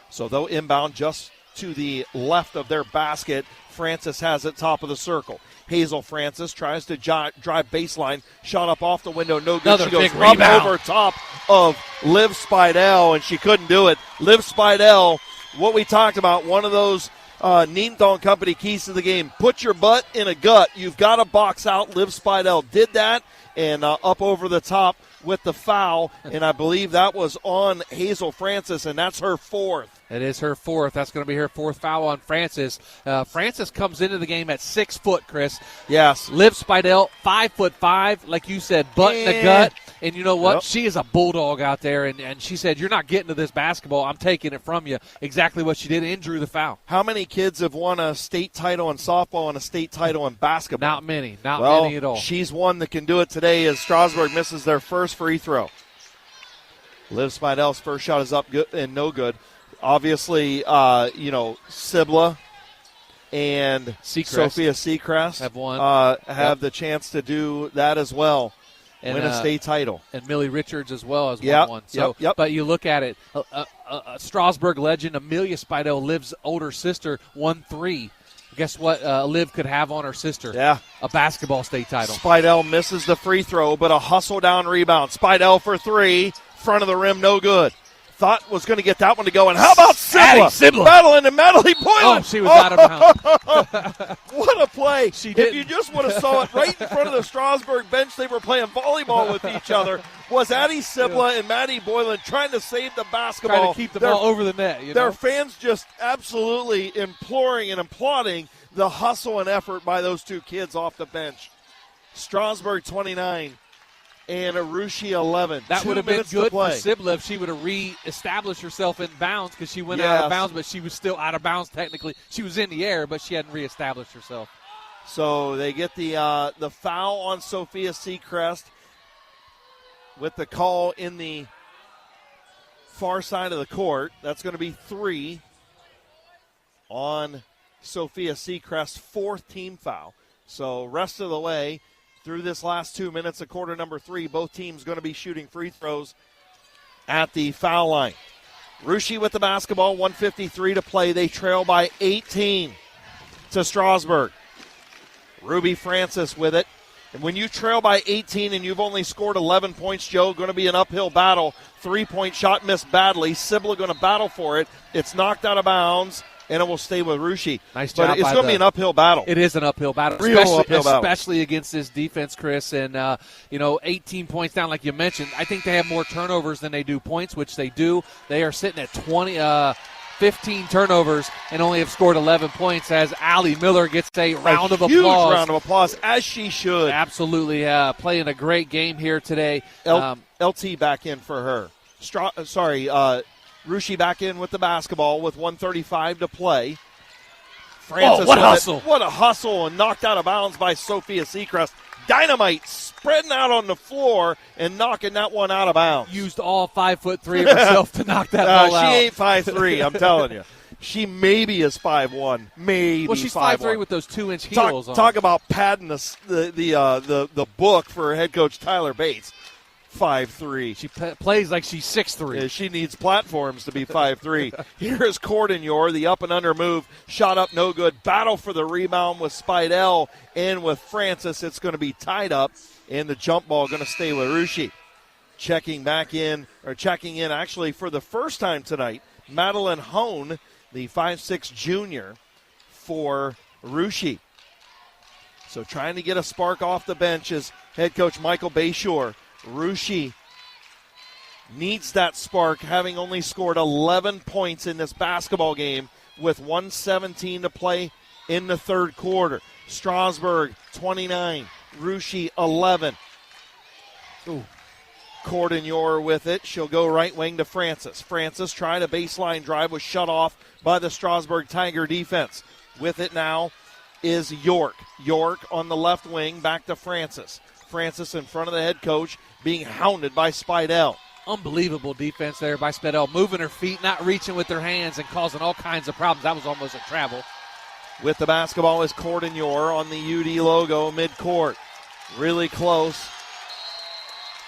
So they'll inbound just to the left of their basket. Francis has it top of the circle. Hazel Francis tries to drive baseline. Shot up off the window, no good. Another she goes big up rebound over top of Liv Spidell, and she couldn't do it. Liv Spidell, what we talked about, one of those Nienthal & Company keys to the game. Put your butt in a gut. You've got to box out. Liv Spidell did that, and up over the top with the foul, and I believe that was on Hazel Francis, and that's her fourth. It is her fourth. That's going to be her fourth foul on Francis. Francis comes into the game at 6 foot, Chris. Yes. Liv Spidell, 5'5", like you said, butt in the gut. And you know what? Yep. She is a bulldog out there, and she said, you're not getting to this basketball. I'm taking it from you. Exactly what she did, and drew the foul. How many kids have won a state title in softball and a state title in basketball? Not many. Not many at all. She's one that can do it today as Strasburg misses their first free throw. Liv Spidell's first shot is up good and no good. Obviously, Sibla and Seacrest. Sophia Seacrest have the chance to do that as well, and win a state title. And Millie Richards as well as one. So, but you look at it, Strasburg legend Amelia Spidell, Liv's older sister, won 3. Guess what Liv could have on her sister? Yeah. A basketball state title. Spidell misses the free throw, but a hustle down rebound. Spidell for 3, front of the rim, no good. Thought was going to get that one to go, and how about Sibla? Battling to Madeline Boylan. Oh, she was out of bounds. What a play. If you just would have saw it right in front of the Strasburg bench, they were playing volleyball with each other, was Addie Sibla and Maddie Boylan trying to save the basketball. Trying to keep the ball over the net. Their fans just absolutely imploring and applauding the hustle and effort by those two kids off the bench. Strasburg 29. And Arushi 11. That would have been good for Sibla if she would have re-established herself in bounds, because she went out of bounds, but she was still out of bounds technically. She was in the air, but she hadn't re-established herself. So they get the foul on Sophia Seacrest with the call in the far side of the court. That's going to be 3 on Sophia Seacrest's 4th team foul. So rest of the way, through this last 2 minutes of quarter number 3, both teams going to be shooting free throws at the foul line. Rushi with the basketball, 1:53 to play. They trail by 18 to Strasburg. Ruby Francis with it. And when you trail by 18 and you've only scored 11 points, Joe, going to be an uphill battle. 3-point shot missed badly. Sibla going to battle for it. It's knocked out of bounds, and it will stay with Rushi. Nice job. But it's going to be an uphill battle. It is an uphill battle. Especially against this defense, Chris. And, 18 points down, like you mentioned. I think they have more turnovers than they do points, which they do. They are sitting at 15 turnovers and only have scored 11 points as Allie Miller gets a round of applause. Huge round of applause, as she should. Absolutely. Playing a great game here today. LT back in for her. Rushi back in with the basketball with 1:35 to play. Francis, what a hustle. What a hustle, and knocked out of bounds by Sophia Seacrest. Dynamite spreading out on the floor and knocking that one out of bounds. Used all 5'3" of herself to knock that ball out. She ain't 5'3", I'm telling you. She maybe is 5'1", maybe. Well, she's 5'1". 5'3" with those 2-inch heels on. Talk about padding the book for head coach Tyler Bates. 5'3". She plays like she's 6'3". Yeah, she needs platforms to be 5'3". Here's Cordenyor, the up and under move. Shot up, no good. Battle for the rebound with Spidell and with Francis. It's going to be tied up, and the jump ball going to stay with Rushi. Checking in actually for the first time tonight, Madeline Hone, the 5'6" junior for Rushi. So trying to get a spark off the bench is head coach Michael Bayshore. Rushi needs that spark, having only scored 11 points in this basketball game with 1:17 to play in the third quarter. Strasburg, 29. Rushi, 11. Cordenyor with it. She'll go right wing to Francis. Francis tried a baseline drive, was shut off by the Strasburg Tiger defense. With it now is York. York on the left wing, back to Francis. Francis in front of the head coach, being hounded by Spidell. Unbelievable defense there by Spidell, moving her feet, not reaching with her hands, and causing all kinds of problems. That was almost a travel. With the basketball is Cordenyor on the UD logo midcourt. Really close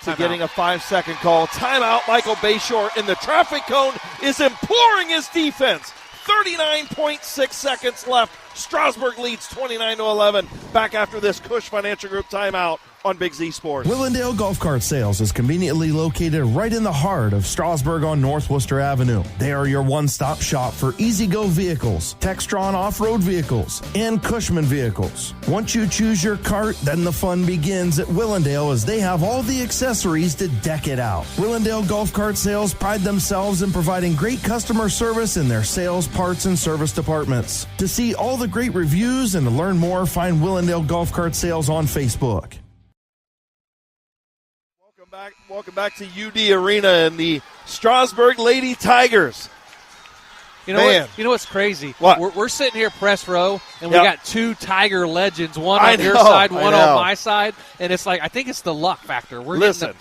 to getting a 5-second call. Timeout, Michael Bayshore in the traffic cone is imploring his defense. 39.6 seconds left. Strasburg leads 29-11. Back after this Cush Financial Group timeout on Big Z Sports. Willendale Golf Cart Sales is conveniently located right in the heart of Strasburg on North Worcester Avenue. They are your one-stop shop for easy-go vehicles, Textron off-road vehicles, and Cushman vehicles. Once you choose your cart, then the fun begins at Willendale as they have all the accessories to deck it out. Willendale Golf Cart Sales pride themselves in providing great customer service in their sales, parts, and service departments. To see all the great reviews and to learn more, find Willendale Golf Cart Sales on Facebook. Welcome back to UD Arena and the Strasburg Lady Tigers. You know what's crazy? What? We're sitting here press row, and we Yep. got two Tiger legends, one on your side, one on my side, and it's like I think it's the luck factor. Listen,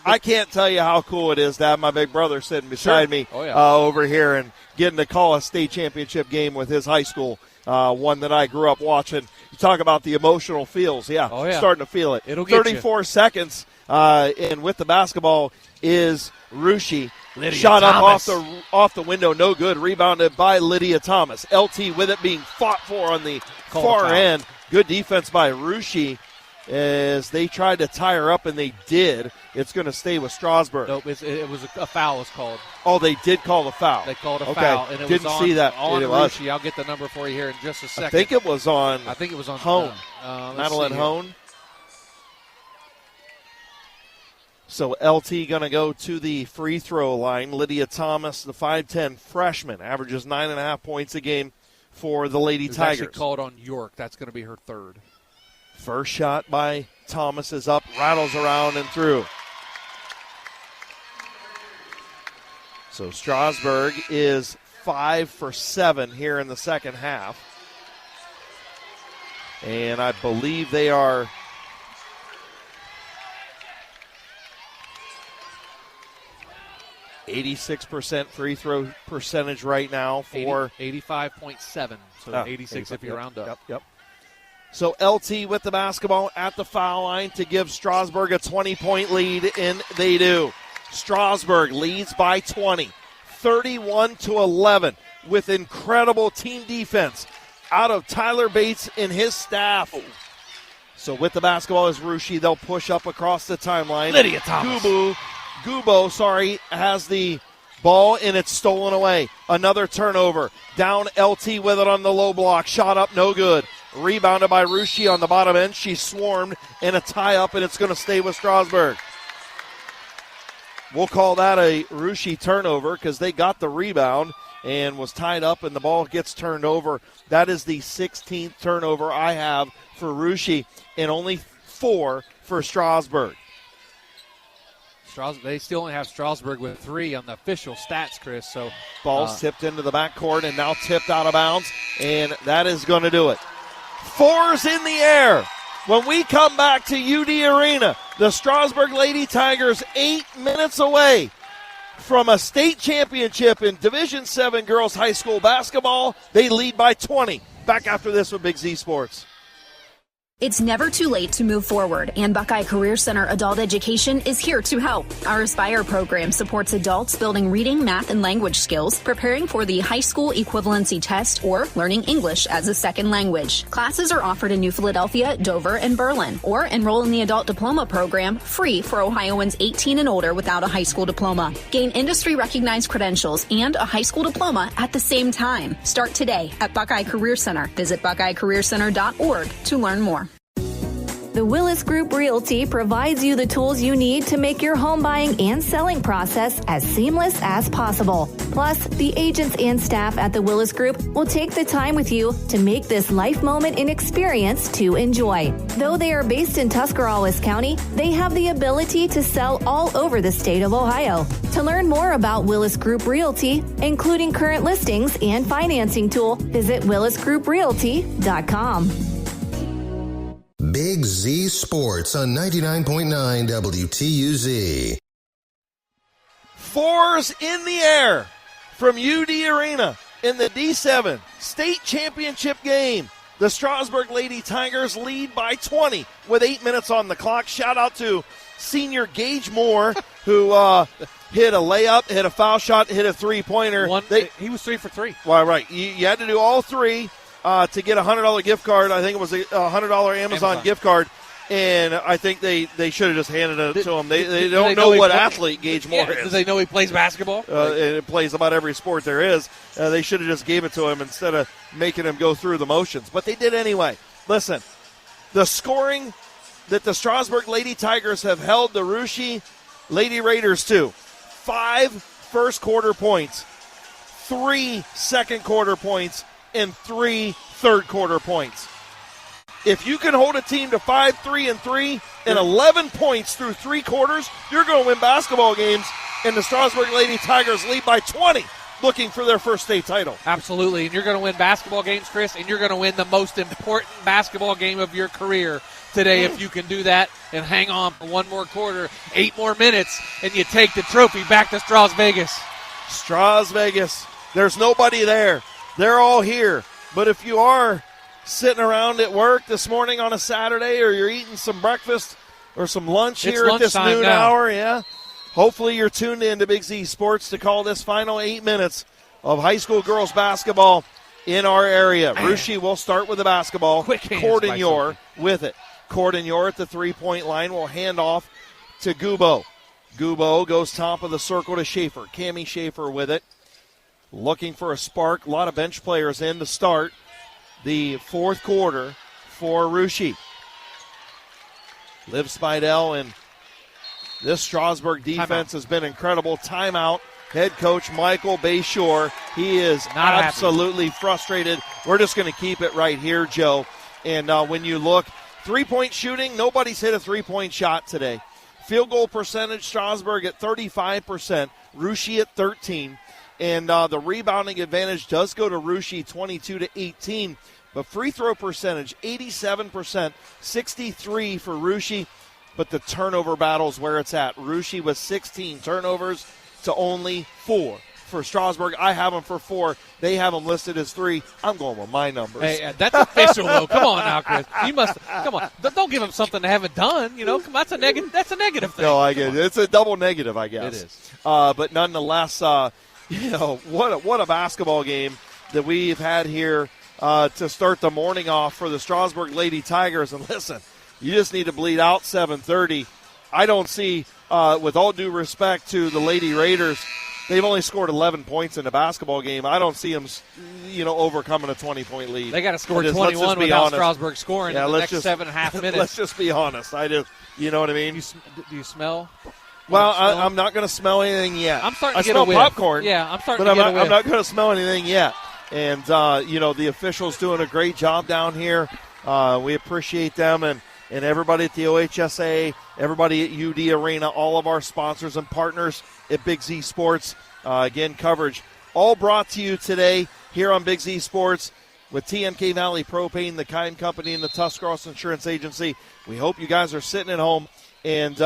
I can't tell you how cool it is to have my big brother sitting beside me over here and getting to call a state championship game with his high school, one that I grew up watching. You talk about the emotional feels. Starting to feel it. It'll get 34 seconds, and with the basketball is Rushi. Lydia Shot Thomas. up off the window, no good. Rebounded by Lydia Thomas. LT with it being fought for on the far end. Good defense by Rushi as they tried to tie her up, and they did. It's going to stay with Strasburg. Nope, it was a foul was called. Oh, they did call the foul. They called a foul, and it Didn't was on, see that. on It was. Rushi. I'll get the number for you here in just a second. I think it was on Hone. Madeline Hone. So LT going to go to the free throw line. Lydia Thomas, the 5'10 freshman, averages 9.5 points a game for the Lady Tigers. Actually called on York. That's going to be her third. First shot by Thomas is up, rattles around and through. So Strasburg is 5 for 7 here in the second half. And I believe they are 86% free throw percentage right now for 85.7. So 86 if you round up. Yep. So LT with the basketball at the foul line to give Strasburg a 20-point lead, and they do. Strasburg leads by 20, 31-11, with incredible team defense out of Tyler Bates and his staff. So with the basketball is Rushi. They'll push up across the timeline. Lydia Thomas. Gubo, has the ball, and it's stolen away. Another turnover. Down LT with it on the low block. Shot up, no good. Rebounded by Rushi on the bottom end. She's swarmed in a tie-up, and it's going to stay with Strasburg. We'll call that a Rushi turnover because they got the rebound and was tied up, and the ball gets turned over. That is the 16th turnover I have for Rushi, and only 4 for Strasburg. They still only have Strasburg with 3 on the official stats, Chris. So ball's tipped into the backcourt and now tipped out of bounds, and that is going to do it. 4's in the air. When we come back to UD Arena, the Strasburg Lady Tigers 8 minutes away from a state championship in Division VII girls high school basketball. They lead by 20. Back after this with Big Z Sports. It's never too late to move forward, and Buckeye Career Center Adult Education is here to help. Our Aspire program supports adults building reading, math, and language skills, preparing for the high school equivalency test, or learning English as a second language. Classes are offered in New Philadelphia, Dover, and Berlin, or enroll in the Adult Diploma program, free for Ohioans 18 and older without a high school diploma. Gain industry-recognized credentials and a high school diploma at the same time. Start today at Buckeye Career Center. Visit BuckeyeCareerCenter.org to learn more. The Willis Group Realty provides you the tools you need to make your home buying and selling process as seamless as possible. Plus, the agents and staff at the Willis Group will take the time with you to make this life moment an experience to enjoy. Though they are based in Tuscarawas County, they have the ability to sell all over the state of Ohio. To learn more about Willis Group Realty, including current listings and financing tool, visit willisgrouprealty.com. Big Z Sports on 99.9 WTUZ. 4's in the air from UD Arena in the D7 state championship game. The Strasburg Lady Tigers lead by 20 with 8 minutes on the clock. Shout out to senior Gage Moore, who hit a layup, hit a foul shot, hit a three-pointer. He was 3 for 3. Well, right. You had to do all 3. To get a $100 gift card. I think it was a $100 Amazon gift card. And I think they should have just handed it to him. They don't know what athlete Gage Moore is. Do they know he plays basketball? And it plays about every sport there is. They should have just gave it to him instead of making him go through the motions. But they did anyway. Listen, the scoring that the Strasburg Lady Tigers have held the Russia Lady Raiders to: 5 first-quarter points, 3 second-quarter points, and 3 third-quarter points. If you can hold a team to 5, 3, and 3 and 11 points through 3 quarters, you're going to win basketball games, and the Strasburg Lady Tigers lead by 20, looking for their first state title. Absolutely, and you're going to win basketball games, Chris, and you're going to win the most important basketball game of your career today if you can do that and hang on for one more quarter, 8 more minutes, and you take the trophy back to Strasvegas. Strasvegas, there's nobody there. They're all here. But if you are sitting around at work this morning on a Saturday, or you're eating some breakfast or some lunch here at this noon hour, hopefully you're tuned in to Big Z Sports to call this final 8 minutes of high school girls basketball in our area. Russia will start with the basketball. Cordignor with it. Cordignor at the three-point line will hand off to Gubo. Gubo goes top of the circle to Schaefer. Cammie Schaefer with it. Looking for a spark. A lot of bench players in to start the fourth quarter for Russia. Liv Spidell and this Strasburg defense has been incredible. Timeout. Head coach Michael Bayshore. He is absolutely frustrated. We're just going to keep it right here, Joe. And when you look, three-point shooting, nobody's hit a three-point shot today. Field goal percentage, Strasburg at 35%, Russia at 13%. And the rebounding advantage does go to Russia 22-18. But free throw percentage, 87%, 63 for Russia. But the turnover battle is where it's at. Russia with 16 turnovers to only 4 for Strasburg. I have them for 4. They have them listed as 3. I'm going with my numbers. Hey, that's official, though. Come on now, Chris. You must come on. Don't give them something they haven't done. You know, that's a negative. That's a negative thing. No, I get it. It's a double negative, I guess. It is. But nonetheless, what a basketball game that we've had here to start the morning off for the Strasburg Lady Tigers. And listen, you just need to bleed out 7:30. I don't see, with all due respect to the Lady Raiders, they've only scored 11 points in a basketball game. I don't see them, overcoming a 20-point lead. They got to score 21 without Strasburg scoring in the next 7.5 minutes. Let's just be honest. You know what I mean? Do you smell? Well, I'm not going to smell anything yet. I'm starting to get a whiff. Popcorn. Yeah, I'm starting to get a whiff. I'm not going to smell anything yet. And, the officials doing a great job down here. We appreciate them and everybody at the OHSAA, everybody at UD Arena, all of our sponsors and partners at Big Z Sports. Again, coverage all brought to you today here on Big Z Sports with TMK Valley Propane, the Kind Company, and the Tuscarawas Insurance Agency. We hope you guys are sitting at home and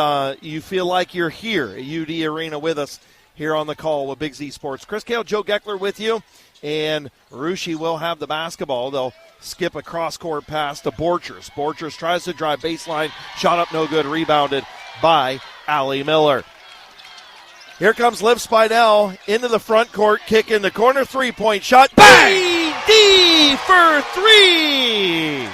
you feel like you're here at UD Arena with us here on the call with Big Z Sports. Chris Cale, Joe Geckler with you, and Russia will have the basketball. They'll skip a cross-court pass to Borchers. Borchers tries to drive baseline, shot up no good, rebounded by Allie Miller. Here comes Liv Spidell into the front court, kick in the corner, three-point shot. Bang! D for 3!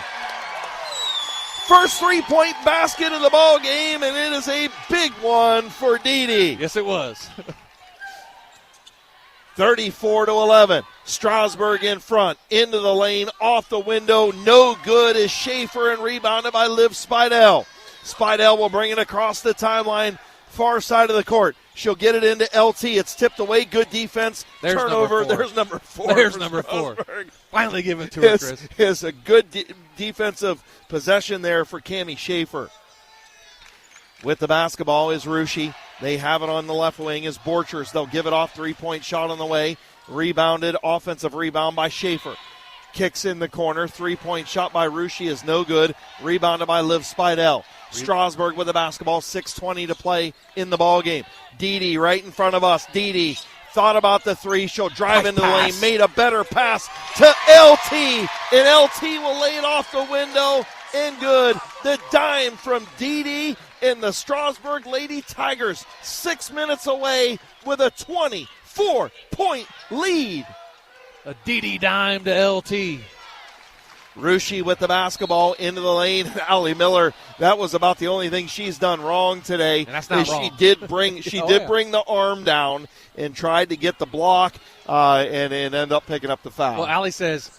First three-point basket of the ball game, and it is a big one for Dee. Yes, it was. 34-11. Strasburg in front, into the lane, off the window, no good is Schaefer, and rebounded by Liv Spidell. Spidell will bring it across the timeline, far side of the court. She'll get it into LT. It's tipped away. Good defense. There's turnover. There's number 4. There's number 4. Finally give it to her, Chris. It's a good defensive possession there for Cammie Schaefer. With the basketball is Russia. They have it on the left wing is Borchers. They'll give it off. Three-point shot on the way. Rebounded. Offensive rebound by Schaefer. Kicks in the corner. Three-point shot by Russia is no good. Rebounded by Liv Spidell. Strasburg with the basketball. 6:20 to play in the ball game. Dee right in front of us. Dee thought about the three. She'll drive into the lane. Made a better pass to LT. And LT will lay it off the window. And good. The dime from Dee and the Strasburg Lady Tigers. 6 minutes away with a 24-point lead. A Dee dime to LT. Ruschi with the basketball into the lane. Allie Miller, that was about the only thing she's done wrong today. And that's not wrong. She did bring the arm down and tried to get the block and ended up picking up the foul. Well, Allie says,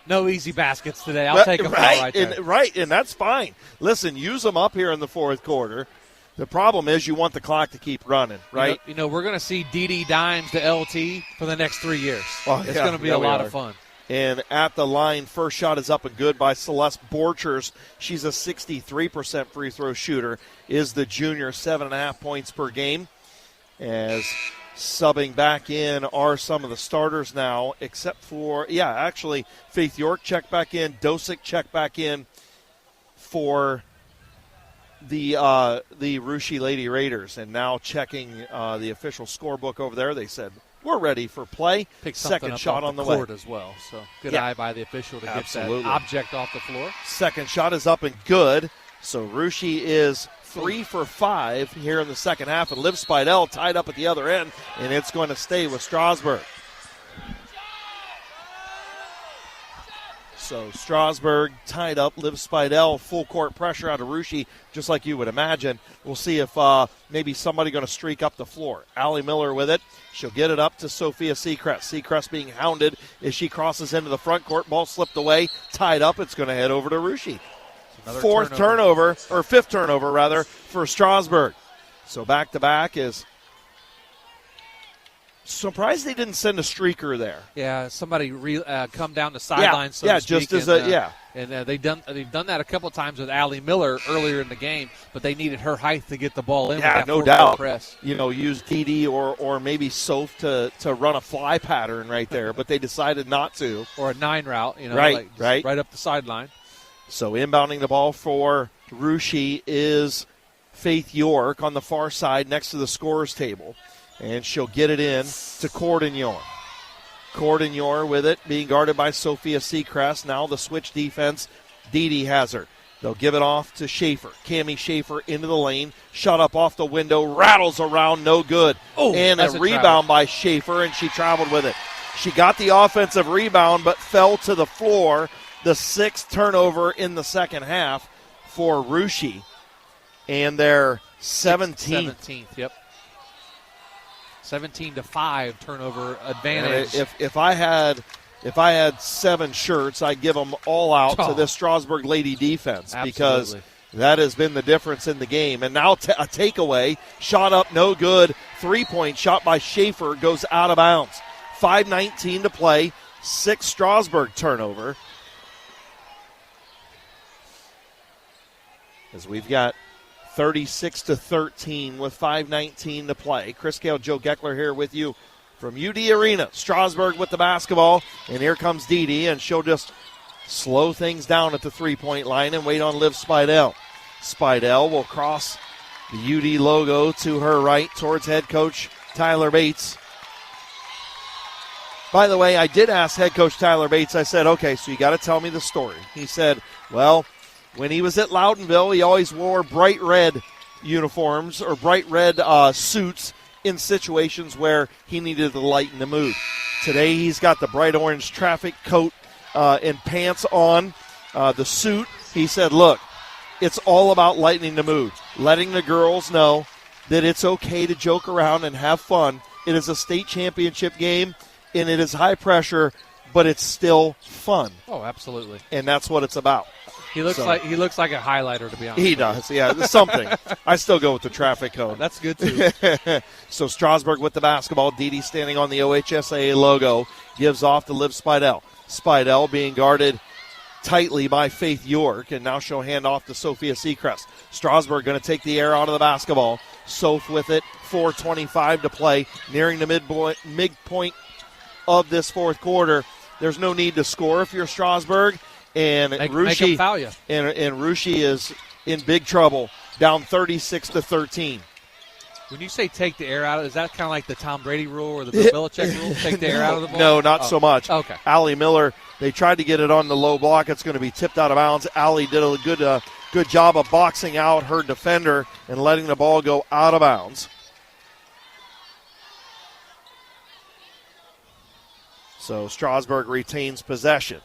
no easy baskets today. I'll take a foul right there. And that's fine. Listen, use them up here in the fourth quarter. The problem is you want the clock to keep running, right? You know we're going to see DD Dimes to LT for the next 3 years. Oh, it's going to be a lot of fun. And at the line, first shot is up and good by Celeste Borchers. She's a 63% free throw shooter, is the junior, 7.5 points per game. As subbing back in are some of the starters now, except for, actually, Faith York checked back in, Dosick checked back in for the Ruschi Lady Raiders. And now checking the official scorebook over there, they said, we're ready for play. Second shot on the way. As well. So good eye by the official to get that object off the floor. Second shot is up and good. So Ruschi is 3 for 5 here in the second half. And Liv Spidell tied up at the other end, and it's going to stay with Strasburg. So Strasburg tied up. Liv Spidell, full court pressure out of Ruschi, just like you would imagine. We'll see if maybe somebody going to streak up the floor. Allie Miller with it. She'll get it up to Sophia Seacrest. Seacrest being hounded as she crosses into the front court. Ball slipped away, tied up. It's going to head over to Ruschi. Fifth turnover for Strasburg. So back-to-back is surprised they didn't send a streaker there. Yeah, somebody come down the sideline. And they've done that a couple of times with Allie Miller earlier in the game, but they needed her height to get the ball in. Yeah, with that no doubt. Press. Use DD or maybe Soph to run a fly pattern right there, but they decided not to. Or a 9 route, right up the sideline. So inbounding the ball for Ruschi is Faith York on the far side next to the scorer's table. And she'll get it in to Cordignon. Cordignon with it, being guarded by Sophia Seacrest. Now the switch defense, Didi has her. They'll give it off to Schaefer. Cammie Schaefer into the lane. Shot up off the window, rattles around, no good. And a rebound by Schaefer, and she traveled with it. She got the offensive rebound, but fell to the floor. The 6th turnover in the second half for Ruschi. And their 17th. 17th, yep. 17-5 turnover advantage. If I had 7 shirts, I'd give them all out to this Strasburg Lady defense. Absolutely. Because that has been the difference in the game. And now a takeaway, shot up, no good. 3-point shot by Schaefer goes out of bounds. 5:19 to play, 6 Strasburg turnover. As we've got 36-13 with 5:19 to play. Chris Gale, Joe Geckler here with you from UD Arena. Strasburg with the basketball, and here comes Didi, and she'll just slow things down at the 3-point line and wait on Liv Spidell. Spidell will cross the UD logo to her right towards head coach Tyler Bates. By the way, I did ask head coach Tyler Bates, I said, okay, so you got to tell me the story. He said, well, when he was at Loudonville, he always wore bright red uniforms or bright red suits in situations where he needed to lighten the mood. Today he's got the bright orange traffic coat and pants on, the suit. He said, look, it's all about lightening the mood, letting the girls know that it's okay to joke around and have fun. It is a state championship game, and it is high pressure, but it's still fun. Oh, absolutely. And that's what it's about. He looks like a highlighter, to be honest. He does, yeah. Something. I still go with the traffic cone. That's good too. So Strasburg with the basketball. Didi standing on the OHSAA logo, gives off to Liv Spidell. Spidell being guarded tightly by Faith York, and now she'll hand off to Sophia Seacrest. Strasburg going to take the air out of the basketball. Soph with it. 4:25 to play, nearing the midpoint of this fourth quarter. There's no need to score if you're Strasburg. And Ruschi foul you. And Ruschi is in big trouble, down 36-13. When you say take the air out, is that kind of like the Tom Brady rule or the Bill Belichick rule? Take the air out of the ball? No, not so much. Okay. Allie Miller, they tried to get it on the low block. It's going to be tipped out of bounds. Allie did a good job of boxing out her defender and letting the ball go out of bounds. So Strasburg retains possession.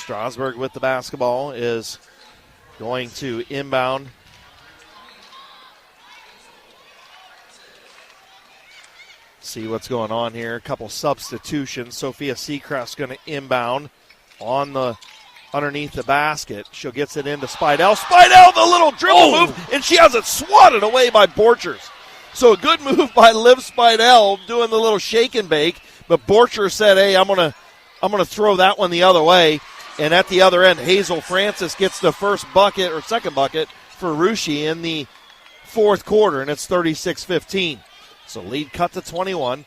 Strasburg with the basketball is going to inbound. See what's going on here. A couple substitutions. Sophia Seacrest going to inbound underneath the basket. She gets it into Spidell. Spidell, the little dribble move, and she has it swatted away by Borchers. So a good move by Liv Spidell doing the little shake and bake, but Borchers said, hey, I'm gonna throw that one the other way. And at the other end, Hazel Francis gets the second bucket for Russia in the fourth quarter, and it's 36-15. So lead cut to 21.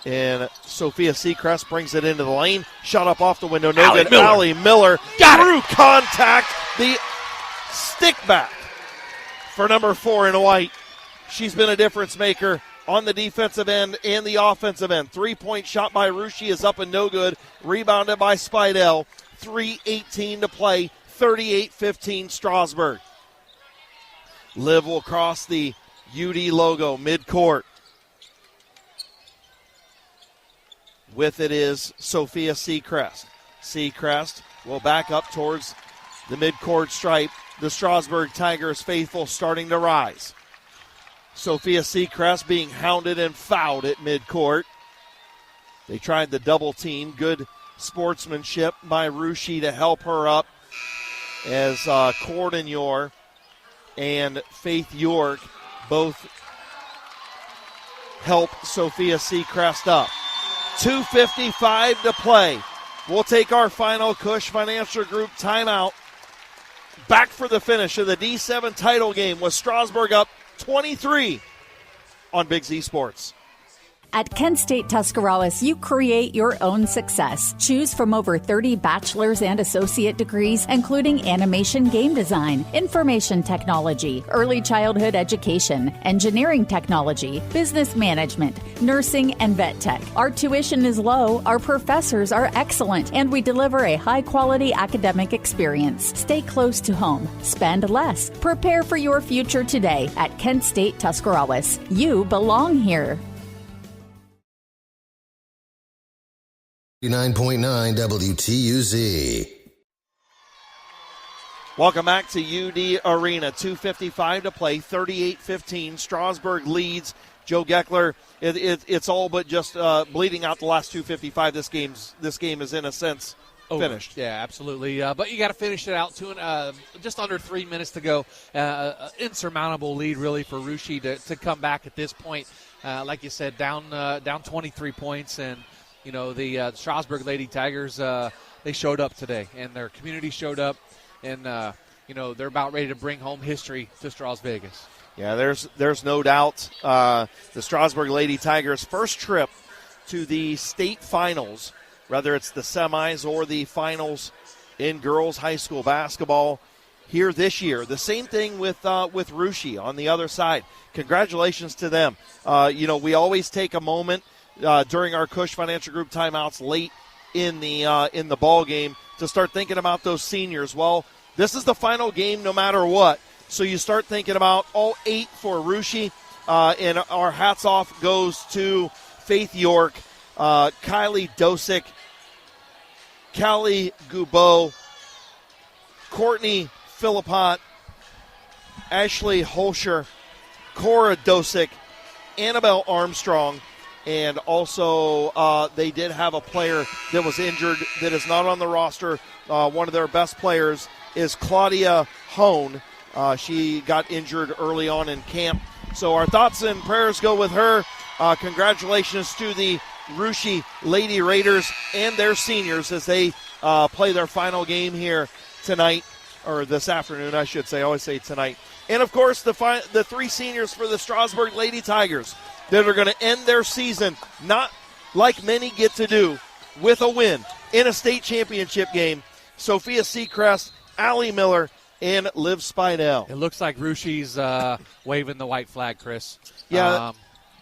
And Sophia Seacrest brings it into the lane. Shot up off the window. No good. Allie Miller through contact. The stick back for number 4 in white. She's been a difference maker on the defensive end and the offensive end. 3-point shot by Russia is up and no good. Rebounded by Spidell. 3:18 to play. 38-15 Strasburg. Liv will cross the UD logo midcourt. With it is Sophia Seacrest. Seacrest will back up towards the midcourt stripe. The Strasburg Tigers faithful starting to rise. Sophia Seacrest being hounded and fouled at midcourt. They tried the double team. Good sportsmanship by Russia to help her up as Cordenyor and Faith York both help Sophia Seacrest up. 2:55 to play. We'll take our final Cush Financial Group timeout. Back for the finish of the D7 title game with Strasburg up 23 on Big Z Sports. At Kent State Tuscarawas, you create your own success. Choose from over 30 bachelor's and associate degrees, including animation game design, information technology, early childhood education, engineering technology, business management, nursing, and vet tech. Our tuition is low, our professors are excellent, and we deliver a high-quality academic experience. Stay close to home. Spend less. Prepare for your future today at Kent State Tuscarawas. You belong here. 89.9 WTUZ. Welcome back to UD Arena. 2:55 to play, 38-15. Strasburg leads. Joe Geckler, it's all but just bleeding out the last 2:55. This game is in a sense finished. Yeah, absolutely. But you got to finish it out. Just under 3 minutes to go. Insurmountable lead really for Russia to come back at this point. Like you said, down 23 points, and you know, the Strasburg Lady Tigers, they showed up today, and their community showed up, and, they're about ready to bring home history to Stras Vegas. Yeah, there's no doubt. The Strasburg Lady Tigers' first trip to the state finals, whether it's the semis or the finals in girls high school basketball here this year. The same thing with Russia on the other side. Congratulations to them. We always take a moment during our Cush Financial Group timeouts late in the ball game to start thinking about those seniors. Well, this is the final game no matter what. So you start thinking about all 8 for Russia, and our hats off goes to Faith York, Kylie Dosick, Callie Goubeau, Courtney Philippot, Ashley Holscher, Cora Dosick, Annabelle Armstrong, and also they did have a player that was injured that is not on the roster. One of their best players is Claudia Hone. She got injured early on in camp. So our thoughts and prayers go with her. Congratulations to the Russia Lady Raiders and their seniors as they play their final game here tonight, or this afternoon, I should say. I always say tonight. And, of course, the 3 seniors for the Strasburg Lady Tigers that are going to end their season, not like many get to do, with a win in a state championship game. Sophia Seacrest, Allie Miller, and Liv Spidell. It looks like Russia's waving the white flag, Chris. Yeah.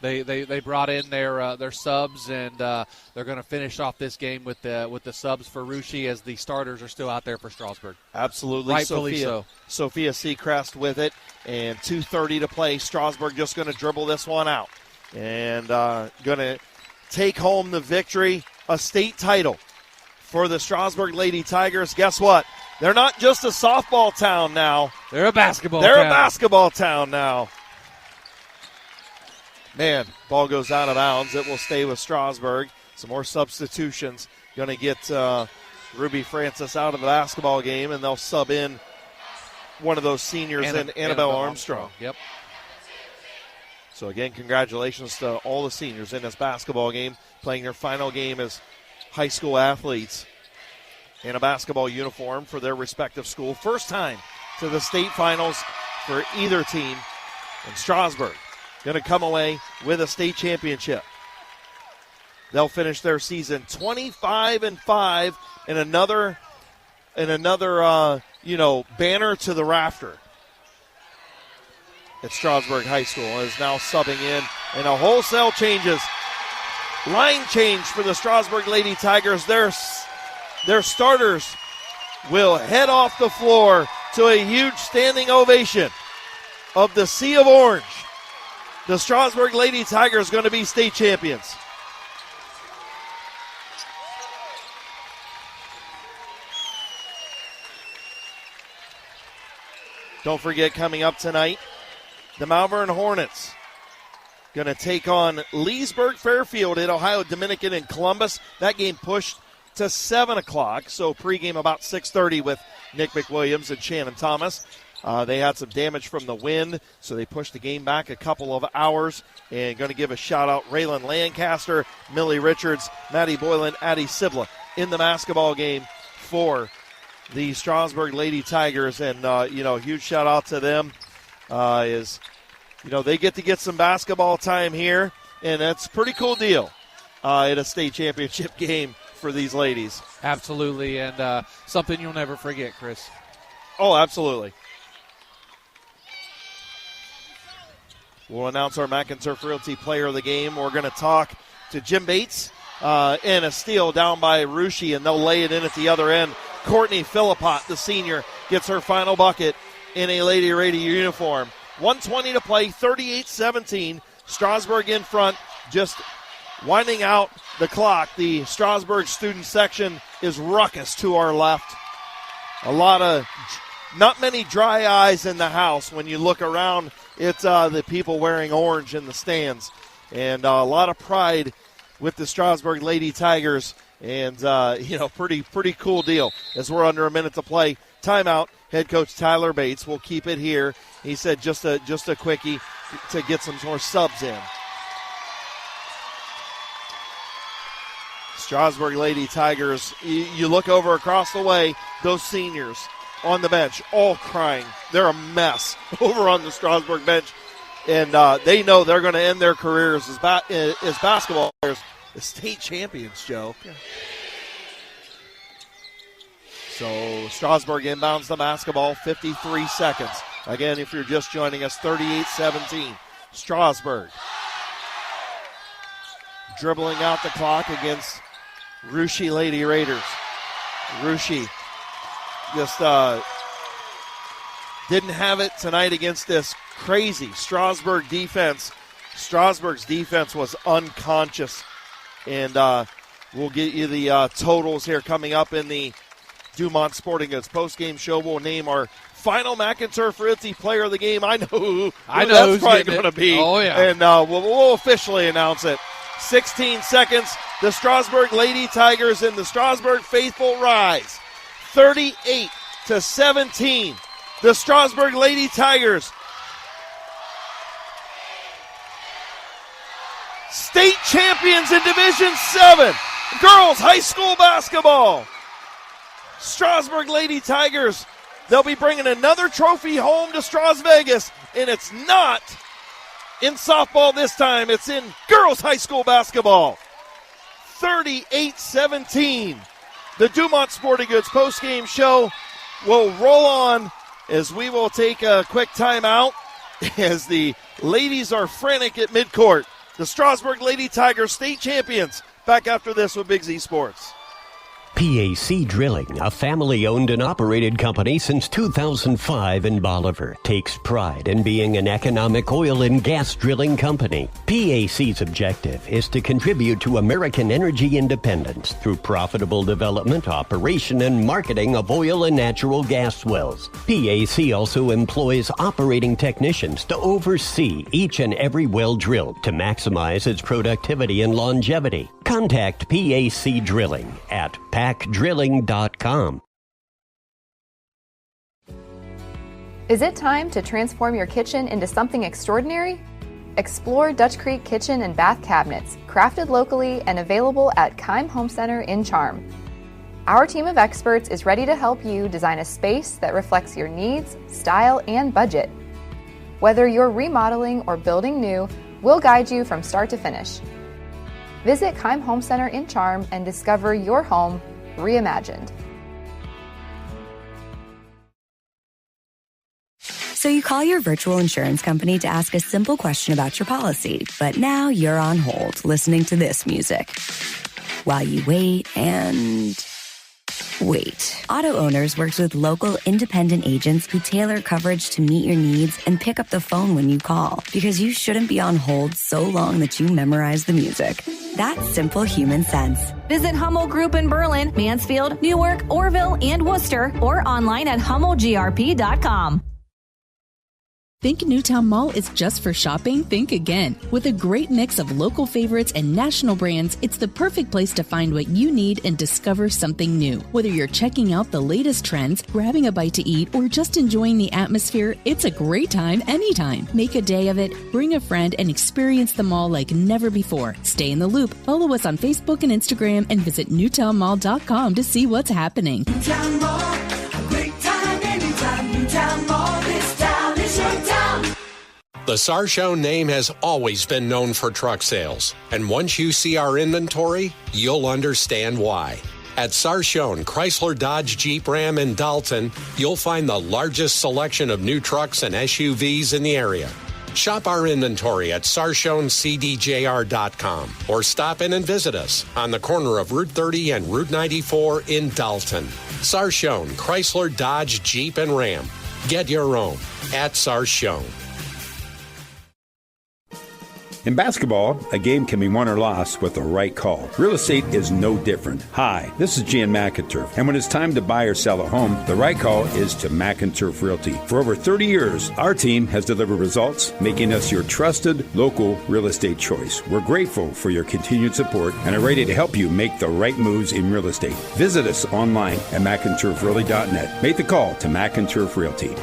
They brought in their subs, and they're going to finish off this game with the subs for Russia as the starters are still out there for Strasburg. Absolutely. Rightfully so. Sophia Seacrest with it, and 2:30 to play. Strasburg just going to dribble this one out and going to take home the victory, a state title. for the Strasburg Lady Tigers. Guess what? They're not just a softball town now. They're a basketball They're town. a basketball town now. Man, ball goes out of bounds. It will stay with Strasburg. Some more substitutions. Going to get Ruby Francis out of the basketball game, and they'll sub in one of those seniors in Annabelle Armstrong. Yep. So, again, congratulations to all the seniors in this basketball game, playing their final game as high school athletes in a basketball uniform for their respective school. First time to the state finals for either team. And Strasburg going to come away with a state championship. They'll finish their season 25-5 in another banner to the rafter at Strasburg High School. Is now subbing in, and a wholesale line change for the Strasburg Lady Tigers. Their starters will head off the floor to a huge standing ovation of the Sea of Orange. The Strasburg Lady Tigers going to be state champions. Don't forget, coming up tonight, the Malvern Hornets going to take on Leesburg Fairfield at Ohio Dominican in Columbus. That game pushed to 7 o'clock, so pregame about 6:30 with Nick McWilliams and Shannon Thomas. They had some damage from the wind, so they pushed the game back a couple of hours. And going to give a shout-out, Raylan Lancaster, Millie Richards, Maddie Boylan, Addie Sibla in the basketball game for the Strasburg Lady Tigers. And, huge shout-out to them they get some basketball time here, and that's a pretty cool deal at a state championship game for these ladies. Absolutely, and something you'll never forget, Chris. Oh, absolutely. We'll announce our McInturf Realty Player of the Game. We're going to talk to Jim Bates and a steal down by Rushi, and they'll lay it in at the other end. Courtney Philippot, the senior, gets her final bucket in a Lady Raider uniform. 1:20 to play, 38-17. Strasburg in front, just winding out the clock. The Strasburg student section is ruckus to our left. Not many dry eyes in the house. When you look around, it's the people wearing orange in the stands. And a lot of pride with the Strasburg Lady Tigers. And, pretty cool deal as we're under a minute to play. Timeout. Head coach Tyler Bates will keep it here. He said just a quickie to get some more subs in. Strasburg Lady Tigers, you look over across the way, those seniors on the bench, all crying. They're a mess over on the Strasburg bench. And they know they're going to end their careers as basketball players, as state champions, Joe. Yeah. So Strasburg inbounds the basketball, 53 seconds. Again, if you're just joining us, 38-17. Strasburg dribbling out the clock against Rushi Lady Raiders. Rushi just didn't have it tonight against this crazy Strasburg defense. Strasburg's defense was unconscious. And we'll get you the totals here coming up in the Dumont Sporting Goods postgame show. We'll name our final McInturf Realty Player of the Game. I know who that's probably going to be. Oh, yeah. And we'll officially announce it. 16 seconds. The Strasburg Lady Tigers and the Strasburg Faithful rise. 38-17. The Strasburg Lady Tigers. State champions in Division 7. Girls high school basketball. Strasburg Lady Tigers, they'll be bringing another trophy home to Stras Vegas, and it's not in softball this time. It's in girls high school basketball. 38-17. The Dumont Sporting Goods postgame show will roll on as we will take a quick timeout as the ladies are frantic at midcourt. The Strasburg Lady Tigers state champions. Back after this with Big Z Sports. PAC Drilling, a family-owned and operated company since 2005 in Bolivar, takes pride in being an economic oil and gas drilling company. PAC's objective is to contribute to American energy independence through profitable development, operation, and marketing of oil and natural gas wells. PAC also employs operating technicians to oversee each and every well drilled to maximize its productivity and longevity. Contact PAC Drilling at pacdrilling.com. Is it time to transform your kitchen into something extraordinary? Explore Dutch Creek Kitchen and Bath Cabinets, crafted locally and available at Keim Home Center in Charm. Our team of experts is ready to help you design a space that reflects your needs, style, and budget. Whether you're remodeling or building new, we'll guide you from start to finish. Visit Keim Home Center in Charm and discover your home reimagined. So you call your virtual insurance company to ask a simple question about your policy, but now you're on hold listening to this music while you wait and wait. Auto Owners works with local independent agents who tailor coverage to meet your needs and pick up the phone when you call, because you shouldn't be on hold so long that you memorize the music. That's simple human sense. Visit Hummel Group in Berlin, Mansfield, Newark, Orville, and Worcester, or online at hummelgrp.com. Think Newtown Mall is just for shopping? Think again. With a great mix of local favorites and national brands, it's the perfect place to find what you need and discover something new. Whether you're checking out the latest trends, grabbing a bite to eat, or just enjoying the atmosphere, it's a great time anytime. Make a day of it, bring a friend, and experience the mall like never before. Stay in the loop. Follow us on Facebook and Instagram and visit newtownmall.com to see what's happening. Newtown Mall, a great time anytime. Newtown Mall, this town is your town. The Sarchone name has always been known for truck sales, and once you see our inventory, you'll understand why. At Sarchone Chrysler Dodge Jeep Ram in Dalton, you'll find the largest selection of new trucks and SUVs in the area. Shop our inventory at sarchonecdjr.com or stop in and visit us on the corner of Route 30 and Route 94 in Dalton. Sarchone Chrysler Dodge Jeep and Ram. Get your own at Sarchone. In basketball, a game can be won or lost with the right call. Real estate is no different. Hi, this is Jan McInturf, and when it's time to buy or sell a home, the right call is to McInturf Realty. For over 30 years, our team has delivered results, making us your trusted local real estate choice. We're grateful for your continued support and are ready to help you make the right moves in real estate. Visit us online at McInturfRealty.net. Make the call to McInturf Realty.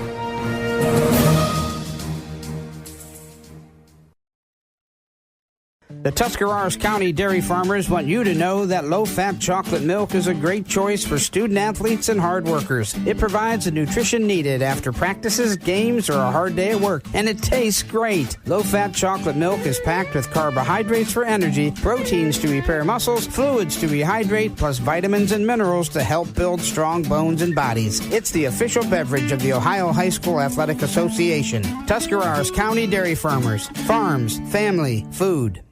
The Tuscarawas County dairy farmers want you to know that low-fat chocolate milk is a great choice for student-athletes and hard workers. It provides the nutrition needed after practices, games, or a hard day at work, and it tastes great. Low-fat chocolate milk is packed with carbohydrates for energy, proteins to repair muscles, fluids to rehydrate, plus vitamins and minerals to help build strong bones and bodies. It's the official beverage of the Ohio High School Athletic Association. Tuscarawas County Dairy Farmers. Farms. Family. Food.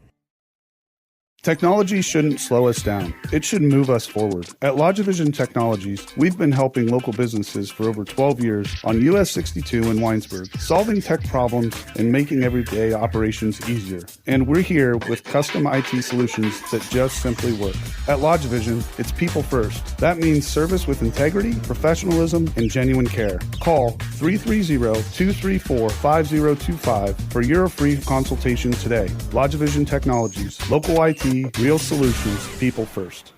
Technology shouldn't slow us down. It should move us forward. At LodgeVision Technologies, we've been helping local businesses for over 12 years on US 62 in Winesburg, solving tech problems and making everyday operations easier. And we're here with custom IT solutions that just simply work. At LodgeVision, it's people first. That means service with integrity, professionalism, and genuine care. Call 330-234-5025 for your free consultation today. LodgeVision Technologies, local IT, real solutions, people first.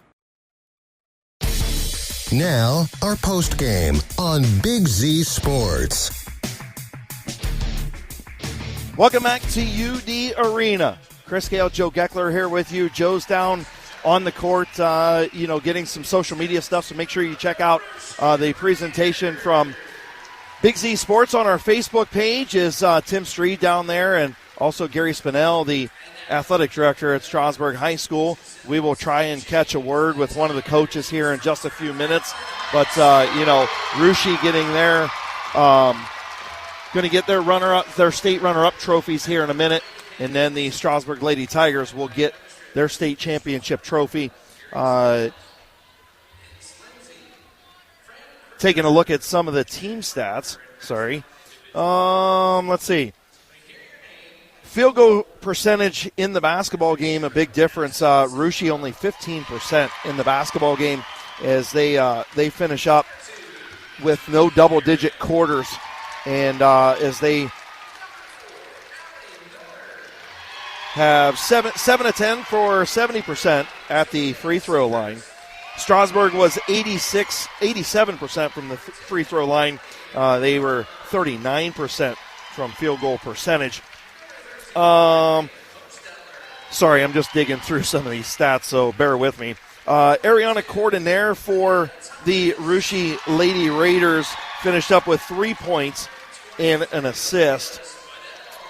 Now, our post game on Big Z Sports. Welcome back to UD Arena. Chris Gale, Joe Geckler here with you. Joe's down on the court, getting some social media stuff, so make sure you check out the presentation from Big Z Sports on our Facebook page. Is Tim Street down there, and also Gary Spinell, the athletic director at Strasburg High School. We will try and catch a word with one of the coaches here in just a few minutes. But, Rushi getting their going to get their state runner-up trophies here in a minute. And then the Strasburg Lady Tigers will get their state championship trophy. taking a look at some of the team stats. Let's see. Field goal percentage in the basketball game, a big difference. Russia only 15% in the basketball game as they finish up with no double-digit quarters, and as they have 7 of 10 for 70% at the free throw line. Strasburg was 87% from the free throw line. They were 39% from field goal percentage. Sorry, I'm just digging through some of these stats, so bear with me. Ariana Cordonere for the Russia Lady Raiders finished up with 3 points and an assist.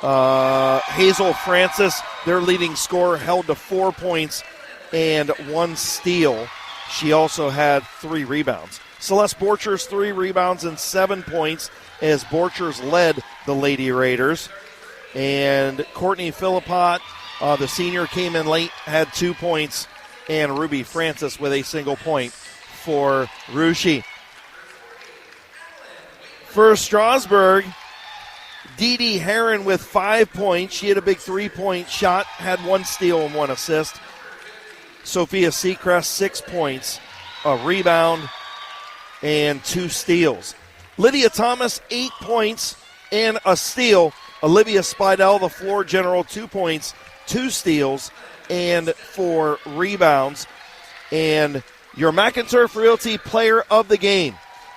Hazel Francis, their leading scorer, held to 4 points and 1 steal. She also had 3 rebounds. Celeste Borchers, 3 rebounds and 7 points as Borchers led the Lady Raiders. And Courtney Philippot, the senior, came in late, had 2 points, and Ruby Francis with a single point for Russia. For Strasburg, Dee Dee Heron with 5 points. She had a big 3-point shot, had 1 steal and 1 assist. Sophia Seacrest, 6 points, a rebound, and 2 steals. Lydia Thomas, 8 points and a steal. Olivia Spidell, the floor general, 2 points, 2 steals, and 4 rebounds. And your McInturf Realty Player of the Game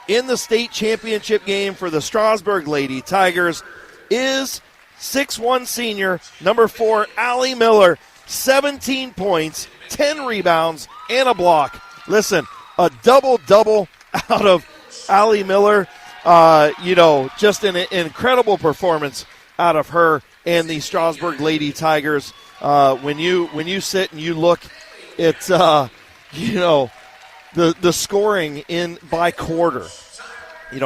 in the state championship game for the Strasburg Lady Tigers is 6'1" senior, number 4, Allie Miller, 17 points, 10 rebounds, and a block. Listen, a double-double out of Allie Miller. Just an incredible performance out of her and the Strasburg Lady Tigers. When you sit and you look at the scoring in by quarter,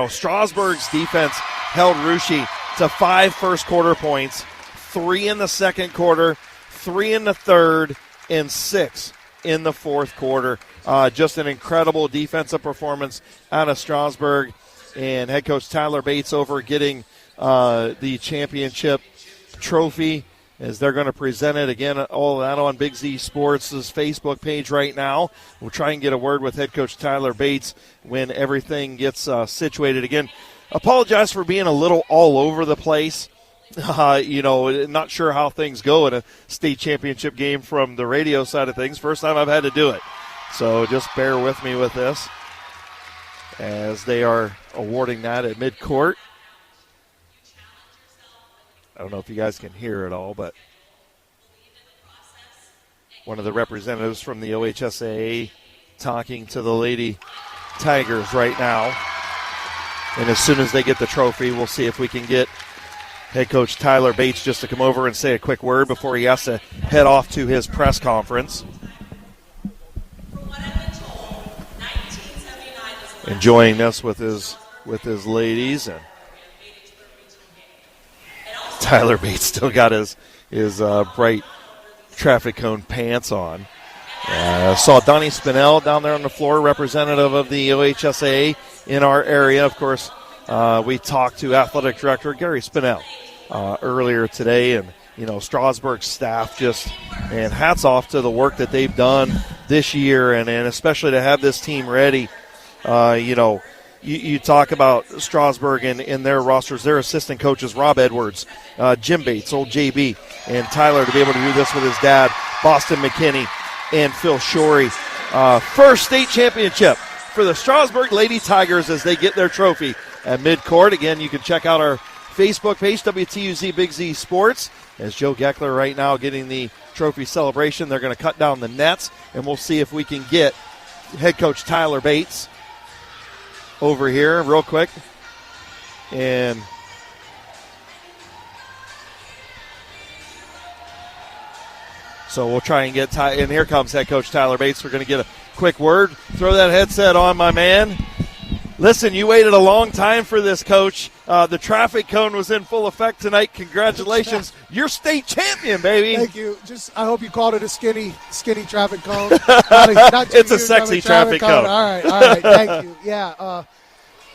Strasburg's defense held Russia to 5 first quarter points, 3 in the second quarter, 3 in the third, and 6 in the fourth quarter. Just an incredible defensive performance out of Strasburg, and head coach Tyler Bates over getting the championship trophy as they're going to present it. Again, all of that on Big Z Sports' Facebook page right now. We'll try and get a word with head coach Tyler Bates when everything gets situated. Again, apologize for being a little all over the place. Not sure how things go in a state championship game from the radio side of things. First time I've had to do it. So just bear with me with this as they are awarding that at midcourt. I don't know if you guys can hear it all, but one of the representatives from the OHSAA talking to the Lady Tigers right now. And as soon as they get the trophy, we'll see if we can get head coach Tyler Bates just to come over and say a quick word before he has to head off to his press conference. Enjoying this with his ladies, and Tyler Bates still got his bright traffic cone pants on. Saw Donnie Spinell down there on the floor, representative of the OHSAA in our area. Of course, we talked to athletic director Gary Spinell earlier today, and Strasburg's staff and hats off to the work that they've done this year, and especially to have this team ready. You talk about Strasburg and their rosters, their assistant coaches, Rob Edwards, Jim Bates, old JB, and Tyler to be able to do this with his dad, Boston McKinney, and Phil Shorey. First state championship for the Strasburg Lady Tigers as they get their trophy at midcourt. Again, you can check out our Facebook page, WTUZ Big Z Sports, as Joe Geckler right now getting the trophy celebration. They're going to cut down the nets, and we'll see if we can get head coach Tyler Bates over here real quick. And so we'll try and get and here comes head coach Tyler Bates. We're going to get a quick word. Throw that headset on, my man. Listen, you waited a long time for this, Coach. The traffic cone was in full effect tonight. Congratulations. You're state champion, baby. Thank you. I hope you called it a skinny traffic cone. Not it's a sexy traffic cone. All right. Thank you. Yeah.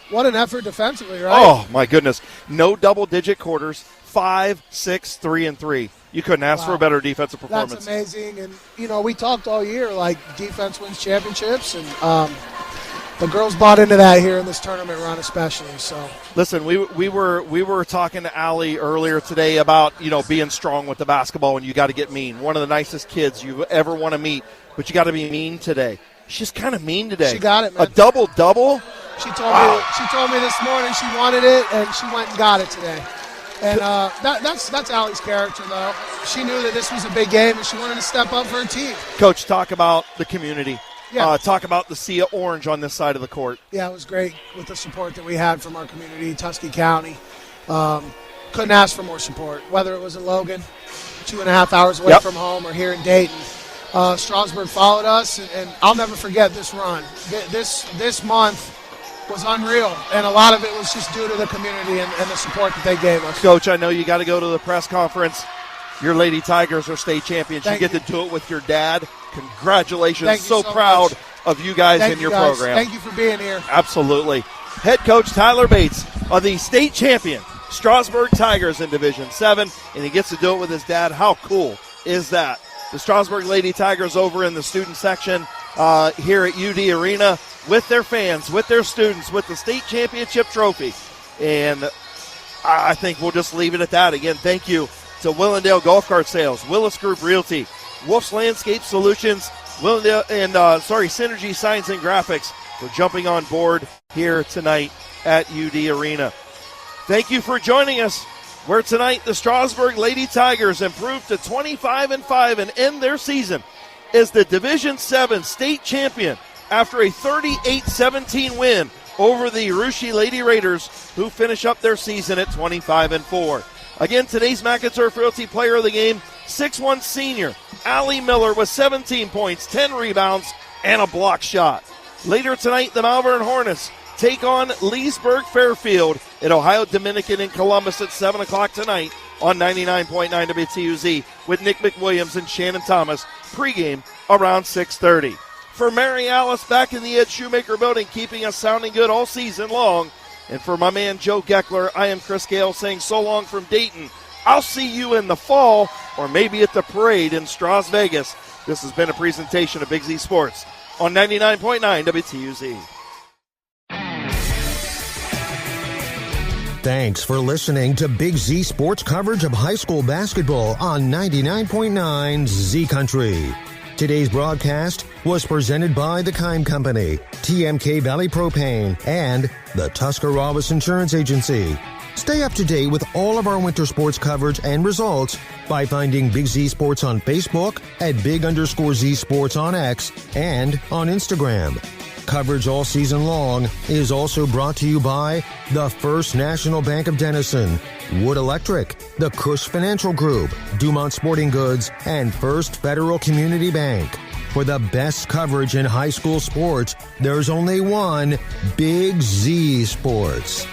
What an effort defensively, right? Oh, my goodness. No double-digit quarters, 5, 6, 3, and 3. You couldn't ask for a better defensive performance. That's amazing. And, we talked all year, like, defense wins championships, and the girls bought into that here in this tournament run especially. So listen, we were talking to Allie earlier today about, being strong with the basketball and you got to get mean. One of the nicest kids you ever want to meet, but you got to be mean today. She's kind of mean today. She got it, man. A double-double? She told me this morning she wanted it, and she went and got it today. And that's Allie's character, though. She knew that this was a big game, and she wanted to step up for her team. Coach, talk about the community. Yeah. Talk about the sea of orange on this side of the court. Yeah, it was great with the support that we had from our community, Tuskegee County. Couldn't ask for more support, whether it was in Logan, 2.5 hours away from home, or here in Dayton. Strasburg followed us, and I'll never forget this run. This month was unreal, and a lot of it was just due to the community and the support that they gave us. Coach, I know you got to go to the press conference. Your Lady Tigers are state champions. You get to do it with your dad. Congratulations. Thank you so proud much of you guys Thank and you your guys. program. Thank you for being here. Absolutely. Head coach Tyler Bates of the state champion Strasburg Tigers in Division 7, and he gets to do it with his dad. How cool is that? The Strasburg Lady Tigers over in the student section here at UD Arena with their fans, with their students, with the state championship trophy. And I think we'll just leave it at that. Again, thank you to Willendale Golf Cart Sales, Willis Group Realty, Wolf's Landscape Solutions, Willendale, and Synergy Signs and Graphics for jumping on board here tonight at UD Arena. Thank you for joining us, where tonight the Strasburg Lady Tigers improved to 25-5 and end their season as the Division 7 state champion after a 38-17 win over the Rushi Lady Raiders, who finish up their season at 25-4. Again, today's McInturf Realty Player of the Game, 6'1" senior Allie Miller with 17 points, 10 rebounds, and a block shot. Later tonight, the Malvern Hornets take on Leesburg Fairfield at Ohio Dominican in Columbus at 7 o'clock tonight on 99.9 WTUZ with Nick McWilliams and Shannon Thomas. Pregame around 6:30. For Mary Alice back in the Ed Shoemaker building, keeping us sounding good all season long. And for my man Joe Geckler, I am Chris Gale saying so long from Dayton. I'll see you in the fall, or maybe at the parade in Stras Vegas. This has been a presentation of Big Z Sports on 99.9 WTUZ. Thanks for listening to Big Z Sports coverage of high school basketball on 99.9 Z Country. Today's broadcast was presented by the Kime Company, TMK Valley Propane, and the Tuscarawas Insurance Agency. Stay up to date with all of our winter sports coverage and results by finding Big Z Sports on Facebook at Big_Z Sports on X and on Instagram. Coverage all season long is also brought to you by the First National Bank of Denison, Wood Electric, the Cush Financial Group, Dumont Sporting Goods, and First Federal Community Bank. For the best coverage in high school sports, there's only one, Big Z Sports.